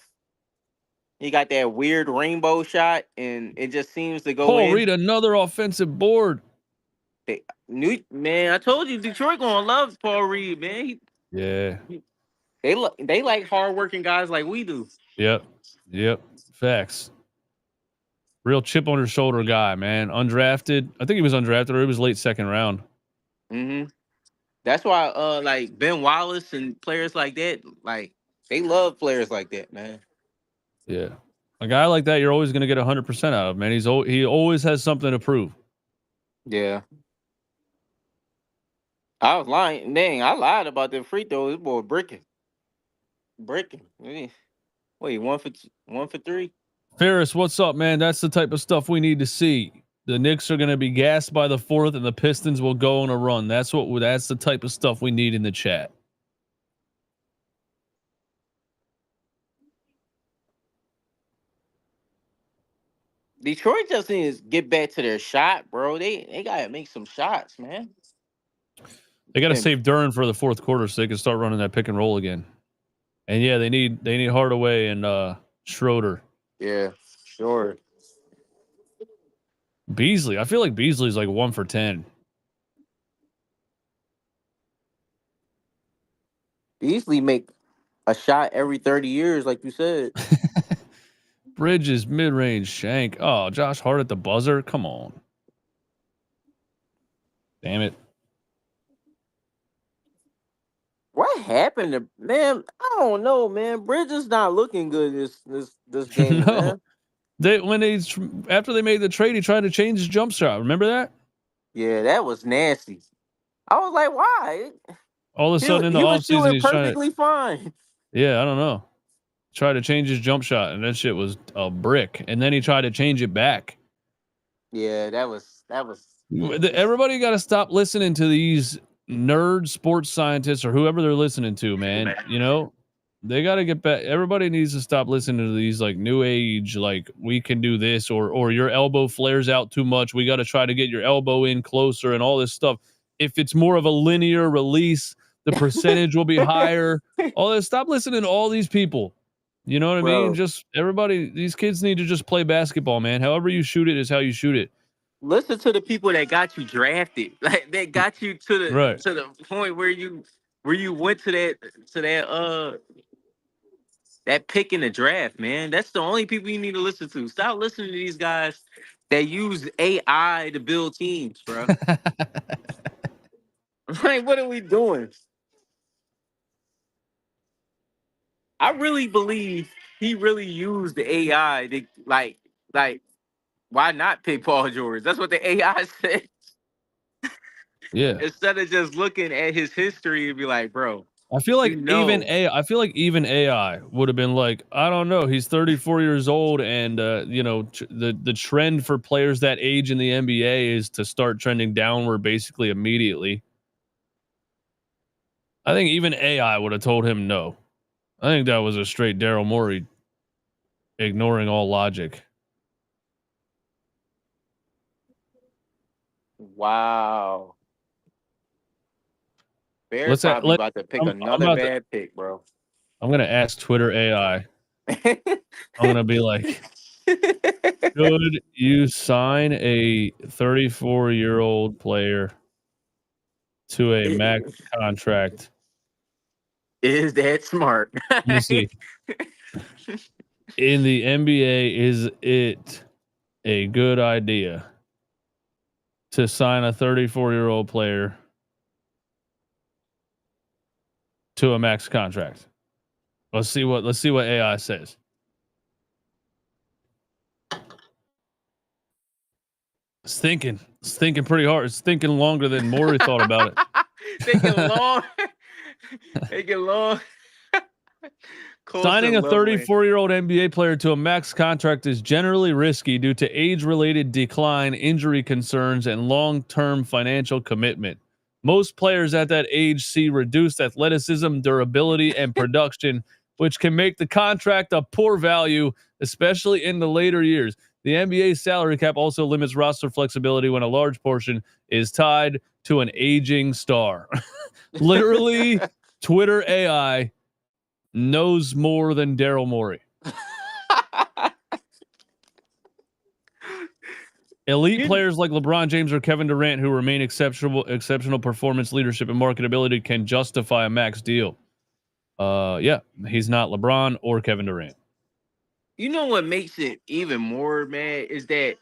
He got that weird rainbow shot, and it just seems to go Paul in. Reed, another offensive board. Man, I told you Detroit gonna love Paul Reed, man. They like hardworking guys like we do. Yep. Facts. Real chip on your shoulder guy, man. Undrafted. I think he was undrafted or he was late second round. Hmm. That's why, like Ben Wallace and players like that, like they love players like that, man. Yeah. A guy like that, you're always going to get 100% out of, man. He always has something to prove. Yeah. I was lying. Dang, I lied about the free throw. This boy bricking. Wait, 1 for 3. Ferris, what's up, man? That's the type of stuff we need to see. The Knicks are going to be gassed by the fourth, and the Pistons will go on a run. That's the type of stuff we need in the chat. Detroit just needs to get back to their shot, bro. They gotta make some shots, man. They got to And- save Duren for the fourth quarter so they can start running that pick and roll again. And yeah, they need Hardaway and Schroeder. Yeah, sure. Beasley. I feel like Beasley's like 1 for 10. Beasley make a shot every 30 years, like you said. Bridges mid-range shank. Oh, Josh Hart at the buzzer. Come on. Damn it. What happened to man? I don't know, man. Bridges not looking good this game, No. man. After they made the trade, he tried to change his jump shot. Remember that? Yeah, that was nasty. I was like, why? All of a sudden in the He was offseason, doing he's trying to. perfectly fine. Yeah, I don't know. Tried to change his jump shot, and that shit was a brick. And then he tried to change it back. Yeah, that was. Everybody got to stop listening to these nerd sports scientists or whoever they're listening to, man. You know, they got to get back. Everybody needs to stop listening to these like new age, like we can do this or your elbow flares out too much. We got to try to get your elbow in closer and all this stuff. If it's more of a linear release, the percentage will be higher. All this. Stop listening to all these people. You know what I mean? Just everybody, these kids need to just play basketball, man. However you shoot it is how you shoot it. Listen to the people that got you drafted. Like that got you to the point where you went to that pick in the draft, man. That's the only people you need to listen to. Stop listening to these guys that use AI to build teams, bro. Like, what are we doing? I really believe he really used the AI to like why not pick Paul George? That's what the AI said. Yeah. Instead of just looking at his history and be like, bro. I feel like even AI would have been like, I don't know, he's 34 years old, and the trend for players that age in the NBA is to start trending downward basically immediately. I think even AI would have told him no. I think that was a straight Daryl Morey ignoring all logic. Wow. Bears probably about to pick another bad pick, bro. I'm gonna ask Twitter AI. I'm gonna be like, should you sign a 34-year-old player to a max contract? Is that smart? Let me see. In the NBA, is it a good idea to sign a 34-year-old player to a max contract? Let's see what AI says. It's thinking pretty hard. It's thinking longer than Morey thought about it. Thinking long. Signing a 34-year-old NBA player to a max contract is generally risky due to age-related decline, injury concerns, and long-term financial commitment. Most players at that age see reduced athleticism, durability, and production, which can make the contract a poor value, especially in the later years. The NBA's salary cap also limits roster flexibility when a large portion is tied to an aging star. Literally, Twitter AI knows more than Daryl Morey. Elite players like LeBron James or Kevin Durant who remain exceptional performance, leadership, and marketability can justify a max deal. Yeah, he's not LeBron or Kevin Durant. You know what makes it even more mad is that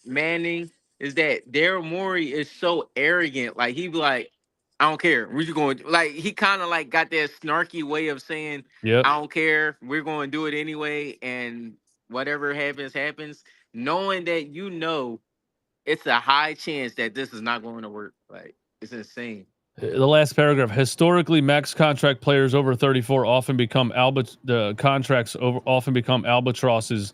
Manning is that Daryl Morey is so arrogant. Like he be like, I don't care. We're just going like he kind of like got that snarky way of saying, Yep. I don't care. We're going to do it anyway, and whatever happens, happens. Knowing that it's a high chance that this is not going to work. Like it's insane. The last paragraph. Historically, max contract players over 34 often become often become albatrosses.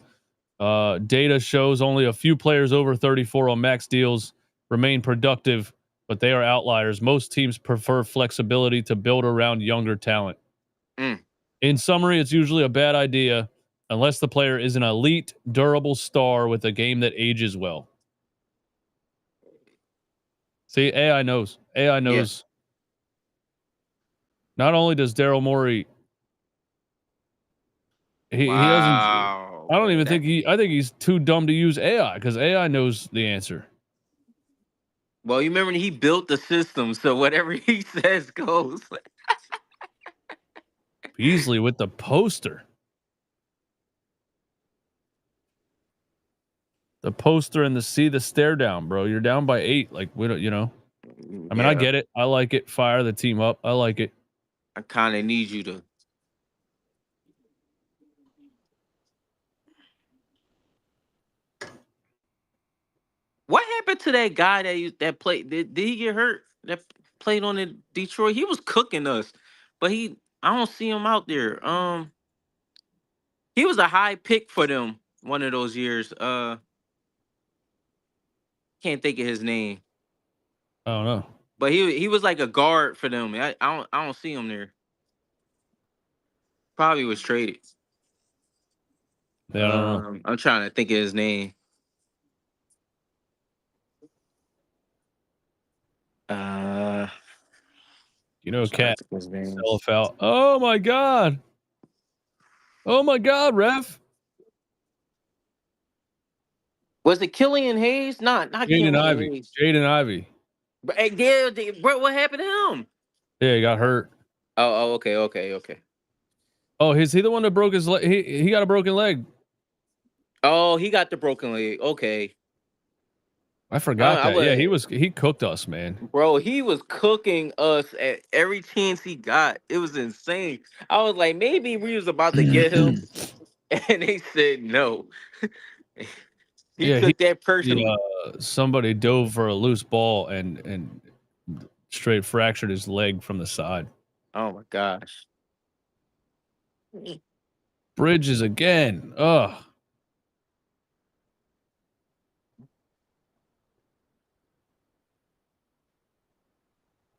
Data shows only a few players over 34 on max deals remain productive, but they are outliers. Most teams prefer flexibility to build around younger talent. Mm. In summary, it's usually a bad idea unless the player is an elite, durable star with a game that ages well. See, AI knows. AI Yeah. knows. Not only does Daryl Morey, he doesn't. Wow, I don't bro. even think I think he's too dumb to use AI because AI knows the answer. Well, you remember he built the system, so whatever he says goes. Beasley with the poster. The poster and the stare down, bro. You're down by 8. Like we don't, I mean, I Yeah, get it. I like it. Fire the team up. I like it. I kind of need you to. What happened to that guy that played? Did he get hurt? That played on the Detroit. He was cooking us, but I don't see him out there. He was a high pick for them one of those years. Can't think of his name, I don't know. but he was like a guard for them. I don't see him there. Probably was traded. Yeah, I don't know. I'm trying to think of his name. Uh, trying Cat to think of his name. sell a foul. Oh my god. Oh my god, ref. Was it Killian Hayes? Not Jaden Killian Ivy. Hayes. Jaden Ivy. But yeah, bro, what happened to him? Yeah, he got hurt. Okay. Oh, is he the one that broke his leg? He got a broken leg. Oh, he got the broken leg. Okay. I forgot I that. Yeah, was, he cooked us, man. bro. He was cooking us at every chance he got. It was insane. I was like, maybe we was about to get him, and they said no. He Yeah, took that personally. somebody dove for a loose ball and straight fractured his leg from the side. Oh my gosh. Bridges again. Ugh.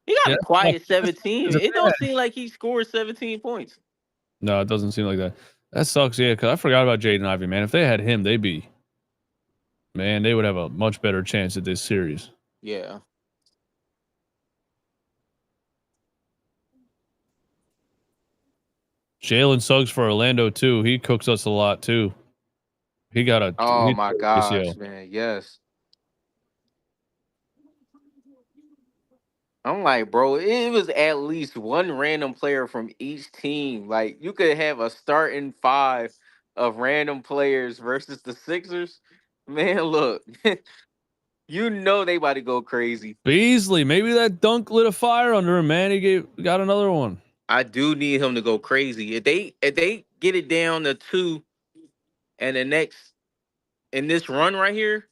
He got Yeah, a quiet 17. that's It don't seem like he scored 17 points. no, it doesn't seem like that. That sucks. Yeah, because I forgot about Jaden Ivey, man. If they had him, they would have a much better chance at this series. Yeah. Jalen Suggs for Orlando too. He cooks us a lot too. He got a Oh he my tore gosh, ACL. man. Yes. I'm like, bro, it was at least one random player from each team. Like, you could have a starting five of random players versus the Sixers. Man, look, you know they about to go crazy. Beasley, maybe that dunk lit a fire under him, man. Got another one. I do need him to go crazy. If they get it down to 2 and in this run right here,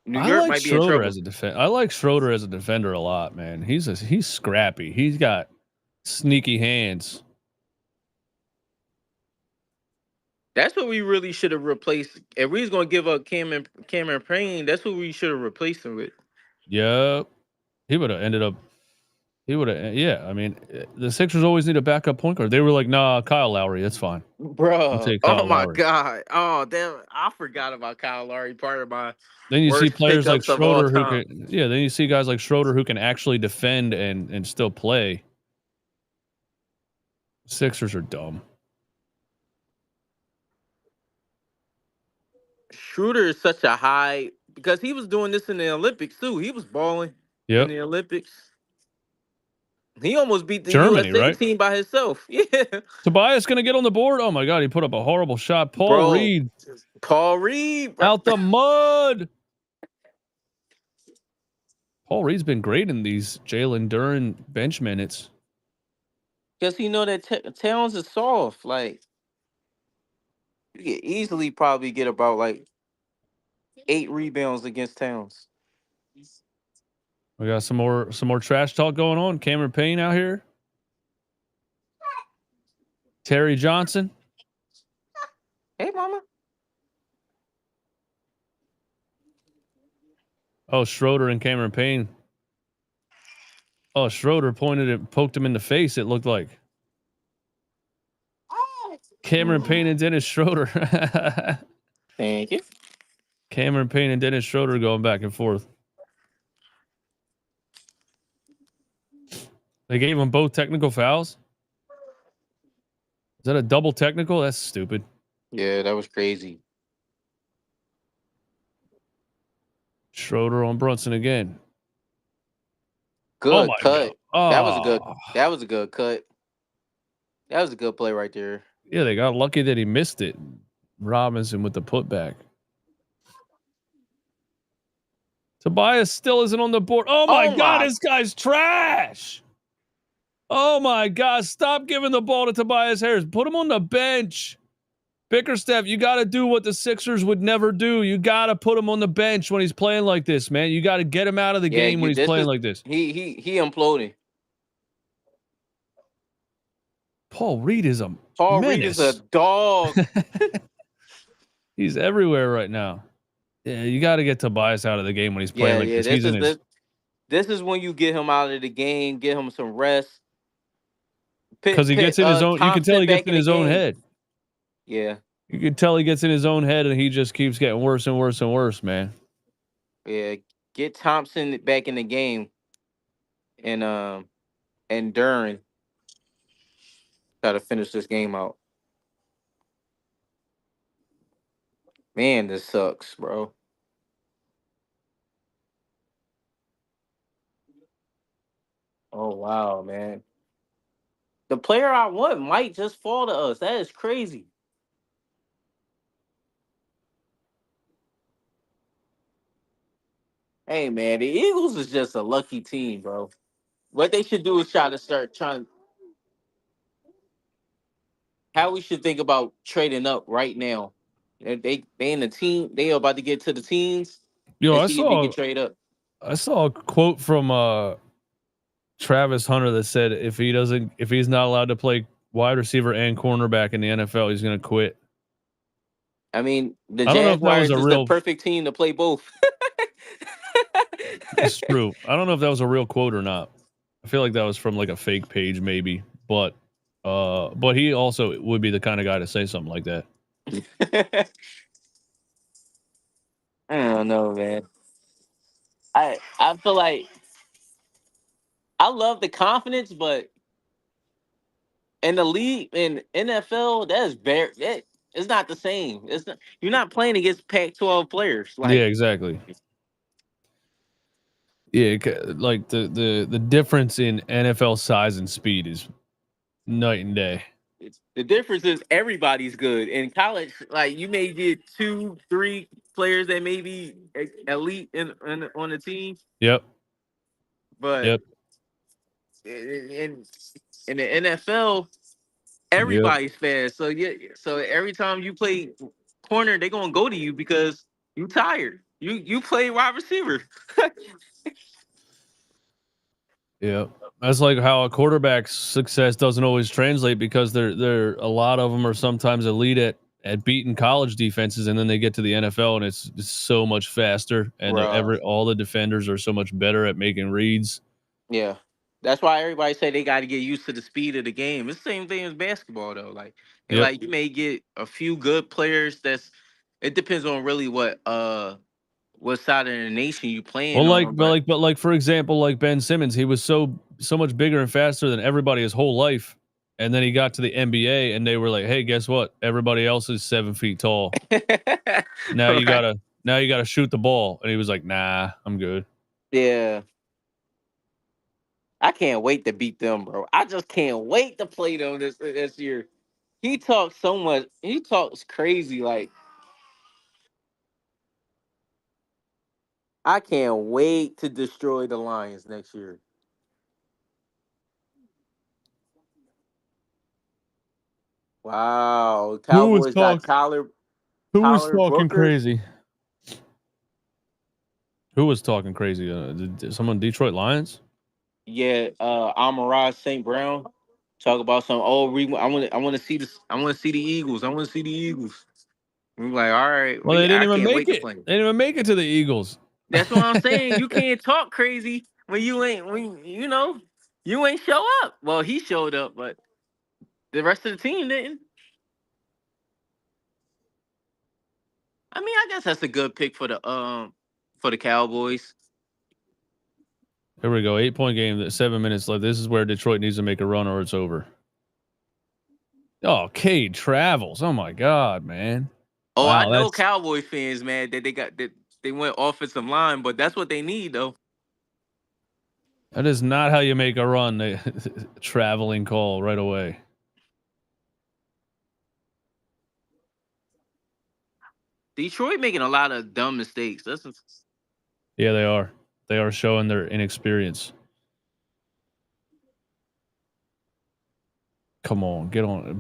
New I York like might be in Schroeder trouble. as a defender. I like Schroeder as a defender a lot, man. He's scrappy. He's got sneaky hands. That's what we really should have replaced. If we was gonna give up Cameron Payne, that's what we should have replaced him with. Yep. He would have ended up. He would have. Yeah. I mean, the Sixers always need a backup point guard. They were like, nah, Kyle Lowry. That's fine. I'll Bro, take oh Kyle my Lowry. god. Oh damn, I forgot about Kyle Lowry, part of my Then you see worst players like pickups of all Schroeder who time. can. Yeah. Then you see guys like Schroeder who can actually defend and still play. Sixers are dumb. Schroeder is such a high because he was doing this in the Olympics too. He was balling in Yep. the Olympics. He almost beat the Germany, USA right? team by himself. Yeah, Tobias going to get on the board. Oh my God, he put up a horrible shot. Paul bro. Reed Paul Reed, bro. out the mud. Paul Reed's been great in these Jalen Duren bench minutes. Because he know that Towns is soft. Like you can easily probably get about like 8 rebounds against Towns. We got some more trash talk going on. Cameron Payne out here. Terry Johnson. Hey, mama. Oh, Schroeder and Cameron Payne. Oh, Schroeder poked him in the face, it looked like. Cameron Payne and Dennis Schroeder. Thank you. Cameron Payne and Dennis Schroeder going back and forth. They gave them both technical fouls. Is that a double technical? That's stupid. Yeah, that was crazy. Schroeder on Brunson again. Good cut. Oh. That was a good. That was a good cut. That was a good play right there. Yeah, they got lucky that he missed it. Robinson with the putback. Tobias still isn't on the board. Oh my God, this guy's trash. Oh my God, stop giving the ball to Tobias Harris. Put him on the bench. Bickerstaff, you got to do what the Sixers would never do. You got to put him on the bench when he's playing like this, man. You got to get him out of the game when he's playing like this. He imploding. Paul Reed is a Reed is a dog. He's everywhere right now. Yeah, you got to get Tobias out of the game when he's playing like this. This is when you get him out of the game, get him some rest. Because he gets in his own. You can tell he gets in his own head. Yeah. You can tell he gets in his own head, and he just keeps getting worse and worse and worse, man. Yeah, get Thompson back in the game, and Duren try to finish this game out. Man, this sucks, bro. Oh wow, man. The player I want might just fall to us. That is crazy. Hey man, the Eagles is just a lucky team, bro. What they should do is how we should think about trading up right now. They in the team. They are about to get to the teams. Yo, see if we can trade up. I saw a quote from Travis Hunter that said if he's not allowed to play wide receiver and cornerback in the NFL, he's going to quit. I mean, the Jaguars is the perfect team to play both. It's true. I don't know if that was a real quote or not. I feel like that was from like a fake page, maybe. But he also would be the kind of guy to say something like that. I don't know, man. I feel like I love the confidence, but in the league in NFL, it's not the same. It's not, you're not playing against Pac-12 players. Yeah, exactly. Yeah, like the difference in NFL size and speed is night and day. The difference is everybody's good. In college, like you may get 2-3 players that may be elite on the team. Yep. But in the NFL, everybody's fast. So so every time you play corner, they're gonna go to you because you tired. You play wide receiver. Yeah, that's like how a quarterback's success doesn't always translate because they're a lot of them are sometimes elite at beating college defenses, and then they get to the NFL and it's so much faster, and all the defenders are so much better at making reads. Yeah, that's why everybody say they got to get used to the speed of the game. It's the same thing as basketball, though. Like you may get a few good players. It depends on really what side of the nation you playing. Well, but for example, like Ben Simmons, he was so much bigger and faster than everybody his whole life, and then he got to the NBA, and they were like, "Hey, guess what? Everybody else is 7 feet tall. Now you gotta shoot the ball." And he was like, "Nah, I'm good." Yeah, I can't wait to beat them, bro. I just can't wait to play them this year. He talks so much. He talks crazy. Like I can't wait to destroy the Lions next year. Wow, Who was Cowboys got talk? Who was Tyler talking Booker. crazy? Who was talking crazy? Someone Detroit Lions? Yeah, Amon-Ra St. Brown. Talk about some old I want to see this. I want to see the Eagles. I want to see the Eagles. I'm like, all right, Well, they didn't I even can't make wait to it. play. They didn't even make it to the Eagles. That's what I'm saying. You can't talk crazy when you ain't show up. Well, he showed up, but the rest of the team didn't. I mean, I guess that's a good pick for the Cowboys. Here we go. 8-point game. 7 minutes left. This is where Detroit needs to make a run or it's over. Oh, Cade travels. Oh my God, man. Oh, I Wow, know that's Cowboy fans, man, that they went offensive line, but that's what they need though. that is not how you make a run. Traveling call right away. Detroit making a lot of dumb mistakes. Yeah, they are. They are showing their inexperience. Come on, get on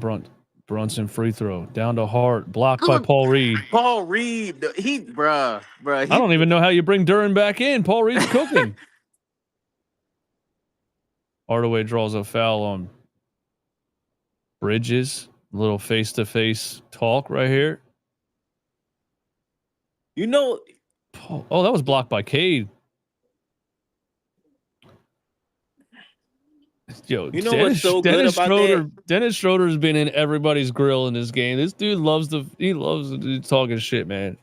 Brunson free throw down to Hart, blocked by good. Paul Reed. Paul Reed, bruh, I don't even know how you bring Duran back in. Paul Reed's cooking. Hardaway draws a foul on Bridges. A little face-to-face talk right here. You know, Oh, that was blocked by Cade. Yo, you know what's so good about that? Dennis Schroeder's been in everybody's grill in this game. This dude loves talking shit, man.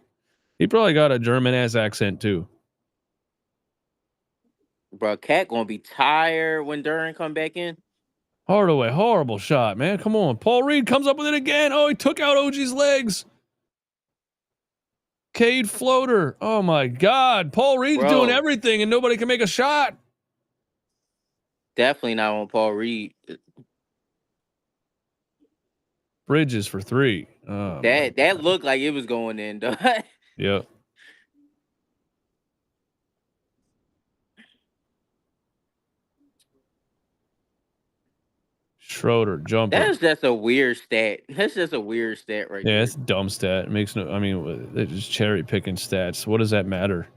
He probably got a German ass accent too. Bro, Cat gonna be tired when Duran come back in. Hardaway, horrible shot, man. Come on. Paul Reed comes up with it again. Oh, he took out OG's legs. Cade floater. Oh my God. Paul Reed's doing Bro, everything and nobody can make a shot. definitely not on Paul Reed. Bridges for 3. Oh, That looked like it was going in, though. yep. Schroeder jumper. That's just a weird stat. That's just a weird stat right Yeah, there. it's a dumb stat. It makes no. I mean, they're just cherry picking stats. What does that matter?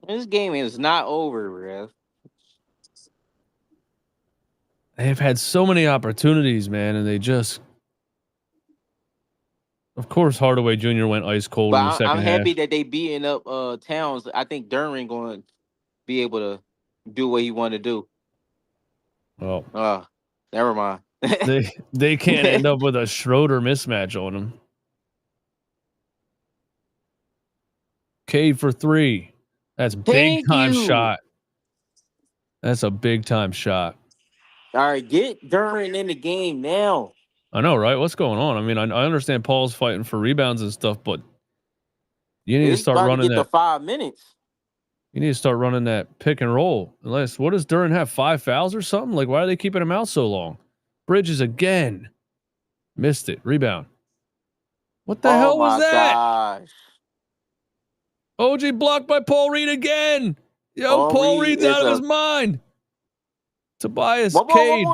This game is not over, bro. They've had so many opportunities, man, and they just. Of course, Hardaway Jr. went ice cold in the But I'm second half. happy that they beating up Towns. I think Duran going to be able to do what he want to do. Well, Never mind. they can't end up with a Schroeder mismatch on them. Cade for 3. That's big time shot. That's a big time shot. All right, get Duran in the game now. I know, right? What's going on? I mean, I understand Paul's fighting for rebounds and stuff, but you need to start running the 5 minutes. You need to start running that pick and roll. Unless, what does Duran have? 5 fouls or something? Like, why are they keeping him out so long? Bridges again. Missed it. Rebound. What the hell was that? Gosh. OG blocked by Paul Reed again. Yo, Paul Reed's out of his mind. Tobias, Cade,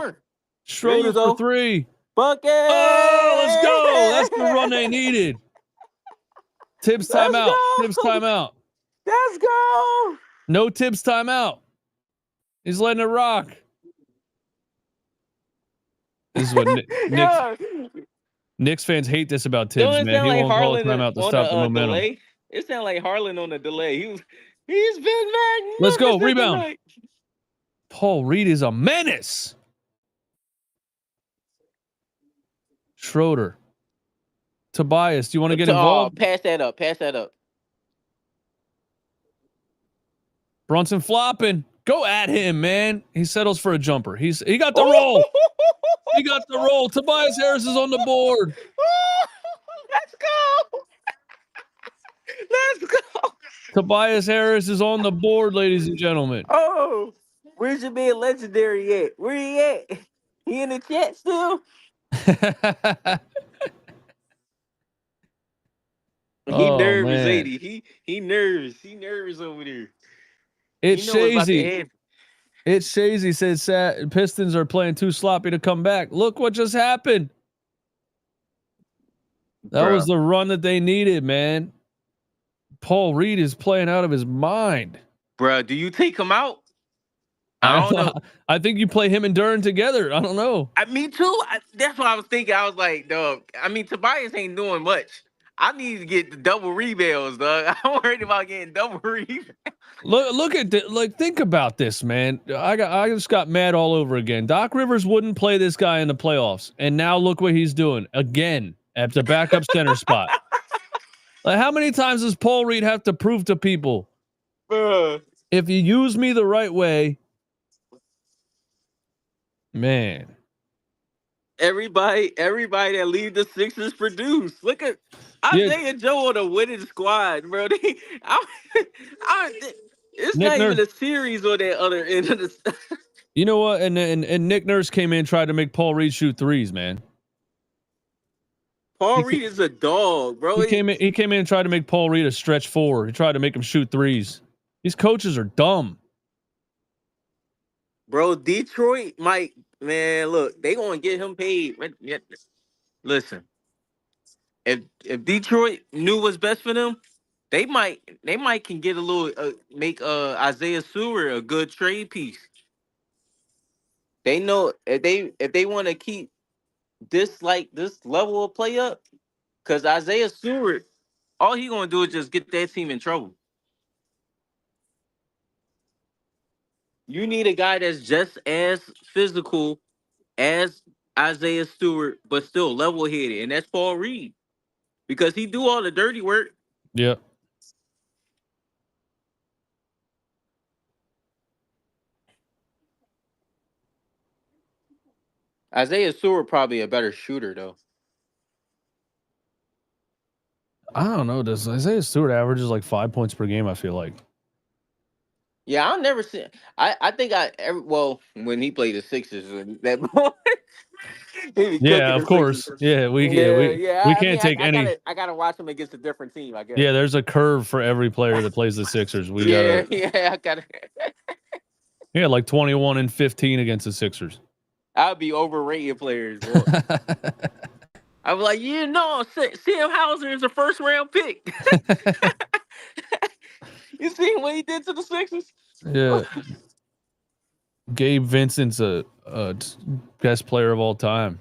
Schroeder for 3. Bucket! Oh, let's go. That's the run they needed. Tibbs timeout. Tibbs timeout. Let's go. No Tibbs timeout. He's letting it rock. This is what Knicks fans hate this about Tibbs, man. He won't call a timeout to stop the momentum. Delay? It sounded like Harlan on the delay. He's been magnificent. Let's go. Rebound. Tonight. Paul Reed is a menace. Schroeder. Tobias, do you want to get involved? Pass that up. Brunson flopping. Go at him, man. He settles for a jumper. He got the roll. He got the roll. Tobias Harris is on the board. Let's go. Tobias Harris is on the board, ladies and gentlemen. Oh, where's your man Legendary at? Where he at? He in the chat still? He Oh nervous, ain't man, he? He nervous. He nervous over there. He it's know what's about to Shazy. happen. It's Shazy says Pistons are playing too sloppy to come back. Look what just happened. That was Bruh. the run that they needed, man. Paul Reed is playing out of his mind. Bruh, do you take him out? I I don't know. I think you play him and Duran together. I don't know. Me too. That's what I was thinking. I was like, dog. I mean, Tobias ain't doing much. I need to get the double rebounds, dog. I'm worried about getting double rebounds. Look at think about this, man. I just got mad all over again. Doc Rivers wouldn't play this guy in the playoffs, and now look what he's doing again at the backup center spot. Like, how many times does Paul Reed have to prove to people? Bruh. If you use me the right way, man. Everybody that leave the Sixers produce. Look at Isaiah Joe on a winning squad, bro. It's Nick not even Nurse. a series on that other end of the. You know what? And Nick Nurse came in and tried to make Paul Reed shoot threes, man. Paul Reed is a dog, bro. He came in and tried to make Paul Reed a stretch four. He tried to make him shoot threes. These coaches are dumb. Bro, Detroit might, man, look, they gonna get him paid. Listen, if Detroit knew what's best for them, they might can get a little make Isaiah Stewart a good trade piece. They know if they want to keep this level of play up, because Isaiah Stewart, all he gonna do is just get that team in trouble. You need a guy that's just as physical as Isaiah Stewart, but still level headed, and that's Paul Reed, because he do all the dirty work. Yep. Isaiah Stewart probably a better shooter though. I don't know. Does Isaiah Stewart averages like 5 points per game? I feel like. Yeah, I'll never see. I think when he played the Sixers, that boy, he be Yeah, cooking of the course. Sixers. Yeah, we I can't mean, take any. I gotta watch him against a different team. I guess. Yeah, there's a curve for every player that plays the Sixers. We gotta. I gotta. Yeah, like 21 and 15 against the Sixers. I'll be overrated players, bro. I'm like, Sam Hauser is a first round pick. You see what he did to the Sixers? Yeah. Gabe Vincent's a best player of all time.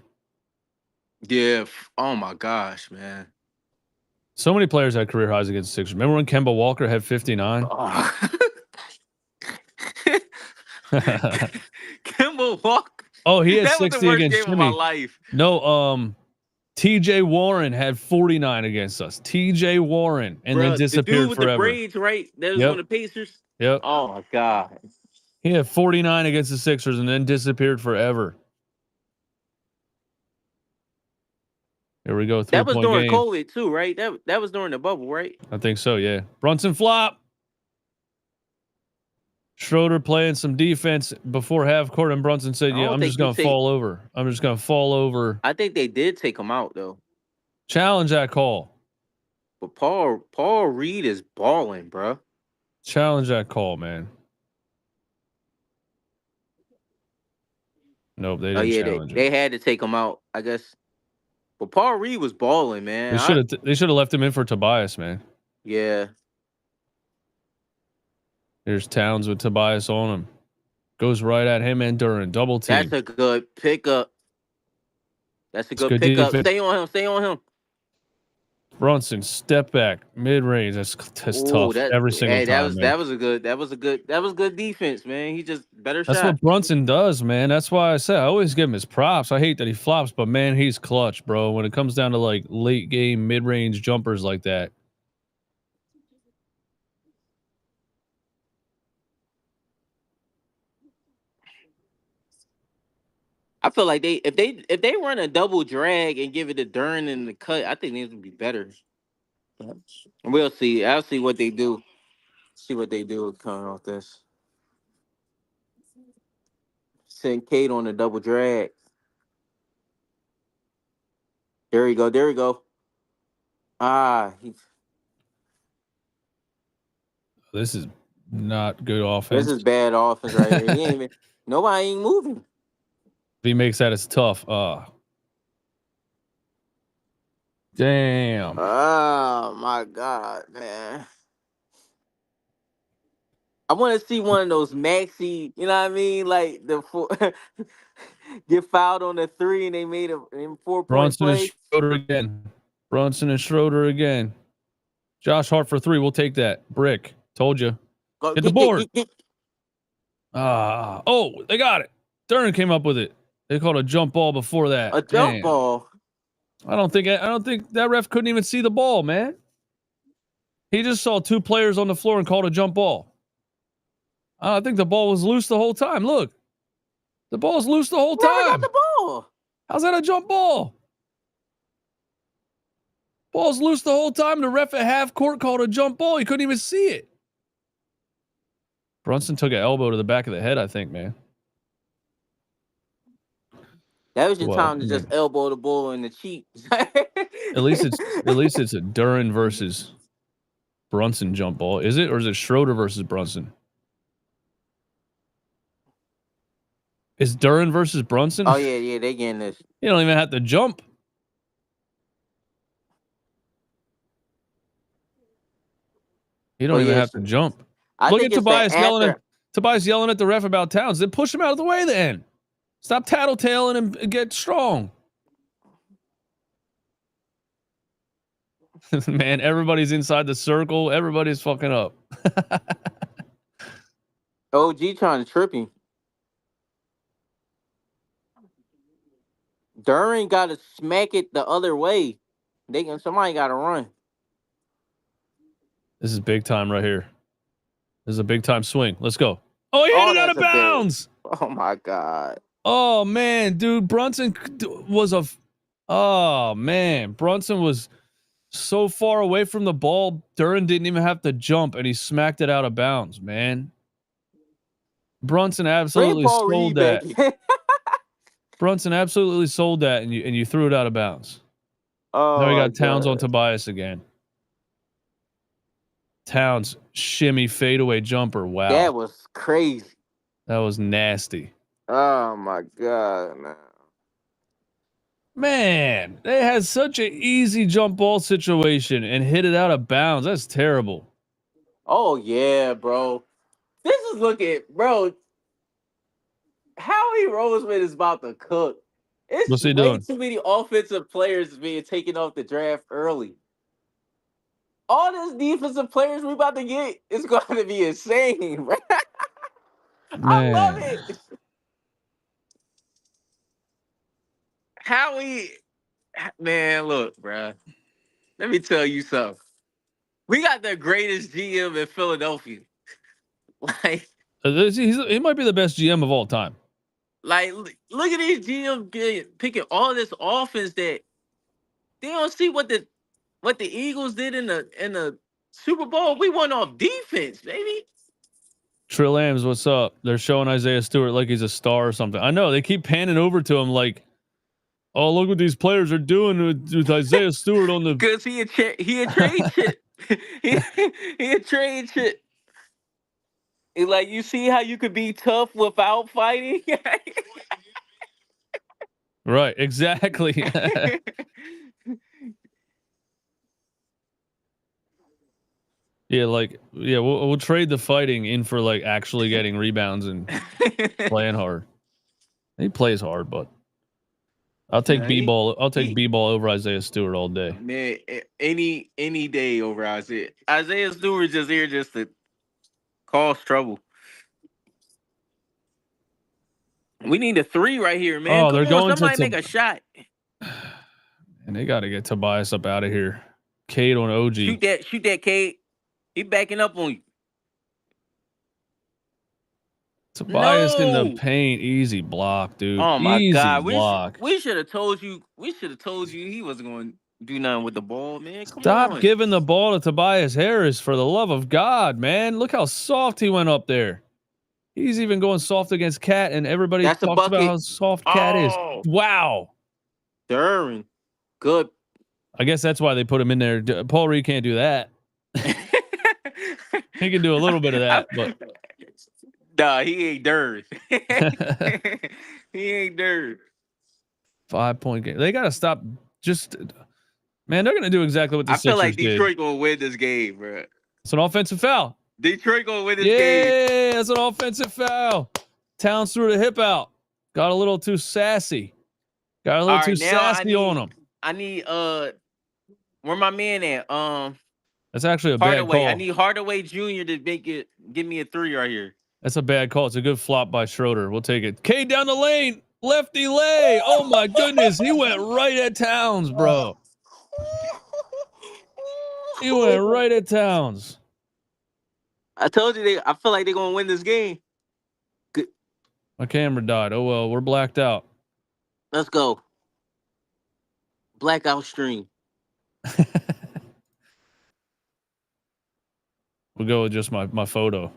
Yeah. Oh my gosh, man. So many players had career highs against the Sixers. Remember when Kemba Walker had 59? Oh. Kemba Walker. Oh, he had that 60 was the worst against game Jimmy. of my life. No, TJ Warren had 49 against us. TJ Warren, and then disappeared the dude with forever. The braids, right? That was on the Pacers. Yep. Oh my god. He had 49 against the Sixers and then disappeared forever. Here we go. That was during game. COVID too, right? That was during the bubble, right? I think so. Yeah. Brunson flop. Schroeder playing some defense before half court, and Brunson said, "Yeah, I'm just gonna fall over. I'm just gonna fall over." I think they did take him out though. Challenge that call. But Paul Reed is balling, bro. Challenge that call, man. Nope, they didn't challenge it. They had to take him out, I guess. But Paul Reed was balling, man. They should have left him in for Tobias, man. Yeah. Here's Towns with Tobias on him. Goes right at him and Duran. Double team. That's a good pickup. That's a good pickup. Stay on him. Brunson, step back, mid range. That's tough every single time. That was good defense, man. He just better shot. That's what Brunson does, man. That's why I said I always give him his props. I hate that he flops, but man, he's clutch, bro. When it comes down to like late game, mid range jumpers like that. I feel like if they run a double drag and give it to Duran in the cut, I think these would be better. We'll see. I'll see what they do. See what they do coming off this. Send Cade on the double drag. There we go. There we go. This is not good This offense. is bad offense right here. He ain't even. Nobody ain't moving. If he makes that, it's tough. Damn. Oh my god, man. I want to see one of those maxi, you know what I mean? Like the four, get fouled on the three and they made a 4-point Brunson and play. Schroeder again. Brunson and Schroeder again. Josh Hart for 3. We'll take that. Brick. Told you. Go, Hit the board. Oh, they got it. Duren came up with it. They called a jump ball before that. A jump ball. I don't think that ref couldn't even see the ball, man. He just saw 2 players on the floor and called a jump ball. I think the ball was loose the whole time. Look. The ball's loose the whole time. Got the ball. How's that a jump ball? Ball's loose the whole time. The ref at half court called a jump ball. He couldn't even see it. Brunson took an elbow to the back of the head, I think, man. That was your time to just elbow the ball in the cheek. At least it's a Duren versus Brunson jump ball. Is it? Or is it Schroeder versus Brunson? Is Duren versus Brunson? Oh, yeah, they getting this. You don't even have to jump. You don't even have to jump. Look at Tobias yelling at the ref about Towns. Then push him out of the way then. Stop tattletaling and get strong. Man, everybody's inside the circle. Everybody's fucking up. OG trying to trip him. Duren got to smack it the other way. Somebody got to run. This is big time right here. This is a big time swing. Let's go. Oh, he hit it out of bounds. Oh, my God. Oh, man, dude. Brunson was Brunson was so far away from the ball. Duren didn't even have to jump, and he smacked it out of bounds, man. Brunson absolutely sold that. Brunson absolutely sold that, and you threw it out of bounds. Oh, now we got Towns on Tobias again. Towns shimmy fadeaway jumper. Wow, that was crazy. That was nasty. Oh my God, man! They had such an easy jump ball situation and hit it out of bounds. That's terrible. Oh yeah, bro. This is bro. Howie Roseman is about to cook. What's he doing? Too many offensive players being taken off the draft early. All these defensive players we about to get is going to be insane, bro. I love it. Man, look, bro. Let me tell you something. We got the greatest GM in Philadelphia. Like, he might be the best GM of all time. Like, look at these GM picking all this offense that they don't see what the Eagles did in the Super Bowl. We won off defense, baby. Trill Ams, what's up? They're showing Isaiah Stewart like he's a star or something. I know they keep panning over to him like, oh, look what these players are doing with Isaiah Stewart on the. Because he a trade shit. he a trade shit. It's like, you see how you could be tough without fighting? Right, exactly. We'll trade the fighting in for like actually getting rebounds and playing hard. He plays hard, but I'll take B-ball. I'll take B-ball over Isaiah Stewart all day. Man, any day over Isaiah. Isaiah Stewart just here just to cause trouble. We need a 3 right here, man. Oh, they're going somebody make a shot. And they got to get Tobias up out of here. Cade on OG. Shoot that, Cade. He backing up on you. Tobias in the paint, easy block, dude. Oh my easy God, block. we should have told you. We should have told you he wasn't going. do nothing with the ball, man. Come Stop on. giving the ball to Tobias Harris, for the love of God, man. Look how soft he went up there. He's even going soft against Cat, and everybody That's a talks about bucket. how soft Cat is. Oh, Wow. Duran. Good. I guess that's why they put him in there. Paul Reed can't do that. He can do a little bit of that, but nah, he ain't dirt. He ain't dirt. 5-point game. They got to stop. Just man, they're going to do exactly what the I feel Sixers like did. Detroit gonna win this game, bro. It's an offensive foul. Detroit gonna win this game. Yeah, that's an offensive foul. Towns threw the hip out. Got a little too sassy. Got a little too sassy on him. I need where my man at? That's actually a Hardaway. bad call. I need Hardaway Jr. to give me a 3 right here. That's a bad call. It's a good flop by Schroeder. We'll take it. Cade down the lane. Lefty lay. Oh my goodness. He went right at Towns, bro. He went right at Towns. I told you I feel like they're gonna win this game. Good. My camera died. Oh well, we're blacked out. Let's go. Blackout stream. We'll go with just my photo.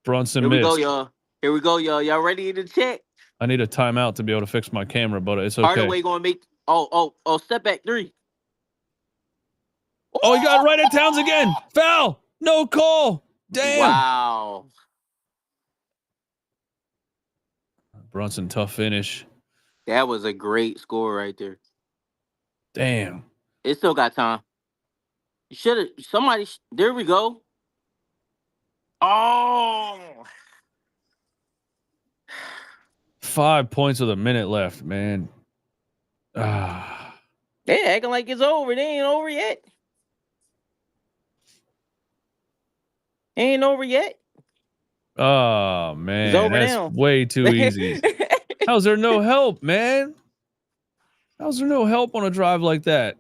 Brunson Here missed. we go, y'all. Here we go, y'all. Y'all ready to check? I need a timeout to be able to fix my camera, but it's okay. Hardaway gonna make step back 3. Oh, he got right at Towns again. Foul. No call. Damn. Wow. Brunson, tough finish. That was a great score right there. Damn. It still got time. You should have there we go. Oh. 5 points with a minute left, man. Ah. They acting like it's over. They ain't over yet. Ain't over yet. Oh man, It's over that's now. way too easy. How's there no help, man? How's there no help on a drive like that?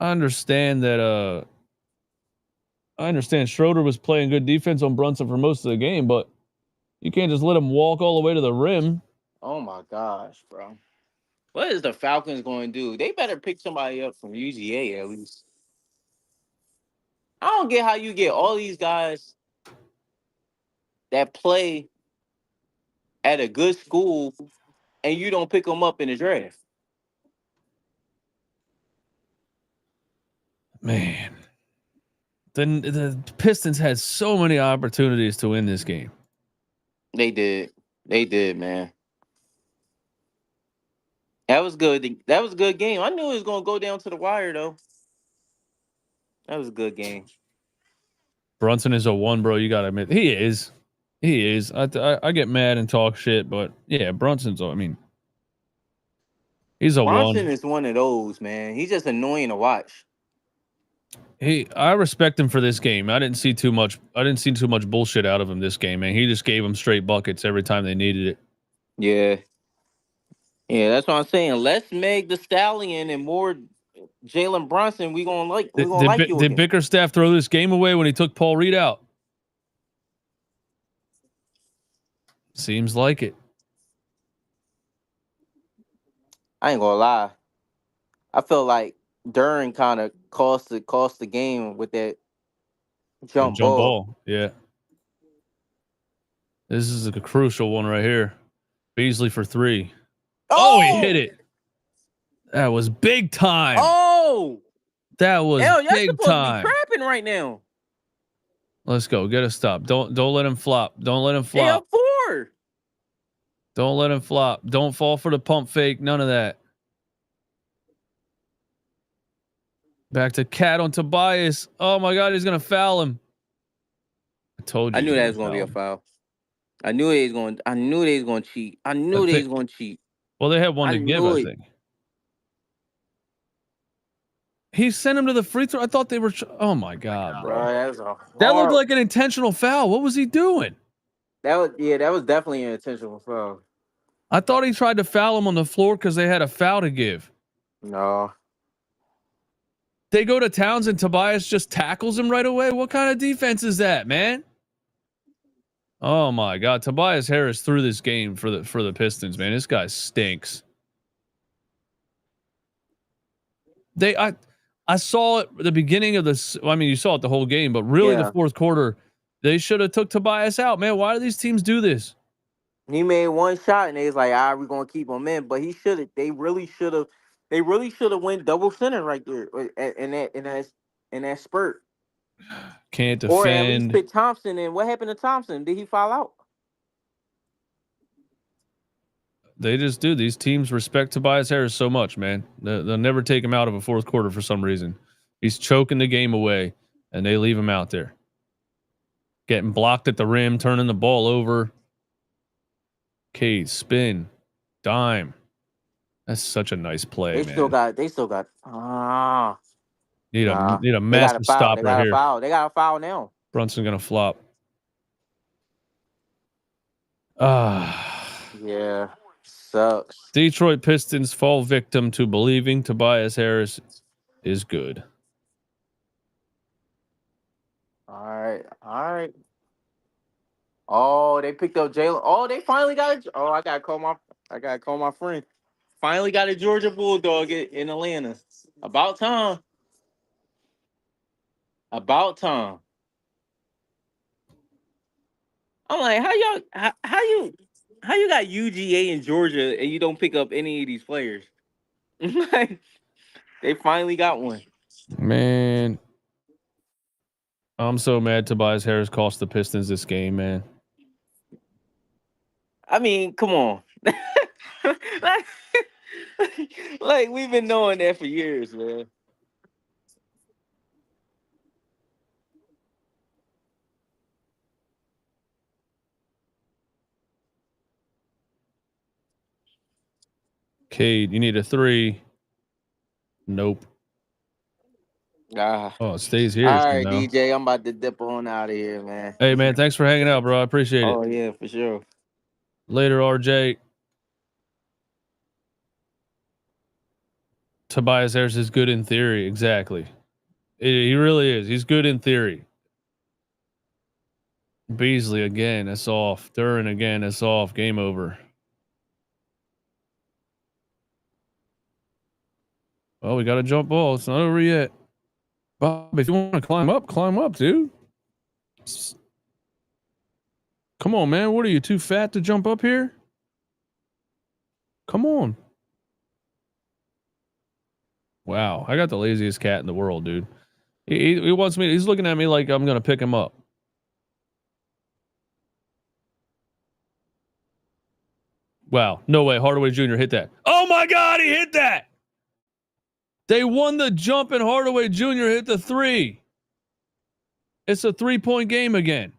I understand that. I understand Schroeder was playing good defense on Brunson for most of the game, but you can't just let him walk all the way to the rim. Oh my gosh, bro. What is the Falcons going to do? They better pick somebody up from UGA at least. I don't get how you get all these guys that play at a good school and you don't pick them up in the draft. Man, the Pistons had so many opportunities to win this game. They did. They did, man. That was good. That was a good game. I knew it was going to go down to the wire, though. That was a good game. Brunson is a 1, bro. You got to admit. He is. He is. I get mad and talk shit, but yeah, Brunson's, I mean, he's a 1. Bronson is one of those, man. He's just annoying to watch. I respect him for this game. I didn't see too much bullshit out of him this game, man. He just gave them straight buckets every time they needed it. Yeah. Yeah, that's what I'm saying. Less Meg the Stallion and more Jalen Brunson. We gonna like you. Did Bickerstaff throw this game away when he took Paul Reed out? Seems like it. I ain't gonna lie. I feel like Duran kind of cost the game with that jump ball. Yeah. This is a crucial one right here. Beasley for 3. Oh, he hit it. That was big time. Oh, that was big time. To be crapping right now. Let's go. Get a stop. Don't let him flop. Don't let him flop. They up 4. Don't let him flop. Don't fall for the pump fake. None of that. Back to Cat on Tobias. Oh my God, he's gonna foul him. I told you. I knew that was gonna be a foul. I knew they was going to cheat. I knew they was going to cheat. Well, they had one to give, I think. He sent him to the free throw. I thought they were. Oh my God, bro! That looked like an intentional foul. What was he doing? That was definitely an intentional foul. I thought he tried to foul him on the floor because they had a foul to give. No. They go to Towns and Tobias just tackles him right away. What kind of defense is that, man? Oh my God, Tobias Harris threw this game for the Pistons, man. This guy stinks. I saw it at the beginning of this. I mean, you saw it the whole game, but really the Yeah. fourth quarter, they should have took Tobias out, man. Why do these teams do this? He made one shot and they was like, "All right, we're gonna keep him in." But he should have. They really should have. They really should have went double center right there in that spurt, Can't or at least defend. put Thompson in. What happened to Thompson? Did he fall out? They just do. These teams respect Tobias Harris so much, man. They'll never take him out of a fourth quarter for some reason. He's choking the game away, and they leave him out there. Getting blocked at the rim, turning the ball over. Cade, spin, dime. That's such a nice play, They still man. got. They still got. Ah, nah. Need a They got a massive foul. They stopper got a here. foul. They got a foul now. Brunson gonna flop. Ah. Yeah, sucks. Detroit Pistons fall victim to believing Tobias Harris is good. All right. All right. Oh, they picked up Jalen. Oh, they finally got it. Oh, I gotta call my friend. Finally got a Georgia Bulldog in Atlanta. About time. About time. I'm like, how you got UGA in Georgia and you don't pick up any of these players? Like, they finally got one. Man, I'm so mad Tobias Harris cost the Pistons this game, man. I mean, come on. like, like we've been knowing that for years, man. Cade, you need a three. Nope. Ah. Oh, it stays here All right, somehow. DJ, I'm about to dip on out of here, man. Hey, man, thanks for hanging out, bro. I appreciate it. Oh yeah, for sure. Later, RJ. Tobias Harris is good in theory. Exactly. He really is. He's good in theory. Beasley again. That's off. Duran again. That's off. Game over. Well, we got a jump ball. It's not over yet. Bob, if you want to climb up, dude. Come on, man. What are you, too fat to jump up here? Come on. Wow. I got the laziest cat in the world, dude. He wants me. He's looking at me like I'm going to pick him up. Wow. No way. Hardaway Jr. hit that. Oh, my God. He hit that. They won the jump and Hardaway Jr. hit the three. It's a 3-point game again.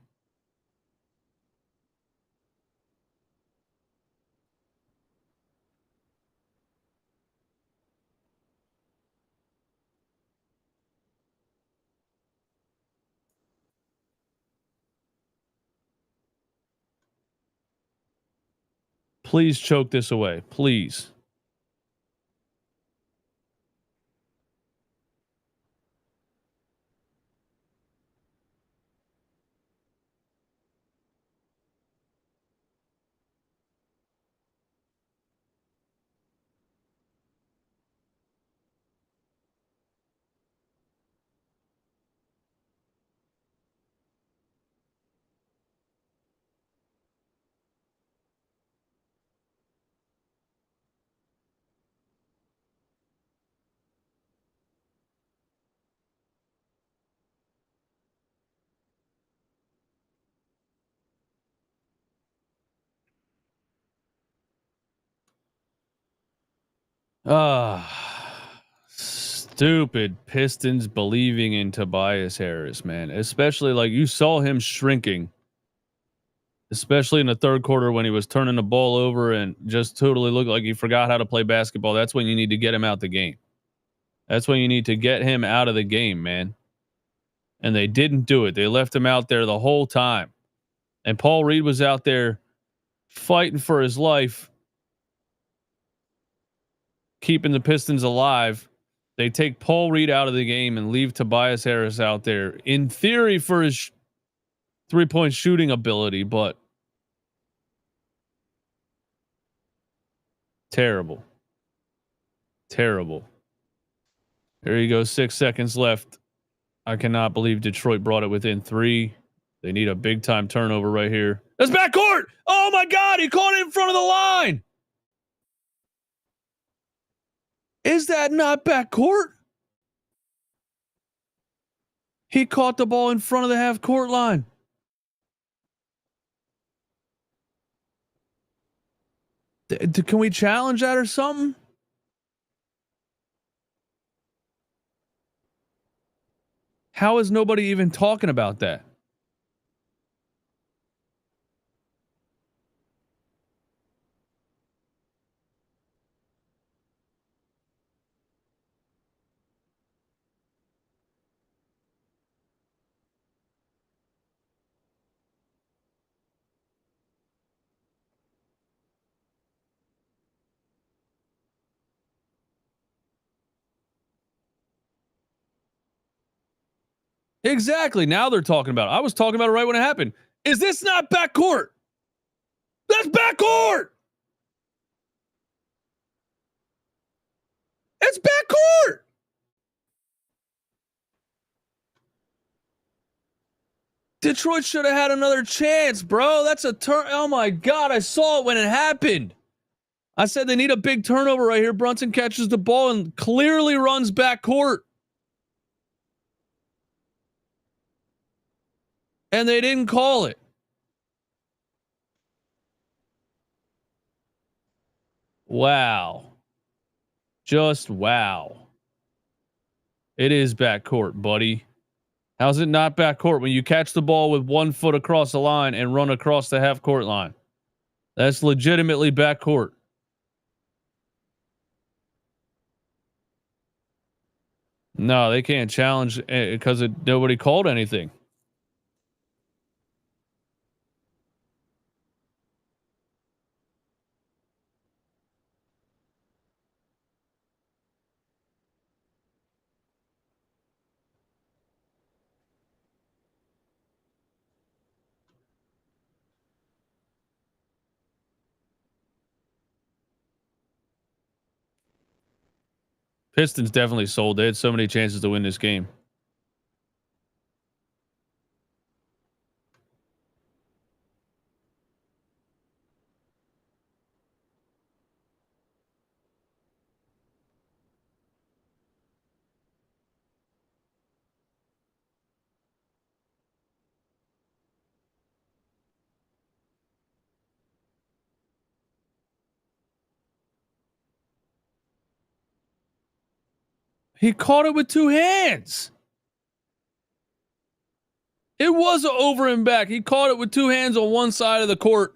Please choke this away. Please. Stupid Pistons believing in Tobias Harris, man. Especially like you saw him shrinking, especially in the third quarter when he was turning the ball over and just totally looked like he forgot how to play basketball. That's when you need to get him out the game. That's when you need to get him out of the game, man. And they didn't do it. They left him out there the whole time. And Paul Reed was out there fighting for his life, keeping the Pistons alive. They take Paul Reed out of the game and leave Tobias Harris out there, in theory, for his 3-point shooting ability, but terrible. Terrible. There you go. 6 seconds left. I cannot believe Detroit brought it within 3. They need a big time turnover right here. That's backcourt. Oh my God. He caught it in front of the line. Is that not backcourt? He caught the ball in front of the half court line. Can we challenge that or something? How is nobody even talking about that? Exactly. Now they're talking about it. I was talking about it right when it happened. Is this not backcourt? That's backcourt. It's backcourt. Detroit should have had another chance, bro. That's a turn. Oh my God. I saw it when it happened. I said they need a big turnover right here. Brunson catches the ball and clearly runs backcourt. And they didn't call it. Wow. Just wow. It is backcourt, buddy. How's it not backcourt when you catch the ball with 1 foot across the line and run across the half court line? That's legitimately backcourt. No, they can't challenge because nobody called anything. Pistons definitely sold. They had so many chances to win this game. He caught it with 2 hands. It was over and back. He caught it with 2 hands on one side of the court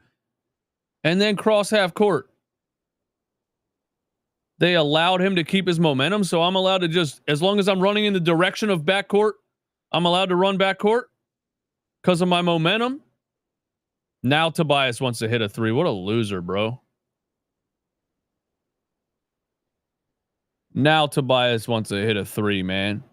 and then cross half court. They allowed him to keep his momentum, so I'm allowed to just, as long as I'm running in the direction of backcourt, I'm allowed to run backcourt because of my momentum. Now Tobias wants to hit a 3. What a loser, bro. Now Tobias wants to hit a 3, man.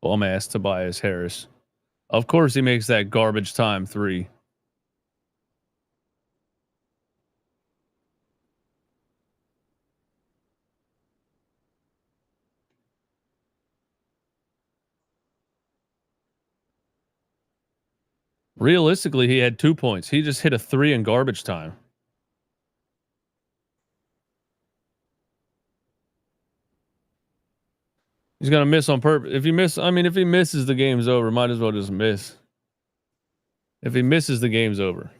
Bum ass Tobias Harris. Of course he makes that garbage time 3. Realistically, he had 2 points. He just hit a 3 in garbage time. He's gonna miss on purpose. If he misses, the game's over. Might as well just miss. If he misses, the game's over.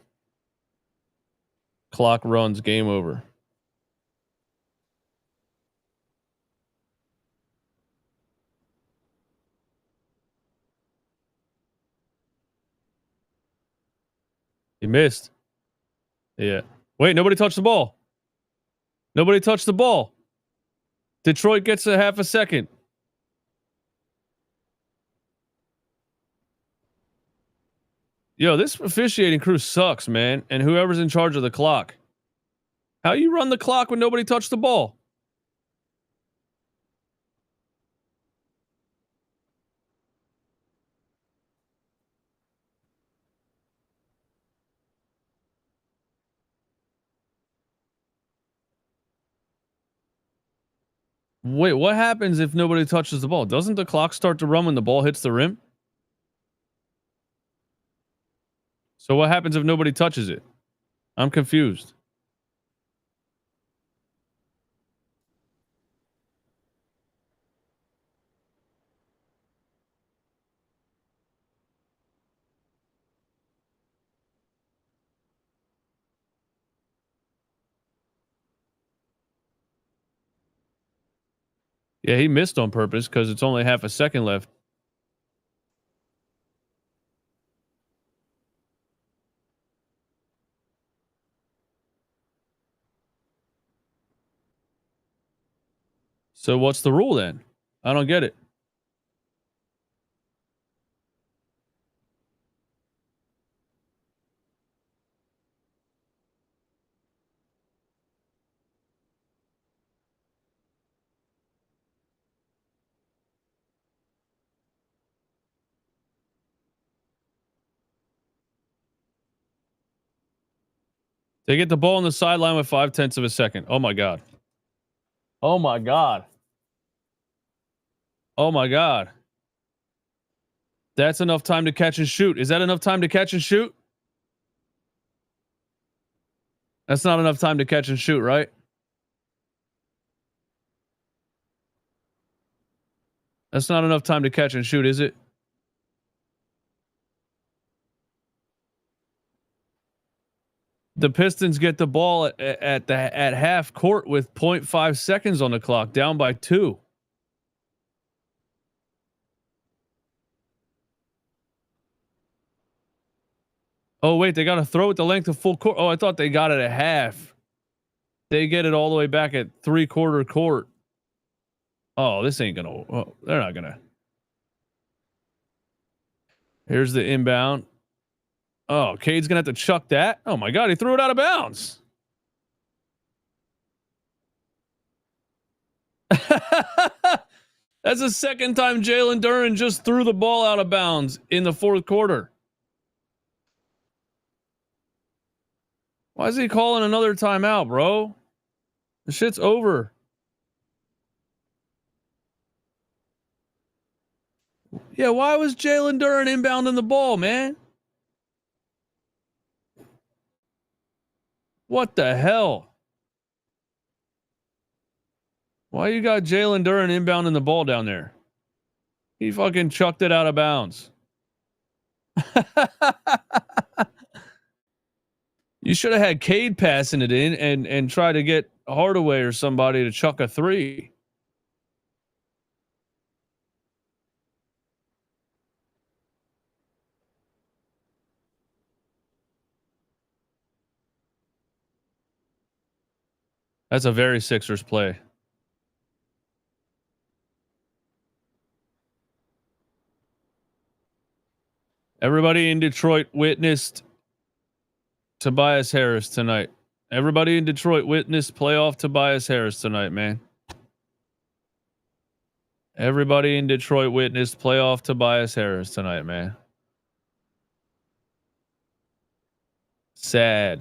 Clock runs, game over. He missed. Yeah. Wait, nobody touched the ball. Nobody touched the ball. Detroit gets a half a second. Yo, this officiating crew sucks, man. And whoever's in charge of the clock. How you run the clock when nobody touched the ball? Wait, what happens if nobody touches the ball? Doesn't the clock start to run when the ball hits the rim? So what happens if nobody touches it? I'm confused. Yeah, he missed on purpose because it's only half a second left. So what's the rule then? I don't get it. They get the ball on the sideline with 0.5 of a second. Oh my god. Oh my god. Oh my god. That's enough time to catch and shoot. Is that enough time to catch and shoot? That's not enough time to catch and shoot, right? That's not enough time to catch and shoot, is it? The Pistons get the ball at half court with 0.5 seconds on the clock, down by 2. Oh wait, they got to throw it the length of full court. Oh, I thought they got it at half. They get it all the way back at 3/4 court. Oh, this ain't gonna. Oh, they're not gonna. Here's the inbound. Oh, Cade's gonna have to chuck that. Oh my god, he threw it out of bounds. That's the second time Jalen Duren just threw the ball out of bounds in the fourth quarter. Why is he calling another timeout, bro? The shit's over. Yeah, why was Jalen Duren inbounding the ball, man? What the hell? Why you got Jalen Duren inbounding the ball down there? He fucking chucked it out of bounds. You should have had Cade passing it in and try to get Hardaway or somebody to chuck a 3. That's a very Sixers play. Everybody in Detroit witnessed Tobias Harris tonight. Everybody in Detroit witnessed playoff Tobias Harris tonight, man. Everybody in Detroit witnessed playoff Tobias Harris tonight, man. Sad.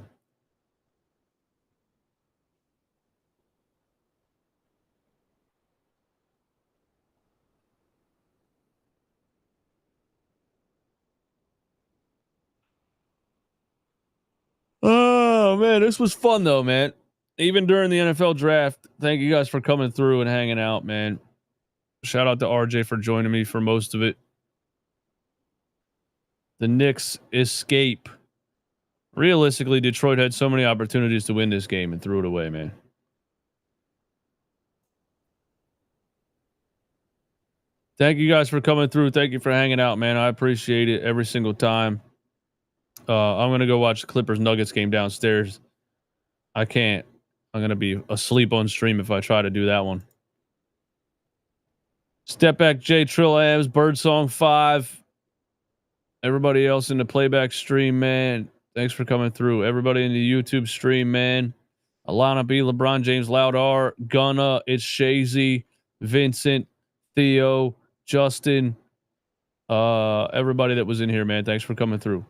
Oh man, this was fun though, man. Even during the NFL draft, thank you guys for coming through and hanging out, man. Shout out to RJ for joining me for most of it. The Knicks escape. Realistically, Detroit had so many opportunities to win this game and threw it away, man. Thank you guys for coming through. Thank you for hanging out, man. I appreciate it every single time. I'm gonna go watch the Clippers Nuggets game downstairs. I can't. I'm gonna be asleep on stream if I try to do that one. Step back, J Trill Abs, Birdsong 5. Everybody else in the playback stream, man. Thanks for coming through. Everybody in the YouTube stream, man. Alana B, LeBron James, Loud R, Gunna, it's Shazy, Vincent, Theo, Justin, everybody that was in here, man. Thanks for coming through.